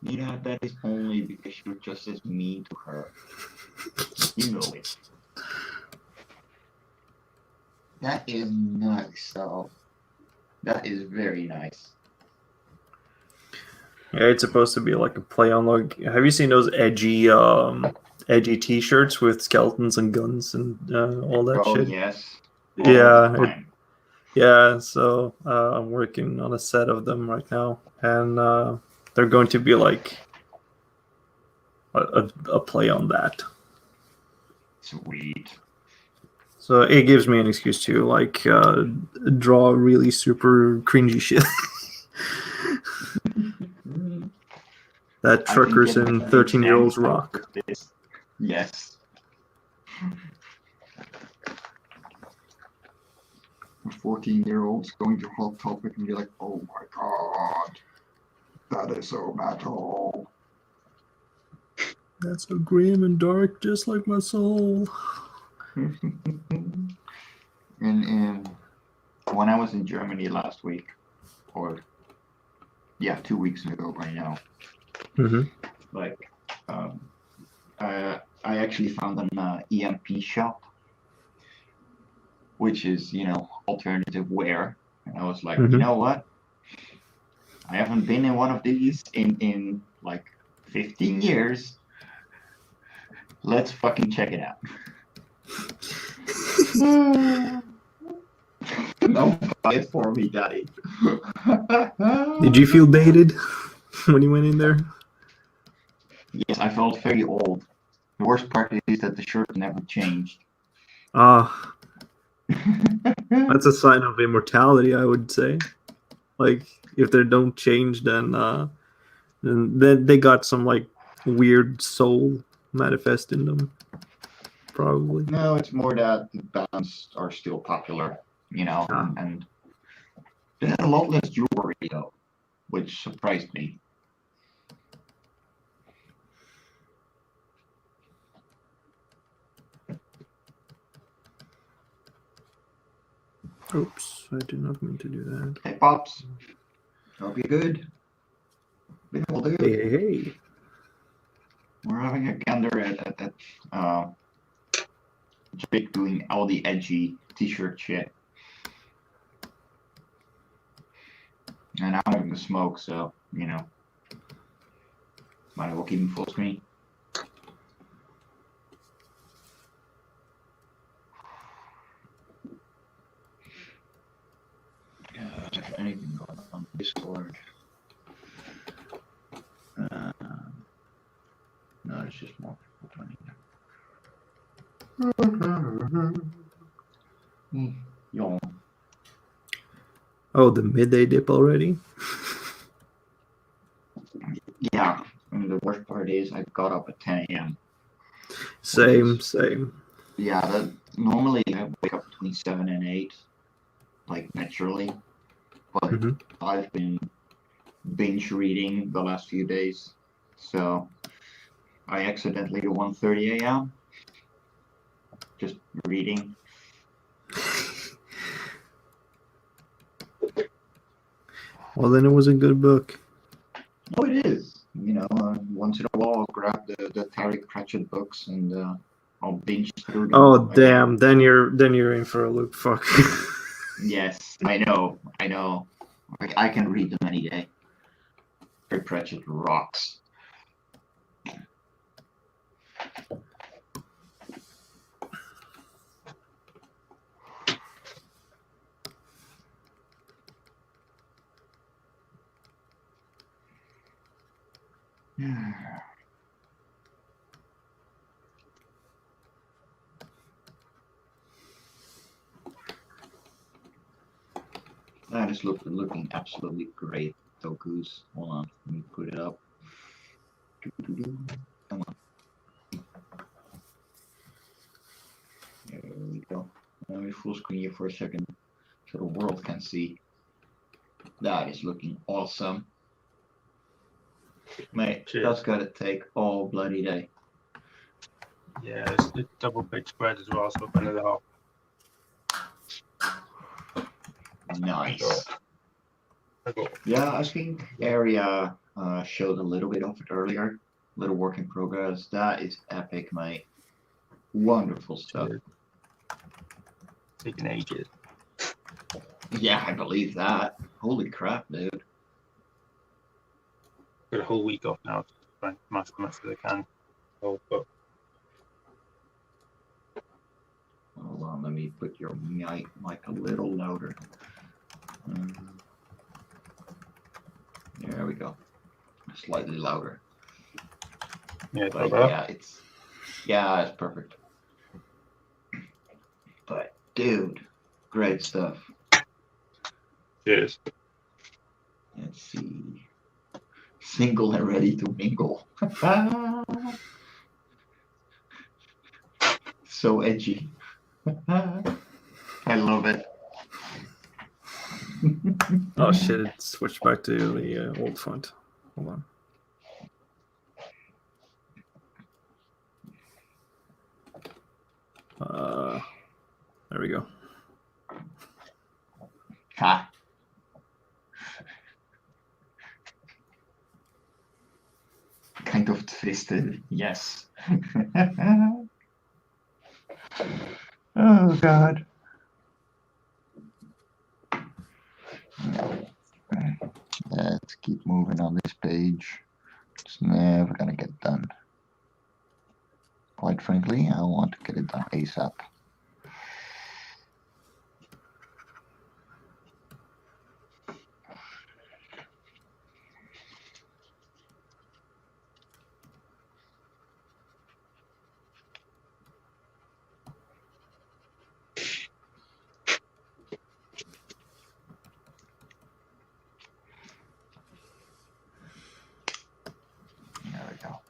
Yeah, that is only because you're just as mean to her. You know it. That is nice, though. That is very nice. Yeah, it's supposed to be like a play on like. Have you seen those edgy T-shirts with skeletons and guns and all that shit? Yes. Yeah. So I'm working on a set of them right now, and they're going to be like a play on that. Sweet. So it gives me an excuse to like draw really super cringy shit. That truckers and 13-year-olds rock. Yes. 14-year-olds going to Hot Topic and be like, oh my god, that is so metal. That's so grim and dark, just like my soul. And when I was in Germany last week, or 2 weeks ago by now, like I actually found an EMP shop, which is alternative wear, and I was like, you know what? I haven't been in one of these in like 15 years. Let's fucking check it out. No, buy it for me, Daddy. Did you feel baited when you went in there? Yes, I felt very old. The worst part is that the shirt never changed. That's a sign of immortality, I would say. Like, if they don't change, then they got some like weird soul manifest in them. probably. No, it's more that the bands are still popular, Ah. and they had a lot less jewelry though, which surprised me. Oops, I did not mean to do that. Hey, Pops. Hope you're good. Been all day. Hey. We're having a gander at Jake doing all the edgy t-shirt shit. And I'm having the smoke, so, might as well keep him full screen. Is there anything going on Discord? No, it's just more people joining. Yawn. Oh, the midday dip already? Yeah, and the worst part is I got up at 10 a.m. Same. Yeah, normally I wake up between 7 and 8, like naturally. But I've been binge reading the last few days, so I accidentally do 1:30 a.m. just reading. Well, then it was a good book. Oh, it is. Once in a while I'll grab the Terry Pratchett books and I'll binge through them. Oh, again. damn. Then you're in for a loop. Fuck. Yes, I know. I can read them any day. Terry Pratchett rocks. That is looking absolutely great, Tokus. Hold on, let me put it up. Come on. There we go. Let me full screen you for a second so the world can see. That is looking awesome. Mate, Cheers. that's gotta take all bloody day. Yeah, it's a double page spread as well, so another half. Nice. I got Yeah, I think Area showed a little bit of it earlier. Little work in progress. That is epic, mate. Wonderful stuff. Cheers. Taking ages. Yeah, I believe that. Holy crap, dude. Got a whole week off now to try and smash as much as I can. Oh, but Hold on, let me put your mic a little louder. There we go. Slightly louder. yeah, But but yeah, it's perfect. But dude, great stuff. cheers. Let's see. Single and ready to mingle. So edgy. I love it. Oh shit! It switched back to the old font. Hold on. There we go. Ha. Kind of twisted, yes. Oh God. Let's keep moving on this page. It's never gonna get done. Quite frankly, I want to get it done ASAP. There we go.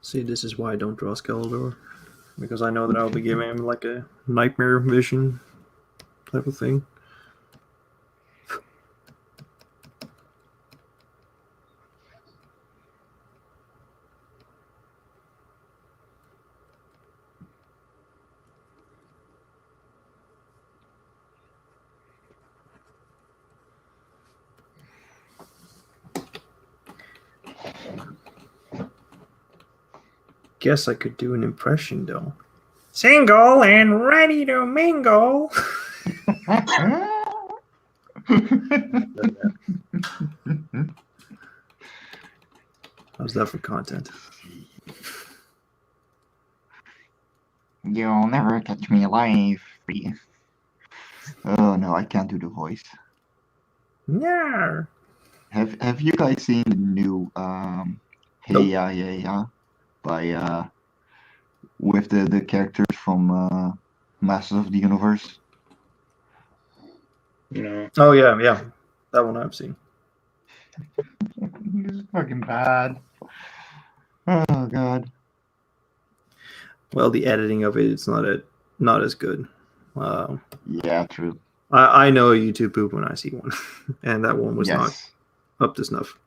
See, this is why I don't draw Skeletor. Because I know that I'll be giving him like a nightmare vision type of thing. Guess I could do an impression though. Single and ready to mingle. How's that for content? You'll never catch me alive. Oh no, I can't do the voice. Yeah. Have you guys seen the new Hey Nope. Ya Ya Ya by with the characters from Masters of the Universe? No. Oh yeah. That one I've seen. It's fucking bad. Oh god. Well, the editing of it's not as good. Yeah, true. I know a YouTube poop when I see one, and that one was not Yes. up to snuff.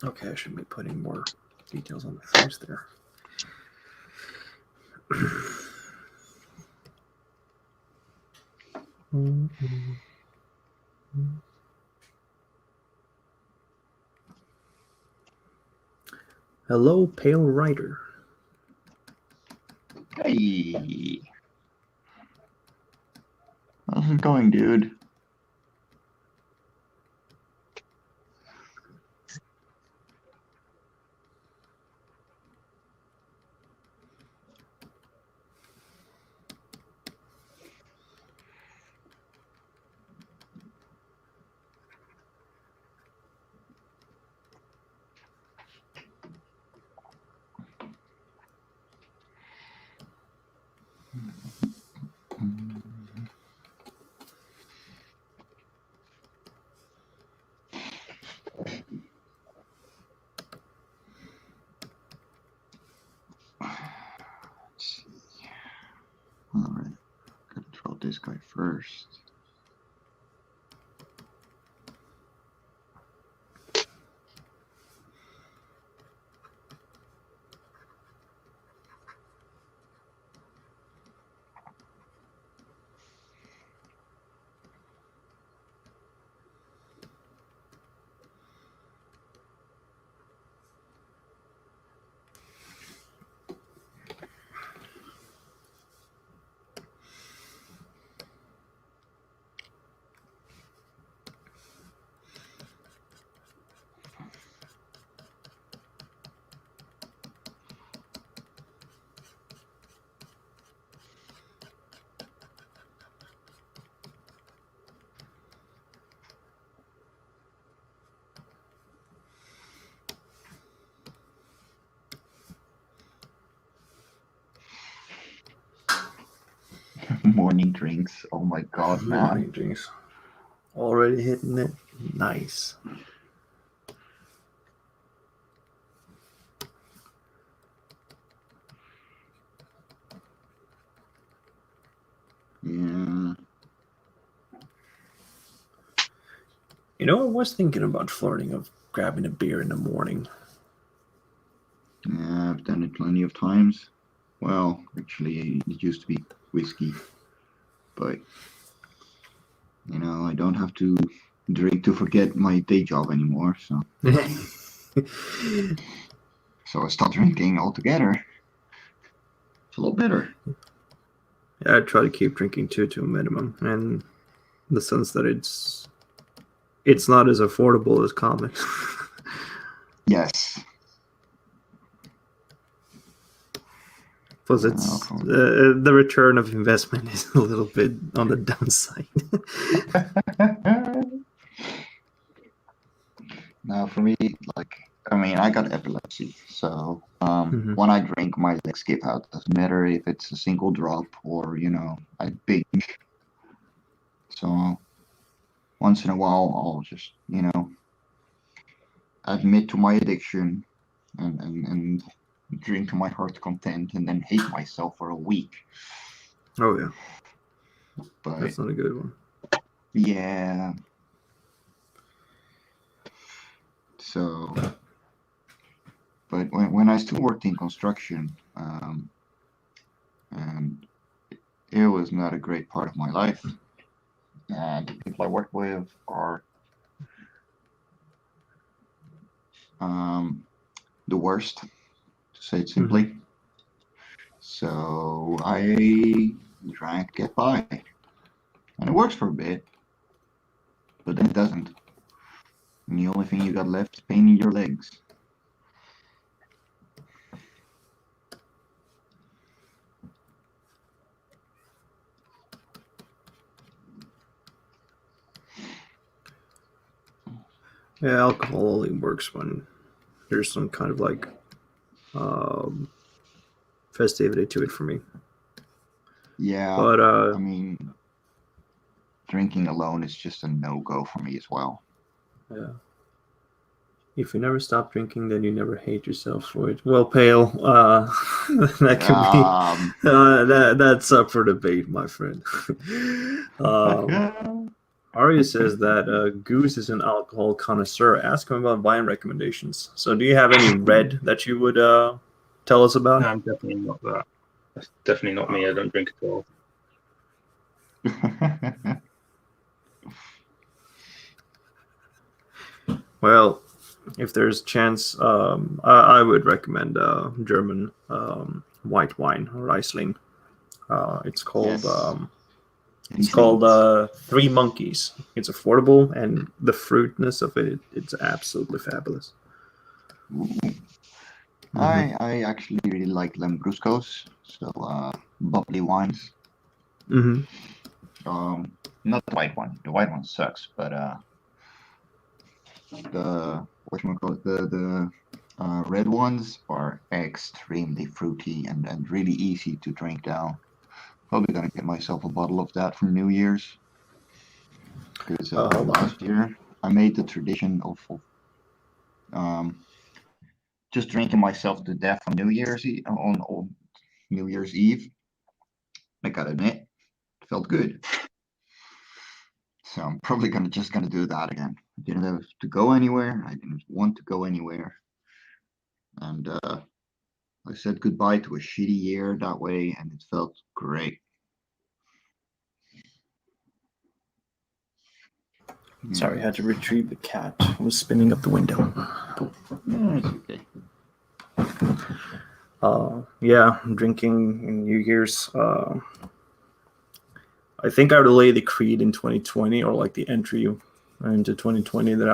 Okay, I should be putting more details on the things there. Hello, Pale Rider. Hey. How's it going, dude? Alright, gotta draw this guy first. Morning drinks. Oh my god, man. Morning drinks. Already hitting it. Nice. Yeah. You know, I was thinking about flirting of grabbing a beer in the morning. Yeah, I've done it plenty of times. Well, actually, it used to be whiskey, but you know, I don't have to drink to forget my day job anymore. So, so I stopped drinking altogether. It's a lot better. Yeah, I try to keep drinking to a minimum, and in the sense that it's not as affordable as comics. Yes. Plus, it's the return of investment is a little bit on the downside. Now, for me, like, I mean, I got epilepsy, so Mhm. when I drink, my legs give out. Doesn't matter if it's a single drop or I binge. So once in a while, I'll just admit to my addiction and drink to my heart's content, and then hate myself for a week. Oh yeah, But that's not a good one. yeah, so. But when I still worked in construction, and it was not a great part of my life. And the people I work with are the worst, to say it simply. So I try to get by, and it works for a bit, but then it doesn't. And the only thing you got left is pain in your legs. Yeah, alcohol only works when there's some kind of like festivity to it for me. Yeah, But I mean, drinking alone is just a no-go for me as well. yeah, if you never stop drinking, then you never hate yourself for it. Well, Pale, that can be that's up for debate, my friend. Arya says that Goose is an alcohol connoisseur. Ask him about wine recommendations. So, do you have any red that you would tell us about? No, I'm definitely not that. That's definitely not me. I don't drink at all. Well, if there's chance, I would recommend German white wine or Riesling. It's called Three Monkeys. It's affordable, and the fruitness of it's absolutely fabulous. I actually really like Lambruscos, so bubbly wines. Mm-hmm. Not the white one. The white one sucks, but the red ones are extremely fruity and really easy to drink down. Probably gonna get myself a bottle of that for New Year's. Because last year I made the tradition of just drinking myself to death on New Year's Eve. On New Year's Eve. I gotta admit, it felt good. So I'm probably just gonna do that again. I didn't have to go anywhere. I didn't want to go anywhere, and I said goodbye to a shitty year that way, and it felt great. Sorry, I had to retrieve the cat. It was spinning up the window. Yeah, it's okay. Yeah, drinking in New Year's. I think I relay the creed in 2020, or like the entry into 2020, that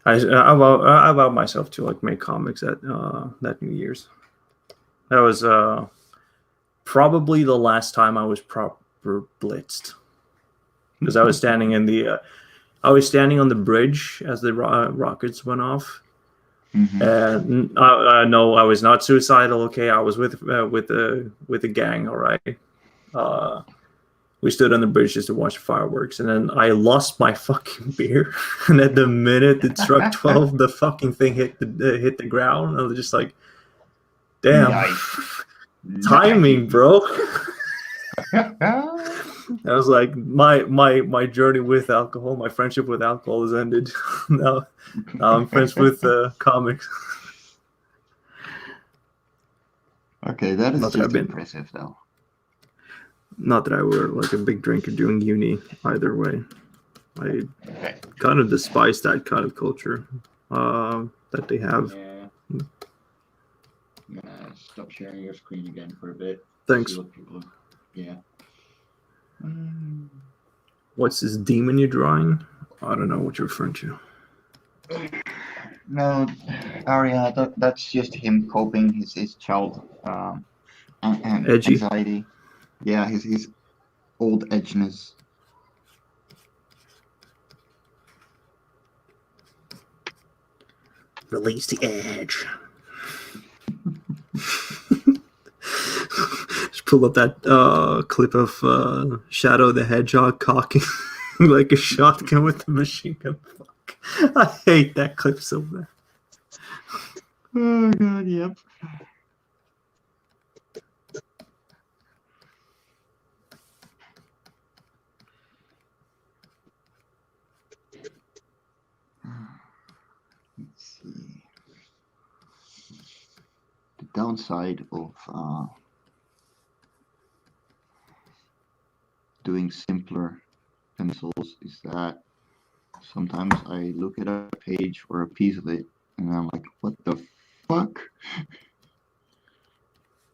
I vowed myself to like make comics at that New Year's. That was probably the last time I was proper blitzed, because I was standing on the bridge as the rockets went off. Mm-hmm. And no, I was not suicidal. Okay, I was with the gang. All right. We stood on the bridge just to watch the fireworks, and then I lost my fucking beer. And at the minute it struck 12, the fucking thing hit the ground. I was just like, damn, Nice. timing, bro. I was like, my journey with alcohol, my friendship with alcohol has ended. now I'm friends with comics. Okay, that is just impressive, though. Not that I were like a big drinker during uni either way. I kind of despise that kind of culture that they have. Yeah. I'm gonna stop sharing your screen again for a bit. Thanks. Yeah. What's this demon you're drawing? I don't know what you're referring to. No, Oh yeah, that's just him coping his child and Edgy. anxiety. Yeah, his old edginess. Release the edge. Just pull up that clip of Shadow the Hedgehog cocking like a shotgun with the machine gun. Fuck. I hate that clip so bad. Oh god, yep. Let's see. The downside of doing simpler pencils is that sometimes I look at a page or a piece of it and I'm like, what the fuck?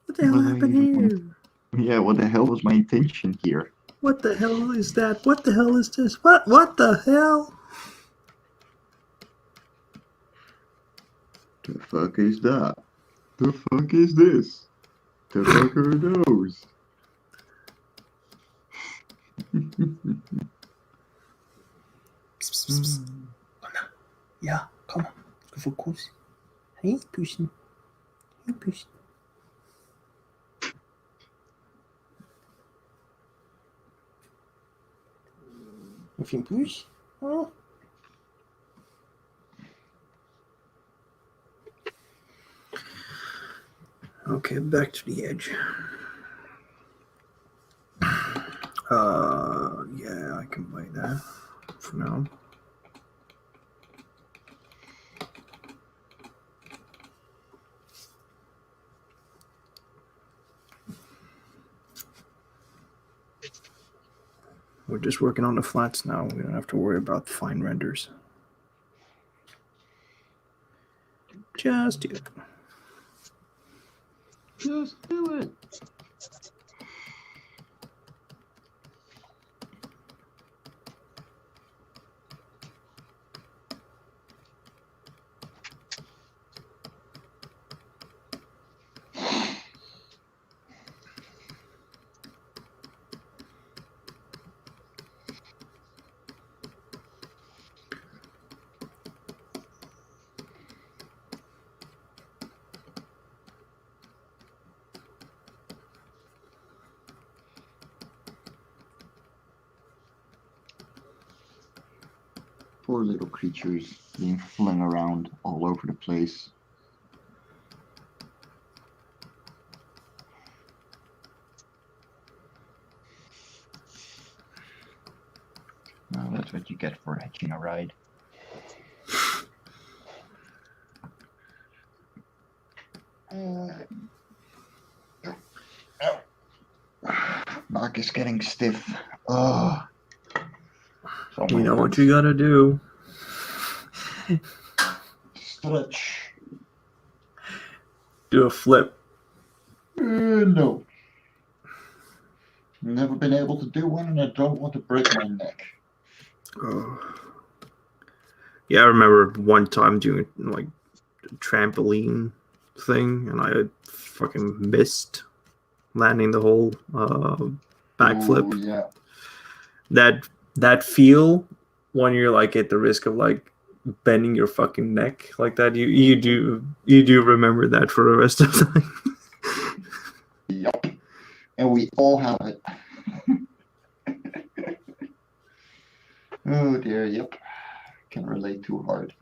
What the hell Was I happened even- here? Yeah, what the hell was my intention here? What the hell is that? What the hell is this? What the hell? The fuck is that? The fuck is this? The fuck are those? Ja, komm. Fokus. Hey, Büchen. Hey, Büchen. Enfim, Büch. Oh. Okay, back to the edge. Yeah, I can buy that for now. We're just working on the flats now. We don't have to worry about fine renders. Just do it. Just do it. Poor little creatures being flung around all over the place. Well, that's what you get for hitching a ride. Back is getting stiff. Oh. You know what you gotta do. Stretch. Do a flip. No. Never been able to do one, and I don't want to break my neck. Yeah, I remember one time doing like a trampoline thing, and I fucking missed landing the whole backflip. Ooh, yeah. That feel when you're like at the risk of like bending your fucking neck like that, you do remember that for the rest of the time. Yup. And we all have it. Oh dear, yep. Can relate too hard.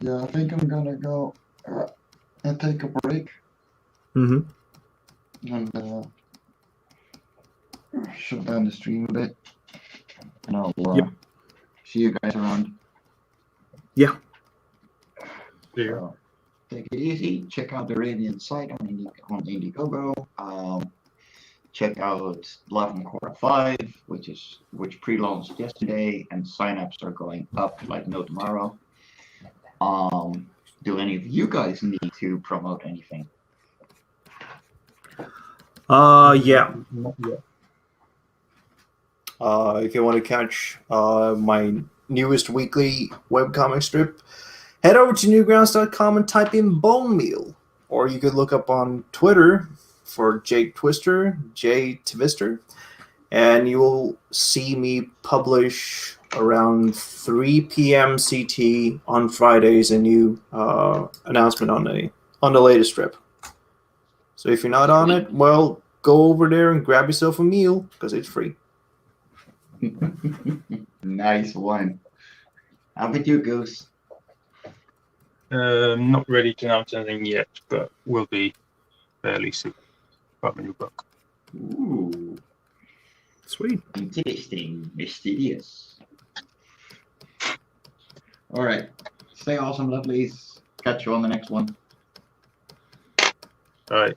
Yeah, I think I'm gonna go and take a break. Mm-hmm. And shut down the stream a bit. And I'll Yep. see you guys around. Yeah. Yeah. Take it easy. Check out the Radiant site on Indiegogo. Check out On Cora 5, which pre-launched yesterday, and signups are going up like no tomorrow. Do any of you guys need to promote anything? Yeah. Not yet. If you want to catch my newest weekly webcomic strip, head over to newgrounds.com and type in Bone Meal. Or you could look up on Twitter for Jake Twister, J Twister, and you will see me publish around 3 p.m. CT on Fridays a new announcement on the latest strip. So if you're not on it, well, go over there and grab yourself a meal because it's free. Nice one. How about you, Goose? Not ready to announce anything yet, but will be fairly soon. Got my new book. Ooh, Sweet. interesting, mysterious. All right. Stay awesome, lovelies. Catch you on the next one. All right.